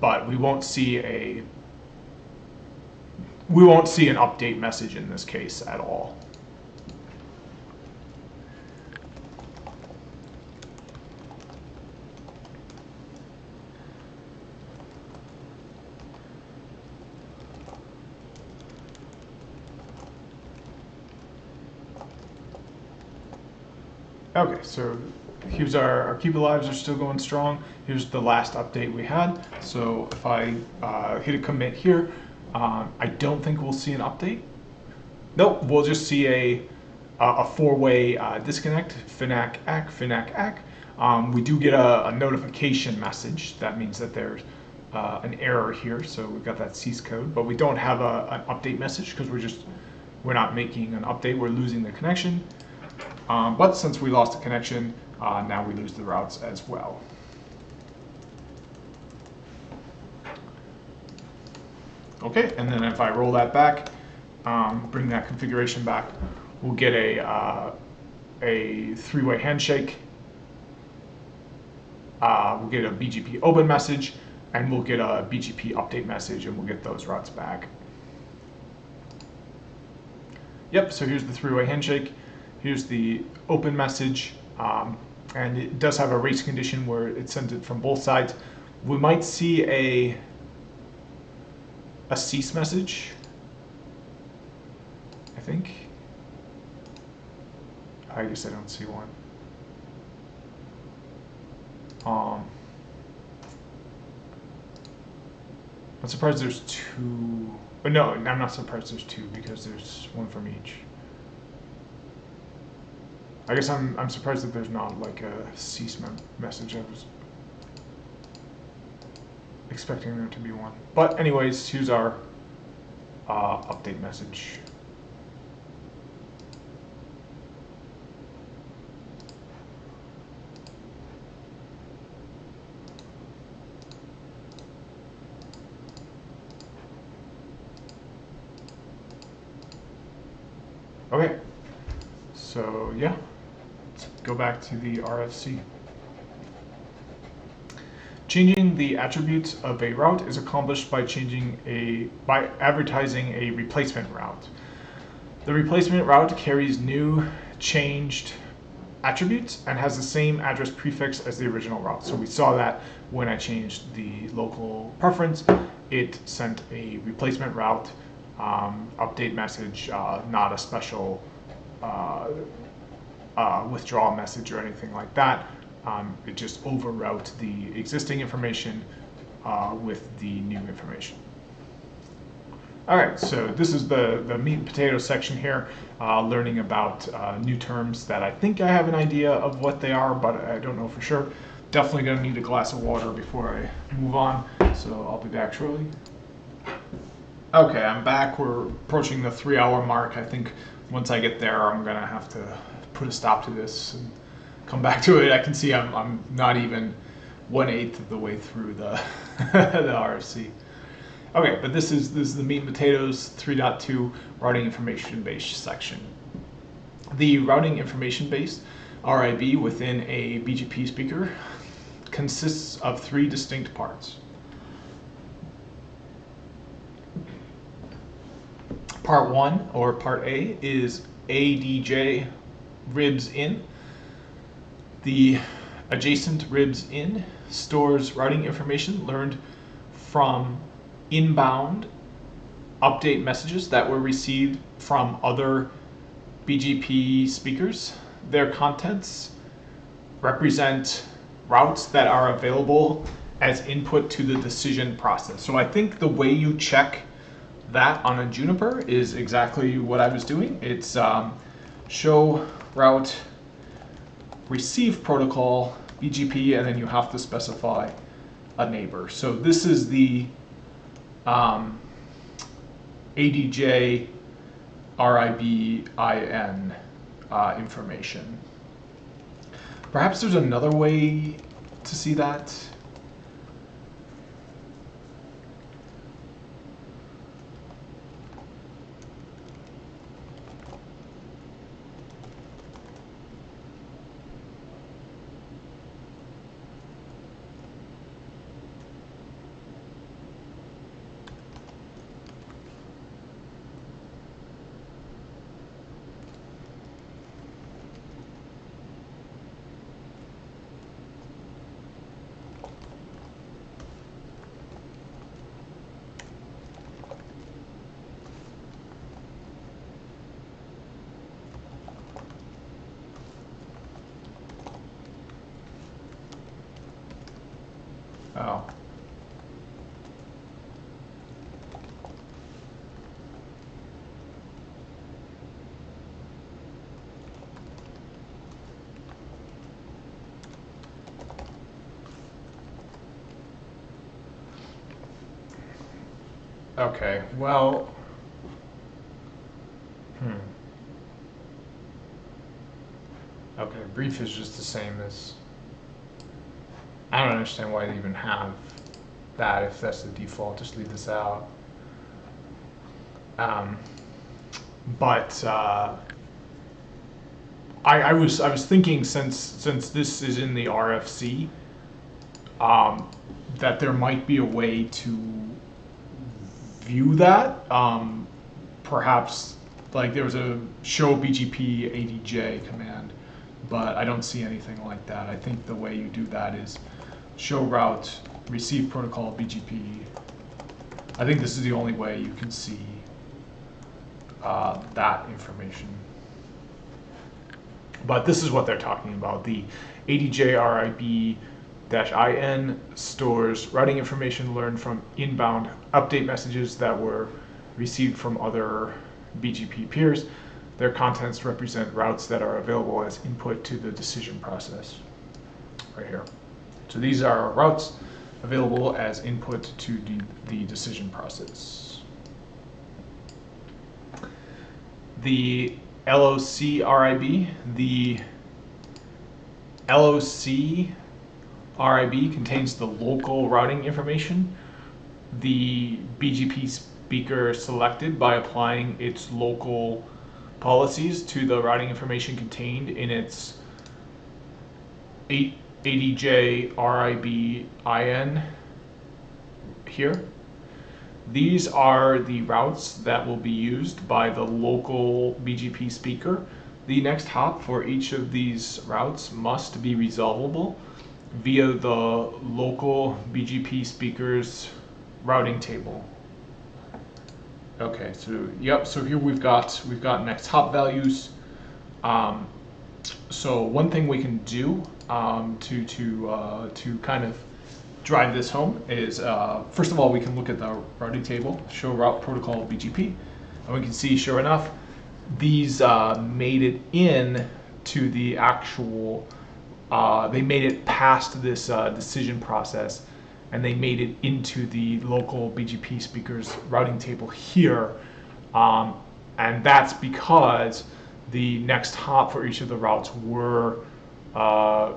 But we won't see an update message in this case at all. Okay, so here's our keep alives are still going strong. Here's the last update we had. So if I hit a commit here, I don't think we'll see an update. Nope, we'll just see a four-way disconnect, FINAC ACK, FINAC ACK. We do get a notification message. That means that there's an error here. So we've got that cease code, but we don't have an update message because we're not making an update. We're losing the connection. But since we lost the connection, now we lose the routes as well. Okay, and then if I roll that back, bring that configuration back, we'll get a three-way handshake. We'll get a Bgp Open Message, and we'll get a Bgp update message, and we'll get those routes back. Yep, so here's the three-way handshake. Here's the open message, and it does have a race condition where it sends it from both sides. We might see a cease message, I think. I guess I don't see one. I'm surprised there's two. But no, I'm not surprised there's two because there's one from each. I guess I'm surprised that there's not like a cease message. I was expecting there to be one. But anyways, here's our update message. Okay, so yeah, let's go back to the RFC. Changing the attributes of a route is accomplished by advertising a replacement route. The replacement route carries new changed attributes and has the same address prefix as the original route. So we saw that when I changed the local preference, it sent a replacement route update message, not a special withdrawal message or anything like that. It just overwrote the existing information with the new information. All right, so this is the meat and potatoes section here, learning about new terms that I think I have an idea of what they are, but I don't know for sure. Definitely gonna need a glass of water before I move on, so I'll be back shortly. Okay, I'm back. We're approaching the 3-hour mark. I think once I get there, I'm gonna have to put a stop to this and come back to it. I can see I'm not even 1/8 of the way through the the RFC. Okay, but this is the meat and potatoes 3.2 routing information base section. The routing information base, RIB, within a BGP speaker consists of 3 distinct parts. Part 1, or Part A, is ADJ ribs in. The adjacent ribs in stores routing information learned from inbound update messages that were received from other BGP speakers. Their contents represent routes that are available as input to the decision process. So I think the way you check that on a Juniper is exactly what I was doing. It's show route receive protocol BGP, and then you have to specify a neighbor. So this is the ADJ RIBIN information. Perhaps there's another way to see that. Oh. Okay, well, okay, brief is just the same as, I don't understand why they even have that if that's the default, just leave this out. But I was thinking since this is in the RFC, that there might be a way to view that. Perhaps like there was a show BGP ADJ command, but I don't see anything like that. I think the way you do that is show route receive protocol BGP. I think this is the only way you can see that information. But this is what they're talking about. The ADJ RIB-IN stores routing information learned from inbound update messages that were received from other BGP peers. Their contents represent routes that are available as input to the decision process. Right here. So these are routes available as input to the decision process. the LOC RIB. The LOC RIB contains the local routing information. The BGP speaker selected by applying its local policies to the routing information contained in its 80J RIB IN here. These are the routes that will be used by the local BGP speaker. The next hop for each of these routes must be resolvable via the local BGP speaker's routing table. Okay, so yep, so here we've got next hop values. So one thing we can do to kind of drive this home is first of all, we can look at the routing table, show route protocol BGP, and we can see, sure enough, these made it in to the actual. They made it past this decision process, and they made it into the local BGP speaker's routing table here, and that's because the next hop for each of the routes were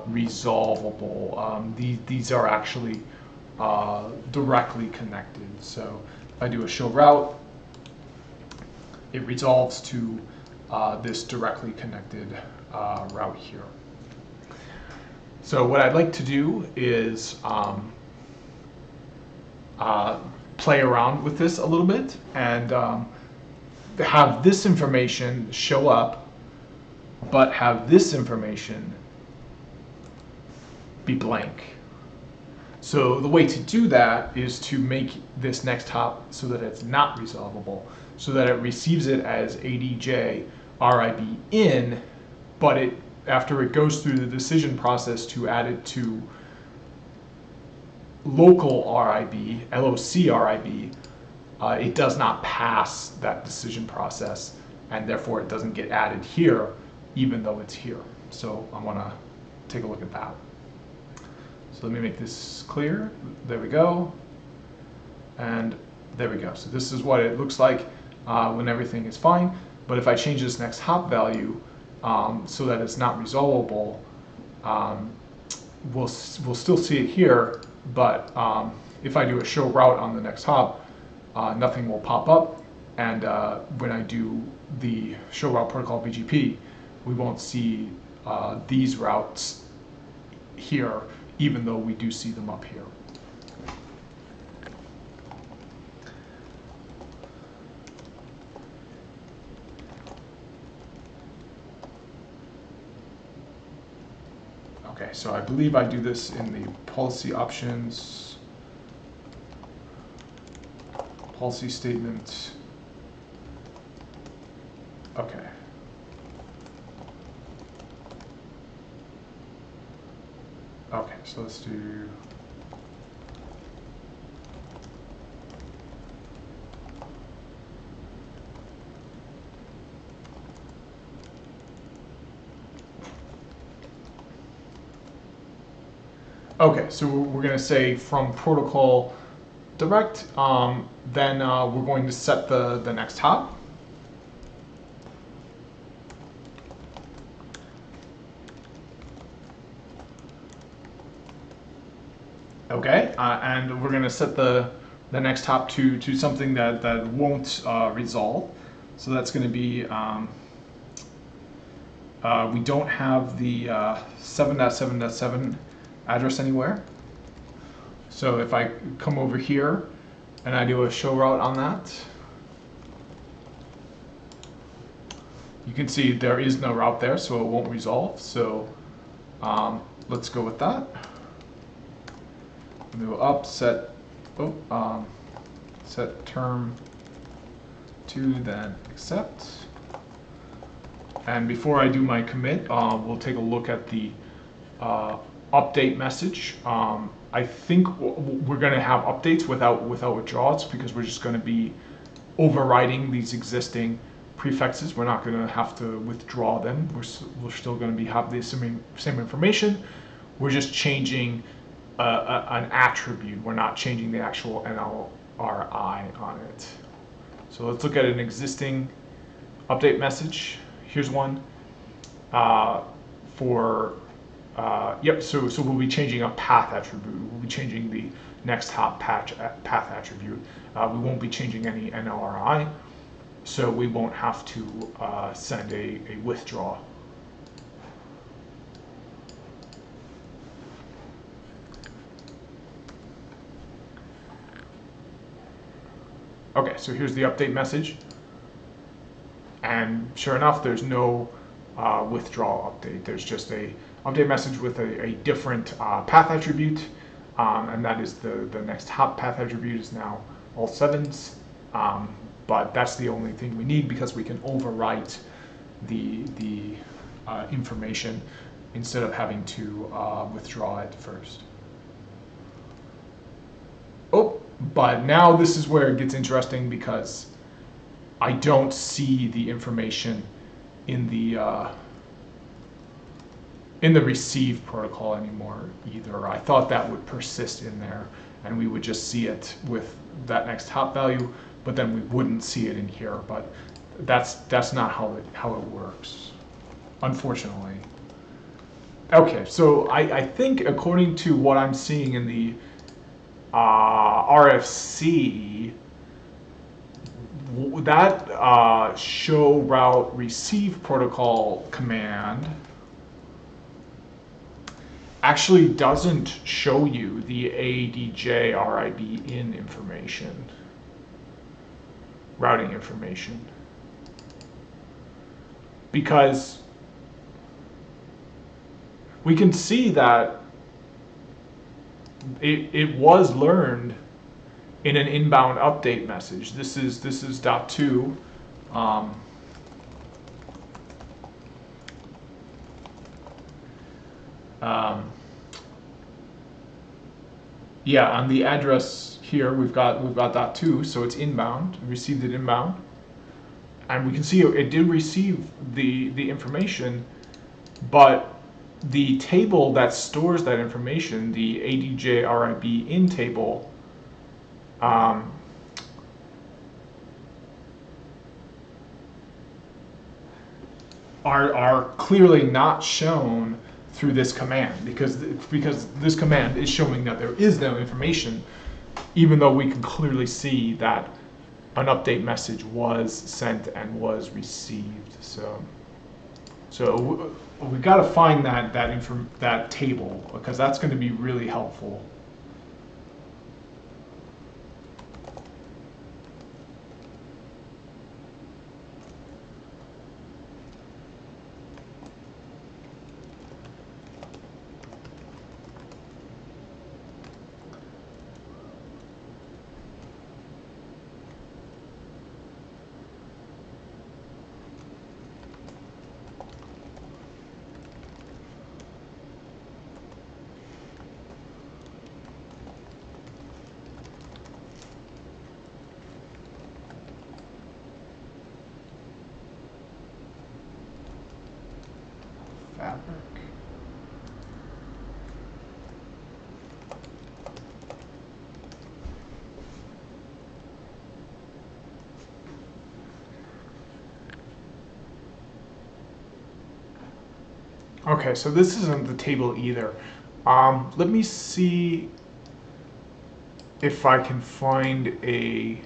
resolvable. These are actually directly connected. So if I do a show route, it resolves to this directly connected route here. So what I'd like to do is play around with this a little bit and have this information show up, but have this information be blank. So the way to do that is to make this next hop so that it's not resolvable, so that it receives it as 80J RIB in, but after it goes through the decision process to add it to local RIB, LOC RIB, it does not pass that decision process, and therefore it doesn't get added here, even though it's here. So I want to take a look at that. So let me make this clear. There we go. And there we go. So this is what it looks like when everything is fine. But if I change this next hop value so that it's not resolvable, we'll still see it here. But if I do a show route on the next hop, nothing will pop up. And when I do the show route protocol BGP, we won't see these routes here, even though we do see them up here. Okay, so I believe I do this in the policy options, policy statement. Okay. Okay, so let's do. Okay, so we're going to say from protocol direct, then we're going to set the next hop. Okay, and we're going to set the next hop to something that won't resolve. So that's going to be, we don't have the 7.7.7 address anywhere. So if I come over here and I do a show route on that, you can see there is no route there, so it won't resolve. So let's go with that. We go up, set term to, then accept. And before I do my commit, we'll take a look at the update message. I think we're going to have updates without withdrawals, because we're just going to be overriding these existing prefixes. We're not going to have to withdraw them. We're still going to have the same information. We're just changing an attribute. We're not changing the actual NLRI on it. So let's look at an existing update message. Here's one so we'll be changing a path attribute. We'll be changing the next hop path attribute. We won't be changing any NLRI, so we won't have to send a withdraw. Okay, so here's the update message. And sure enough, there's no withdrawal update. There's just a update message with a different path attribute, and that is the next hop path attribute is now all 7s. But that's the only thing we need because we can overwrite the information instead of having to withdraw it first. Oh, but now this is where it gets interesting because I don't see the information in the receive protocol anymore either. I thought that would persist in there and we would just see it with that next hop value, but then we wouldn't see it in here. But that's not how it works, unfortunately. Okay, so I think according to what I'm seeing in the RFC, that show route receive protocol command actually doesn't show you the ADJ RIB in information, routing information, because we can see that it was learned in an inbound update message. This is .2. Yeah, on the address here we've got .2, so it's inbound. We received it inbound, and we can see it did receive the information, but the table that stores that information, the ADJ RIB in table, are clearly not shown through this command because this command is showing that there is no information, even though we can clearly see that an update message was sent and was received. So we got to find that table because that's going to be really helpful. Fabric. Okay, so this isn't the table either. Let me see if I can find a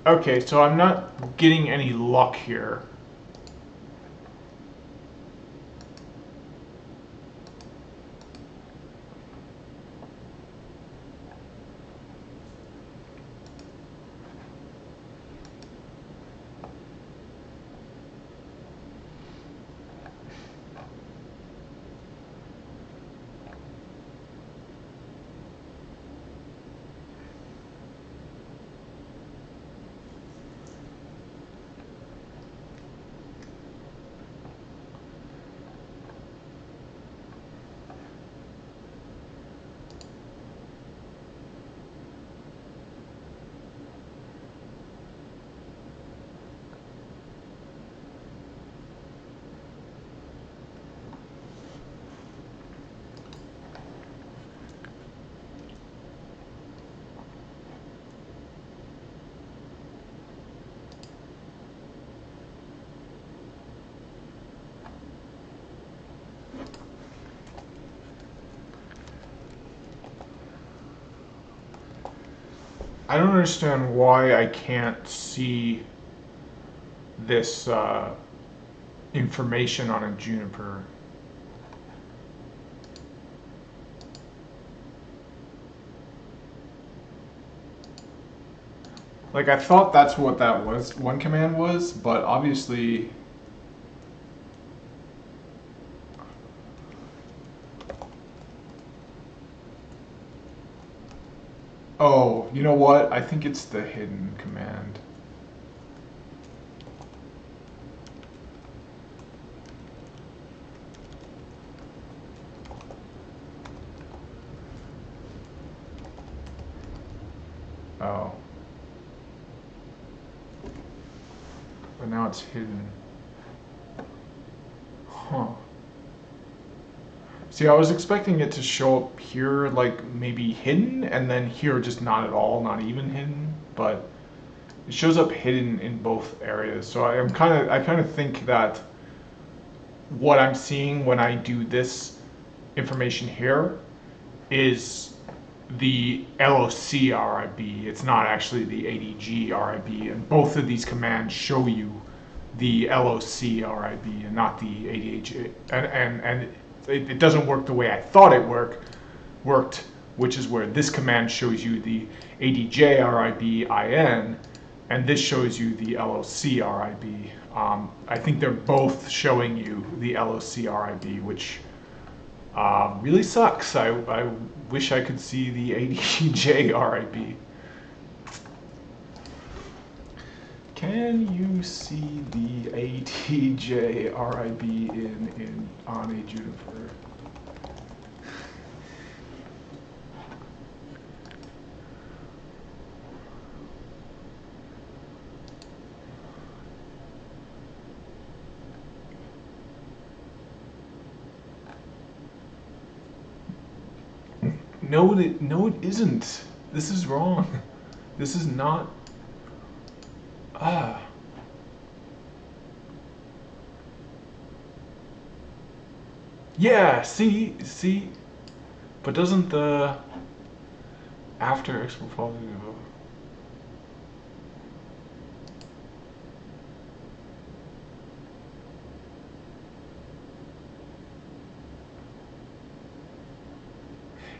Okay, so I'm not getting any luck here. I don't understand why I can't see this information on a Juniper. Like, I thought that's what that was, one command was, but obviously... Oh, you know what? I think it's the hidden command. Oh. But now it's hidden. Huh. See, I was expecting it to show up here, like, maybe hidden, and then here just not at all, not even hidden, but it shows up hidden in both areas. So I kind of think that what I'm seeing when I do this information here is the LOC RIB. It's not actually the ADG RIB, and both of these commands show you the LOC RIB and not the ADG. And it doesn't work the way I thought it worked, which is where this command shows you the ADJ RIB IN, and this shows you the LOC RIB. I think they're both showing you the LOC RIB, which really sucks. I wish I could see the ADJ RIB. Can you see the ADJ RIB on a Juniper? No, it isn't. This is wrong. This is not. Ah. Yeah, see, but doesn't the after export follow?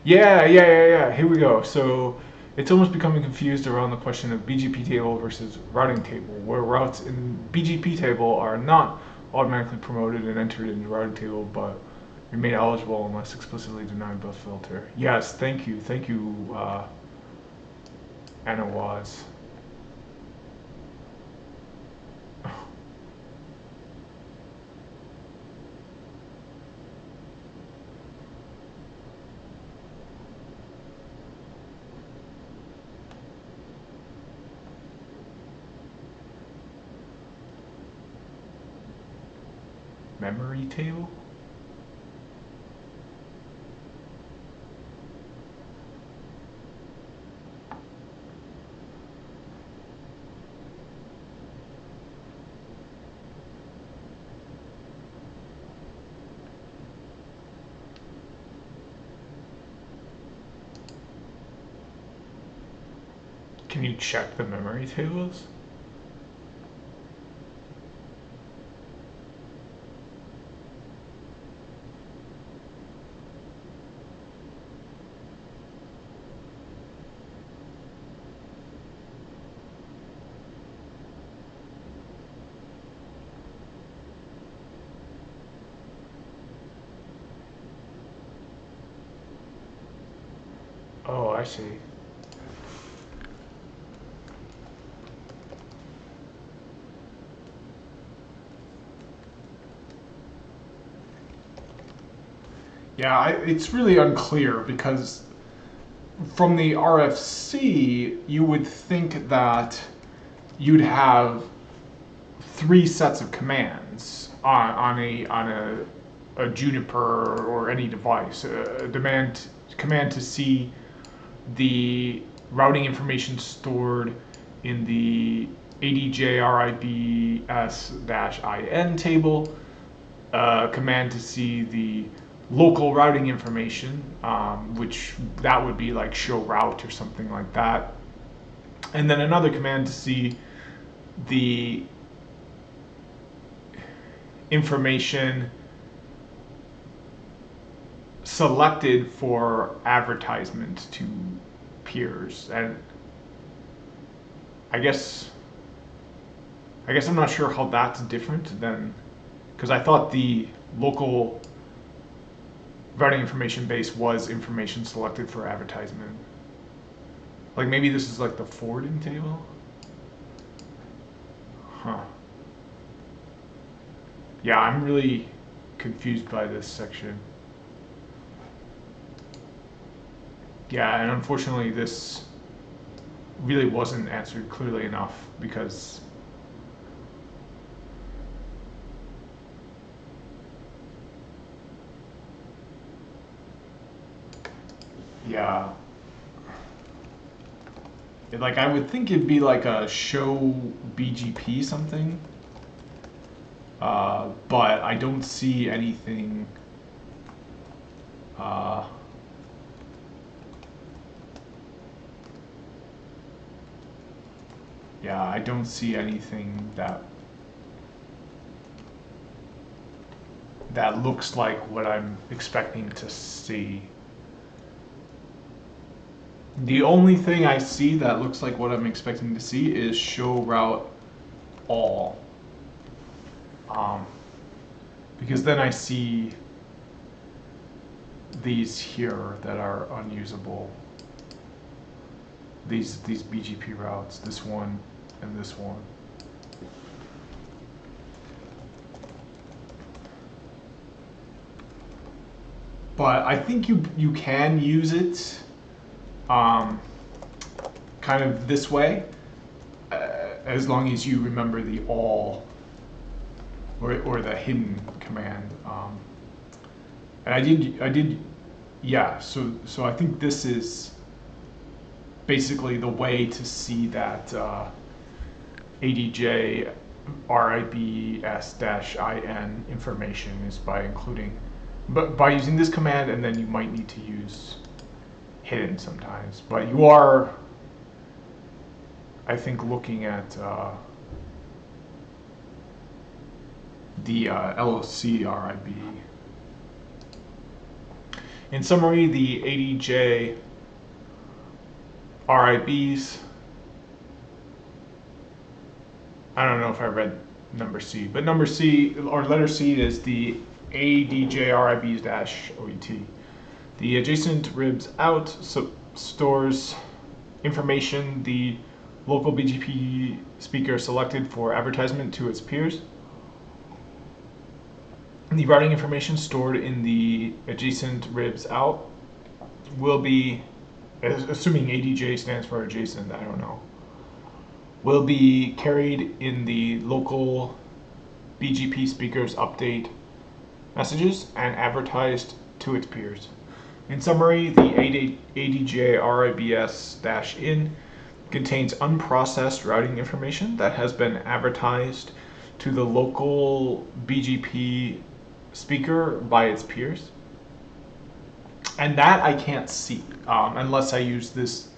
Yeah. Here we go. So it's almost becoming confused around the question of BGP table versus routing table, where routes in BGP table are not automatically promoted and entered in the routing table, but remain eligible unless explicitly denied by filter. Yes, thank you, Anna Waz. Memory table? Can you check the memory tables? Oh, I see. Yeah, it's really unclear because from the RFC, you would think that you'd have 3 sets of commands on a Juniper or any device. A command to see the routing information stored in the ADJ-RIBS-IN table, command to see the local routing information, which that would be like show route or something like that, and then another command to see the information selected for advertisement to peers. And I guess I'm not sure how that's different than, because I thought the local routing information base was information selected for advertisement. Like maybe this is like the forwarding table? Huh. Yeah, I'm really confused by this section. Yeah, and unfortunately this really wasn't answered clearly enough because yeah. Like I would think it'd be like a show BGP something, but I don't see anything. Yeah, I don't see anything that looks like what I'm expecting to see. The only thing I see that looks like what I'm expecting to see is show route all. Because then I see these here that are unusable. These BGP routes, this one and this one. But I think you can use it kind of this way, as long as you remember the all or the hidden command. And I did, yeah. So I think this is basically the way to see that ADJ RIBS-IN information is by using this command, and then you might need to use hidden sometimes. But you are, I think, looking at the LOC RIB. In summary, the ADJ RIBs, I don't know if I read number C, but number C, or letter C, is the ADJ RIBs-OET. The adjacent ribs out stores information the local BGP speaker selected for advertisement to its peers. The routing information stored in the adjacent ribs out will be, assuming ADJ stands for adjacent, I don't know, will be carried in the local BGP speaker's update messages and advertised to its peers. In summary, the ADJ RIBS-IN contains unprocessed routing information that has been advertised to the local BGP speaker by its peers. And that I can't see unless I use this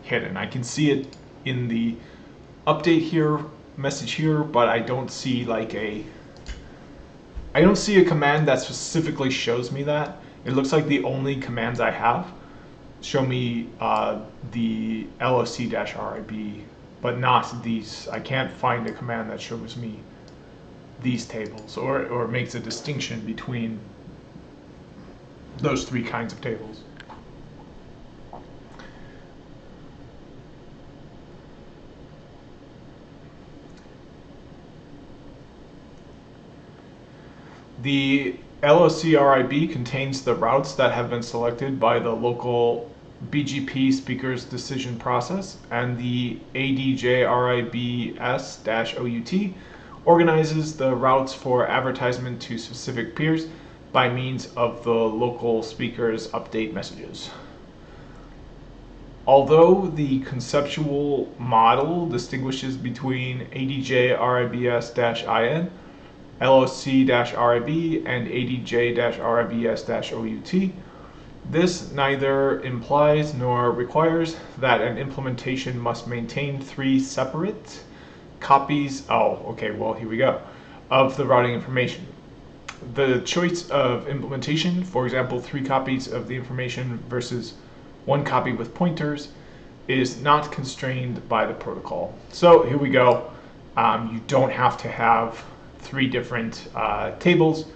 hidden. I can see it in the update here, message here, but I don't see I don't see a command that specifically shows me that. It looks like the only commands I have show me the LOC-RIB, but not these. I can't find a command that shows me these tables or makes a distinction between those three kinds of tables. The LOC-RIB contains the routes that have been selected by the local BGP speaker's decision process, and the ADJ-RIBS-OUT organizes the routes for advertisement to specific peers by means of the local speaker's update messages. Although the conceptual model distinguishes between ADJ-RIBS-IN, LOC-RIB, and ADJ-RIBS-OUT, this neither implies nor requires that an implementation must maintain three separate copies, of the routing information. The choice of implementation, for example, 3 copies of the information versus 1 copy with pointers, is not constrained by the protocol. So here we go. You don't have to have 3 different tables.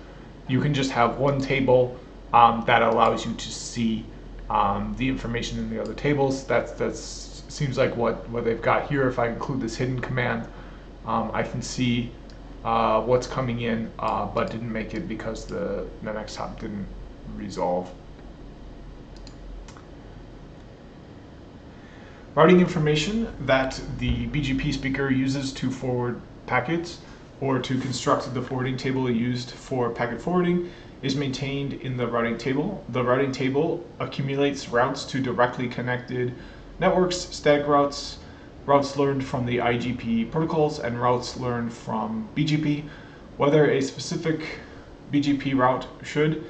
You can just have 1 table that allows you to see the information in the other tables. That seems like what they've got here. If I include this hidden command, I can see what's coming in, but didn't make it because the next hop didn't resolve. Routing information that the BGP speaker uses to forward packets or to construct the forwarding table used for packet forwarding is maintained in the routing table. The routing table accumulates routes to directly connected networks, static routes, routes learned from the IGP protocols, and routes learned from BGP. Whether a specific BGP route should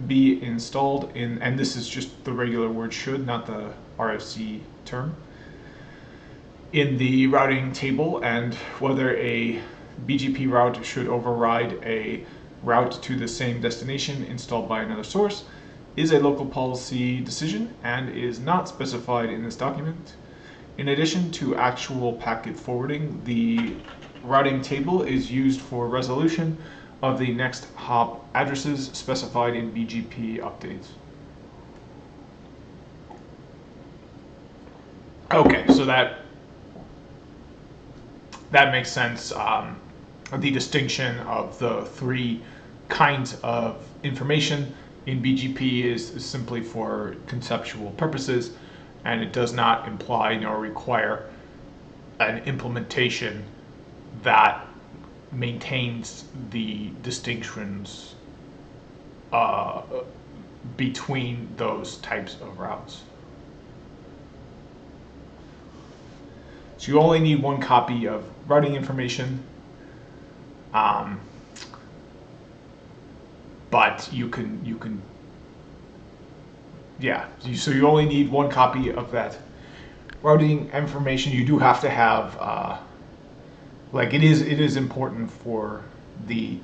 be installed in, and this is just the regular word should, not the RFC term, in the routing table, and whether a BGP route should override a route to the same destination installed by another source is a local policy decision and is not specified in this document. In addition to actual packet forwarding, the routing table is used for resolution of the next hop addresses specified in BGP updates. Okay, so that makes sense. The distinction of the 3 kinds of information in BGP is simply for conceptual purposes, and it does not imply nor require an implementation that maintains the distinctions between those types of routes. So you only need 1 copy of routing information, but you can so you only need 1 copy of that routing information. You do have to have it is important for the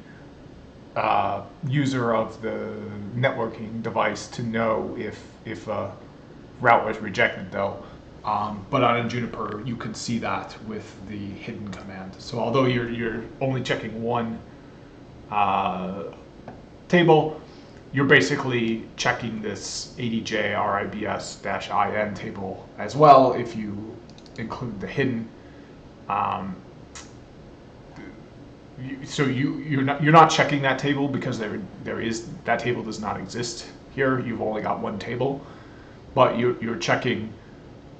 user of the networking device to know if a route was rejected, though. But on a Juniper, you can see that with the hidden command. So although you're only checking 1 table, you're basically checking this ADJ-RIBS-IN table as well if you include the hidden. So you're not checking that table because that table does not exist here. You've only got 1 table, but you're checking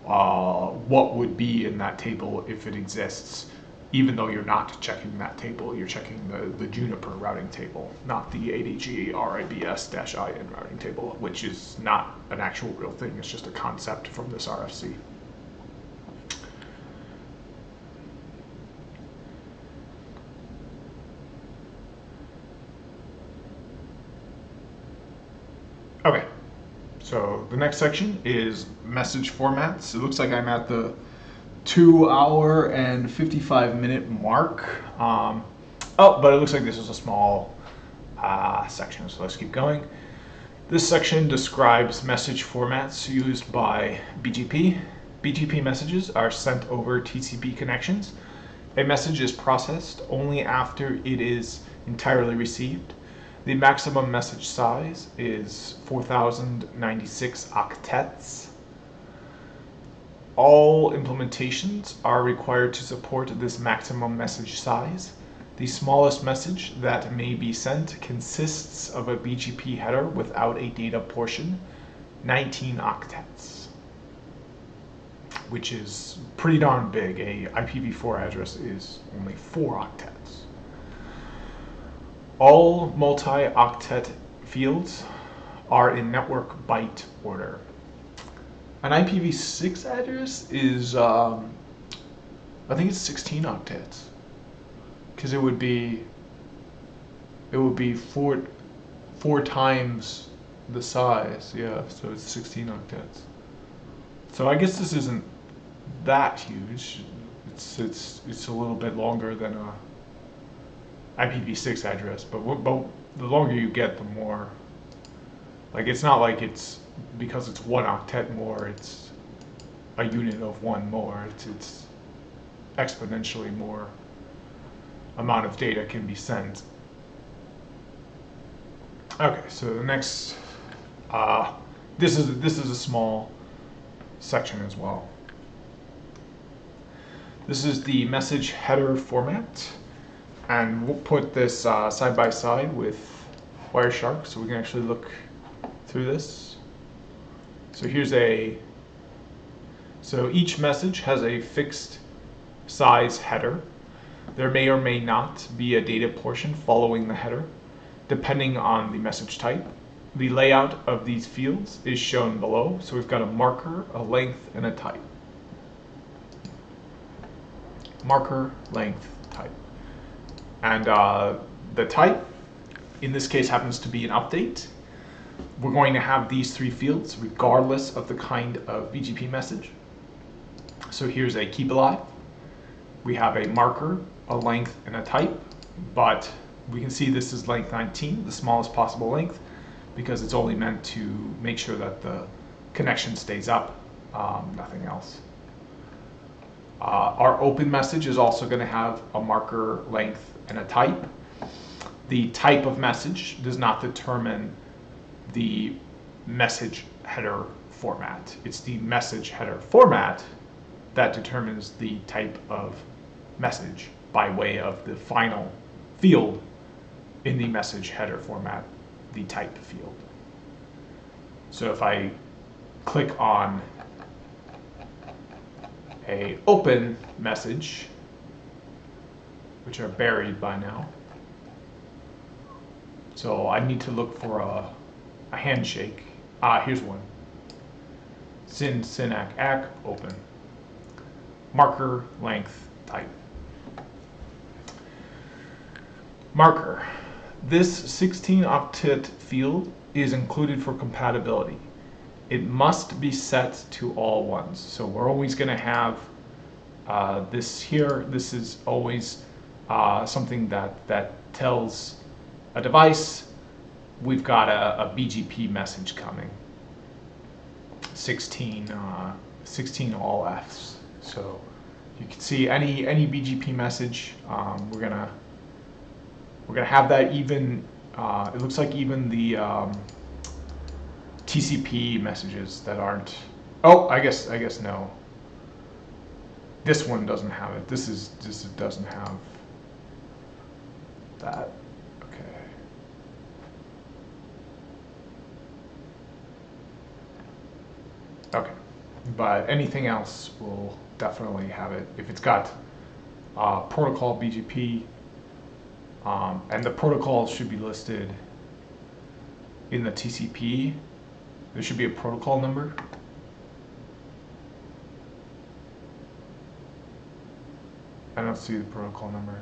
what would be in that table if it exists, even though you're not checking that table. You're checking the Juniper routing table, not the ADJ-RIBS-IN routing table, which is not an actual real thing. It's just a concept from this RFC. Okay, so the next section is message formats. It looks like I'm at the 2 hour and 55-minute mark. Oh, but it looks like this is a small section, so let's keep going. This section describes message formats used by BGP. BGP messages are sent over TCP connections. A message is processed only after it is entirely received. The maximum message size is 4096 octets. All implementations are required to support this maximum message size. The smallest message that may be sent consists of a BGP header without a data portion, 19 octets, which is pretty darn big. A IPv4 address is only 4 octets. All multi-octet fields are in network byte order. An IPv6 address is, I think it's 16 octets, because it would be four times the size. Yeah, so it's 16 octets. So I guess this isn't that huge. It's a little bit longer than a IPv6 address, but the longer you get, the more. Like, it's not like it's because it's 1 octet more, it's a unit of 1 more. It's exponentially more amount of data can be sent. Okay, so the next, this is a small section as well. This is the message header format, and we'll put this side by side with Wireshark so we can actually look through this. So so each message has a fixed size header. There may or may not be a data portion following the header, depending on the message type. The layout of these fields is shown below. So we've got a marker, a length, and a type. Marker, length, type. And the type, in this case, happens to be an update. We're going to have these 3 fields regardless of the kind of BGP message. So here's a keep alive. We have a marker, a length, and a type, but we can see this is length 19, the smallest possible length, because it's only meant to make sure that the connection stays up, nothing else. Our open message is also going to have a marker, length, and a type. The type of message does not determine the message header format. It's the message header format that determines the type of message by way of the final field in the message header format, the type field. So if I click on a open message, which are buried by now, so I need to look for a handshake. Here's one. Sin, synac, ac, open. Marker, length, type. Marker. This 16 octet field is included for compatibility. It must be set to all ones. So we're always going to have this here. This is always something that tells a device we've got a BGP message coming. 16 all Fs. So you can see any BGP message, we're gonna have that. Even it looks like even the TCP messages that aren't. Oh, I guess no. This one doesn't have it. This doesn't have that. Okay, but anything else will definitely have it. If it's got protocol BGP, and the protocol should be listed in the TCP. There should be a protocol number. I don't see the protocol number.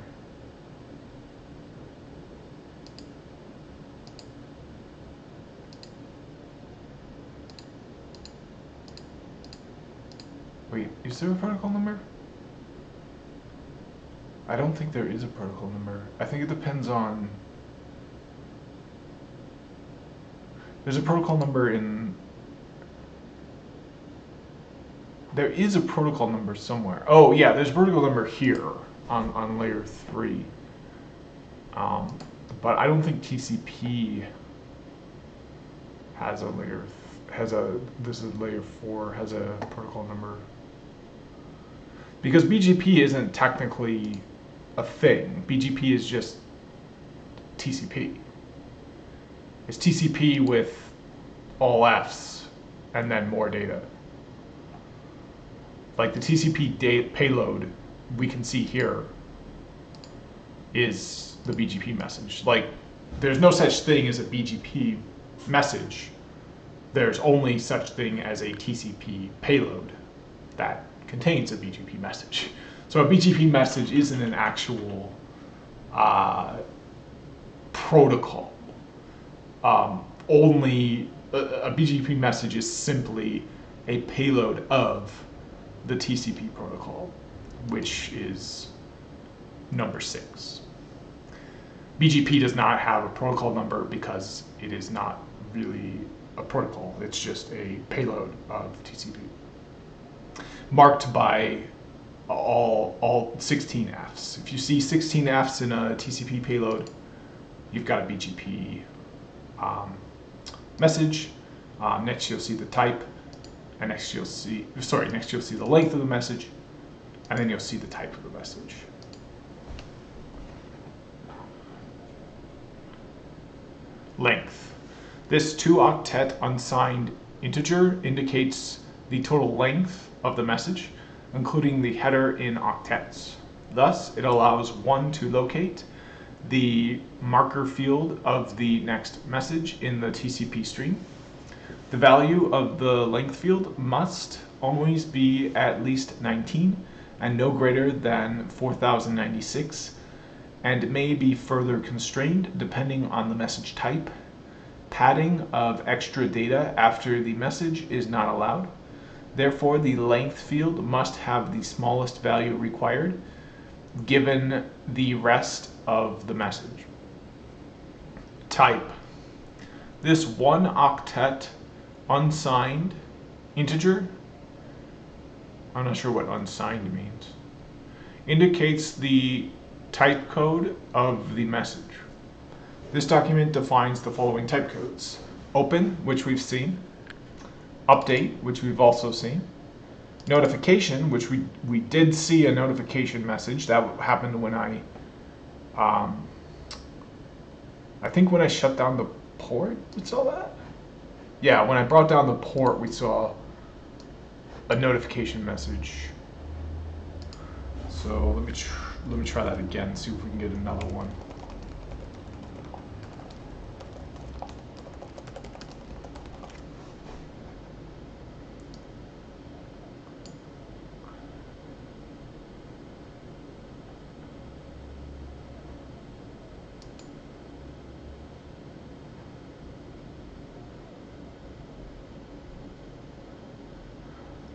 Wait, is there a protocol number? I don't think there is a protocol number. I think it depends on... There's a protocol number in... There is a protocol number somewhere. Oh yeah, there's a protocol number here on layer 3. But I don't think TCP has a layer, this is layer 4, has a protocol number. Because BGP isn't technically a thing. BGP is just TCP. It's TCP with all Fs and then more data. Like the TCP payload we can see here is the BGP message. Like, there's no such thing as a BGP message. There's only such thing as a TCP payload that contains a BGP message. So a BGP message isn't an actual protocol. Only a BGP message is simply a payload of the TCP protocol, which is number 6. BGP does not have a protocol number because it is not really a protocol. It's just a payload of TCP, marked by all 16 Fs. If you see 16 Fs in a TCP payload, you've got a BGP message. Next you'll see the type, and next you'll see the length of the message, and then you'll see the type of the message. Length. This 2-octet unsigned integer indicates the total length of the message, including the header in octets. Thus, it allows one to locate the marker field of the next message in the TCP stream. The value of the length field must always be at least 19 and no greater than 4096, and may be further constrained depending on the message type. Padding of extra data after the message is not allowed. Therefore, the length field must have the smallest value required, given the rest of the message. Type. This 1-octet unsigned integer, I'm not sure what unsigned means, indicates the type code of the message. This document defines the following type codes: open, which we've seen; update, which we've also seen; notification, which we did see a notification message. That happened when I think when I shut down the port, we saw that? Yeah, when I brought down the port, we saw a notification message. So let me try that again, see if we can get another one.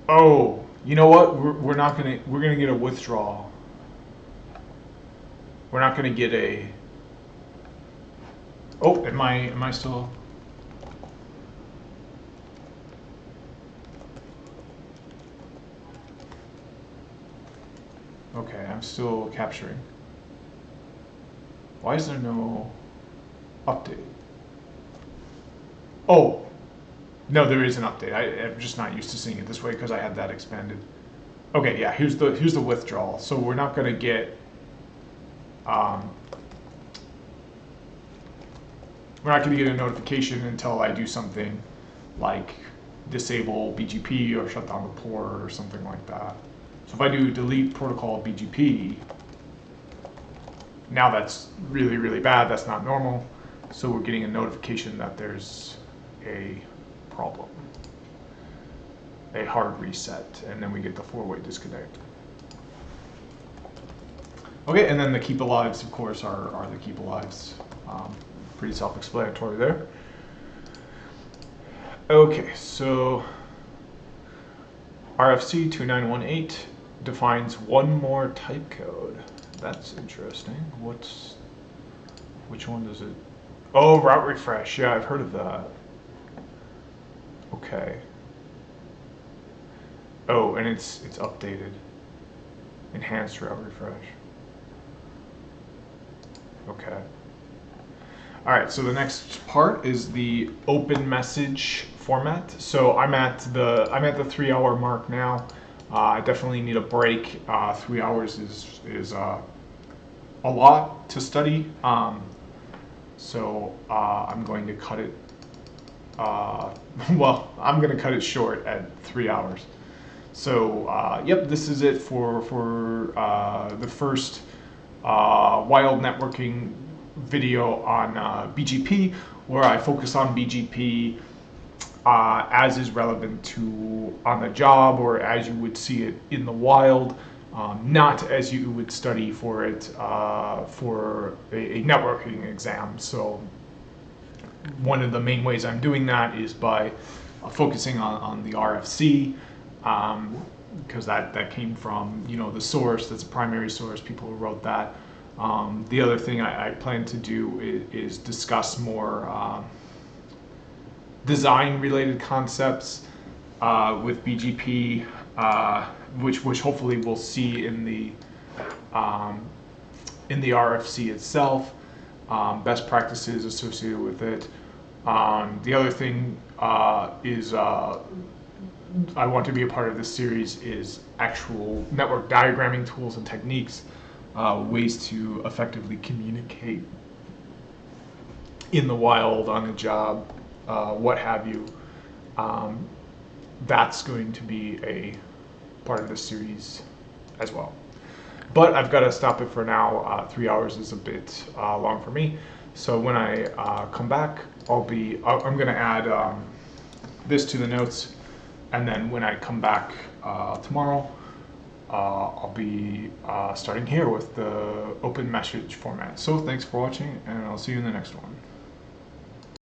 Oh, you know what? We're gonna get a withdrawal. We're not gonna get a. Oh, am I still? Okay, I'm still capturing. Why is there no update? Oh. No, there is an update. I'm just not used to seeing it this way because I had that expanded. Okay, yeah, here's the withdrawal. So we're not going to get we're not going to get a notification until I do something like disable BGP or shut down the port or something like that. So if I do delete protocol BGP, now that's really, really bad. That's not normal. So we're getting a notification that there's a problem, a hard reset, and then we get the 4-way disconnect. Okay, and then the keep alives, of course, are the keep alives. Pretty self-explanatory there. Okay, so RFC 2918 defines one more type code. That's interesting. Which one does it? Oh, route refresh. Yeah, I've heard of that. Okay. Oh, and it's updated. Enhanced route refresh. Okay. All right, so the next part is the open message format. So I'm at the 3-hour mark now. I definitely need a break. 3 hours is a lot to study. So I'm going to cut it. Well, I'm going to cut it short at 3 hours. So yep, this is it for the first wild networking video on BGP, where I focus on BGP as is relevant to on the job, or as you would see it in the wild, not as you would study for it for a networking exam. So one of the main ways I'm doing that is by focusing on the RFC, because that came from, you know, the source. That's a primary source, people who wrote that. The other thing I plan to do is discuss more design-related concepts with BGP, which hopefully we'll see in the RFC itself. Best practices associated with it. The other thing is I want to be a part of this series is actual network diagramming tools and techniques, ways to effectively communicate in the wild, on the job, what have you. That's going to be a part of this series as well. But I've got to stop it for now. 3 hours is a bit long for me. So when I come back, I'm going to add this to the notes. And then when I come back tomorrow, I'll be starting here with the open message format. So thanks for watching, and I'll see you in the next one.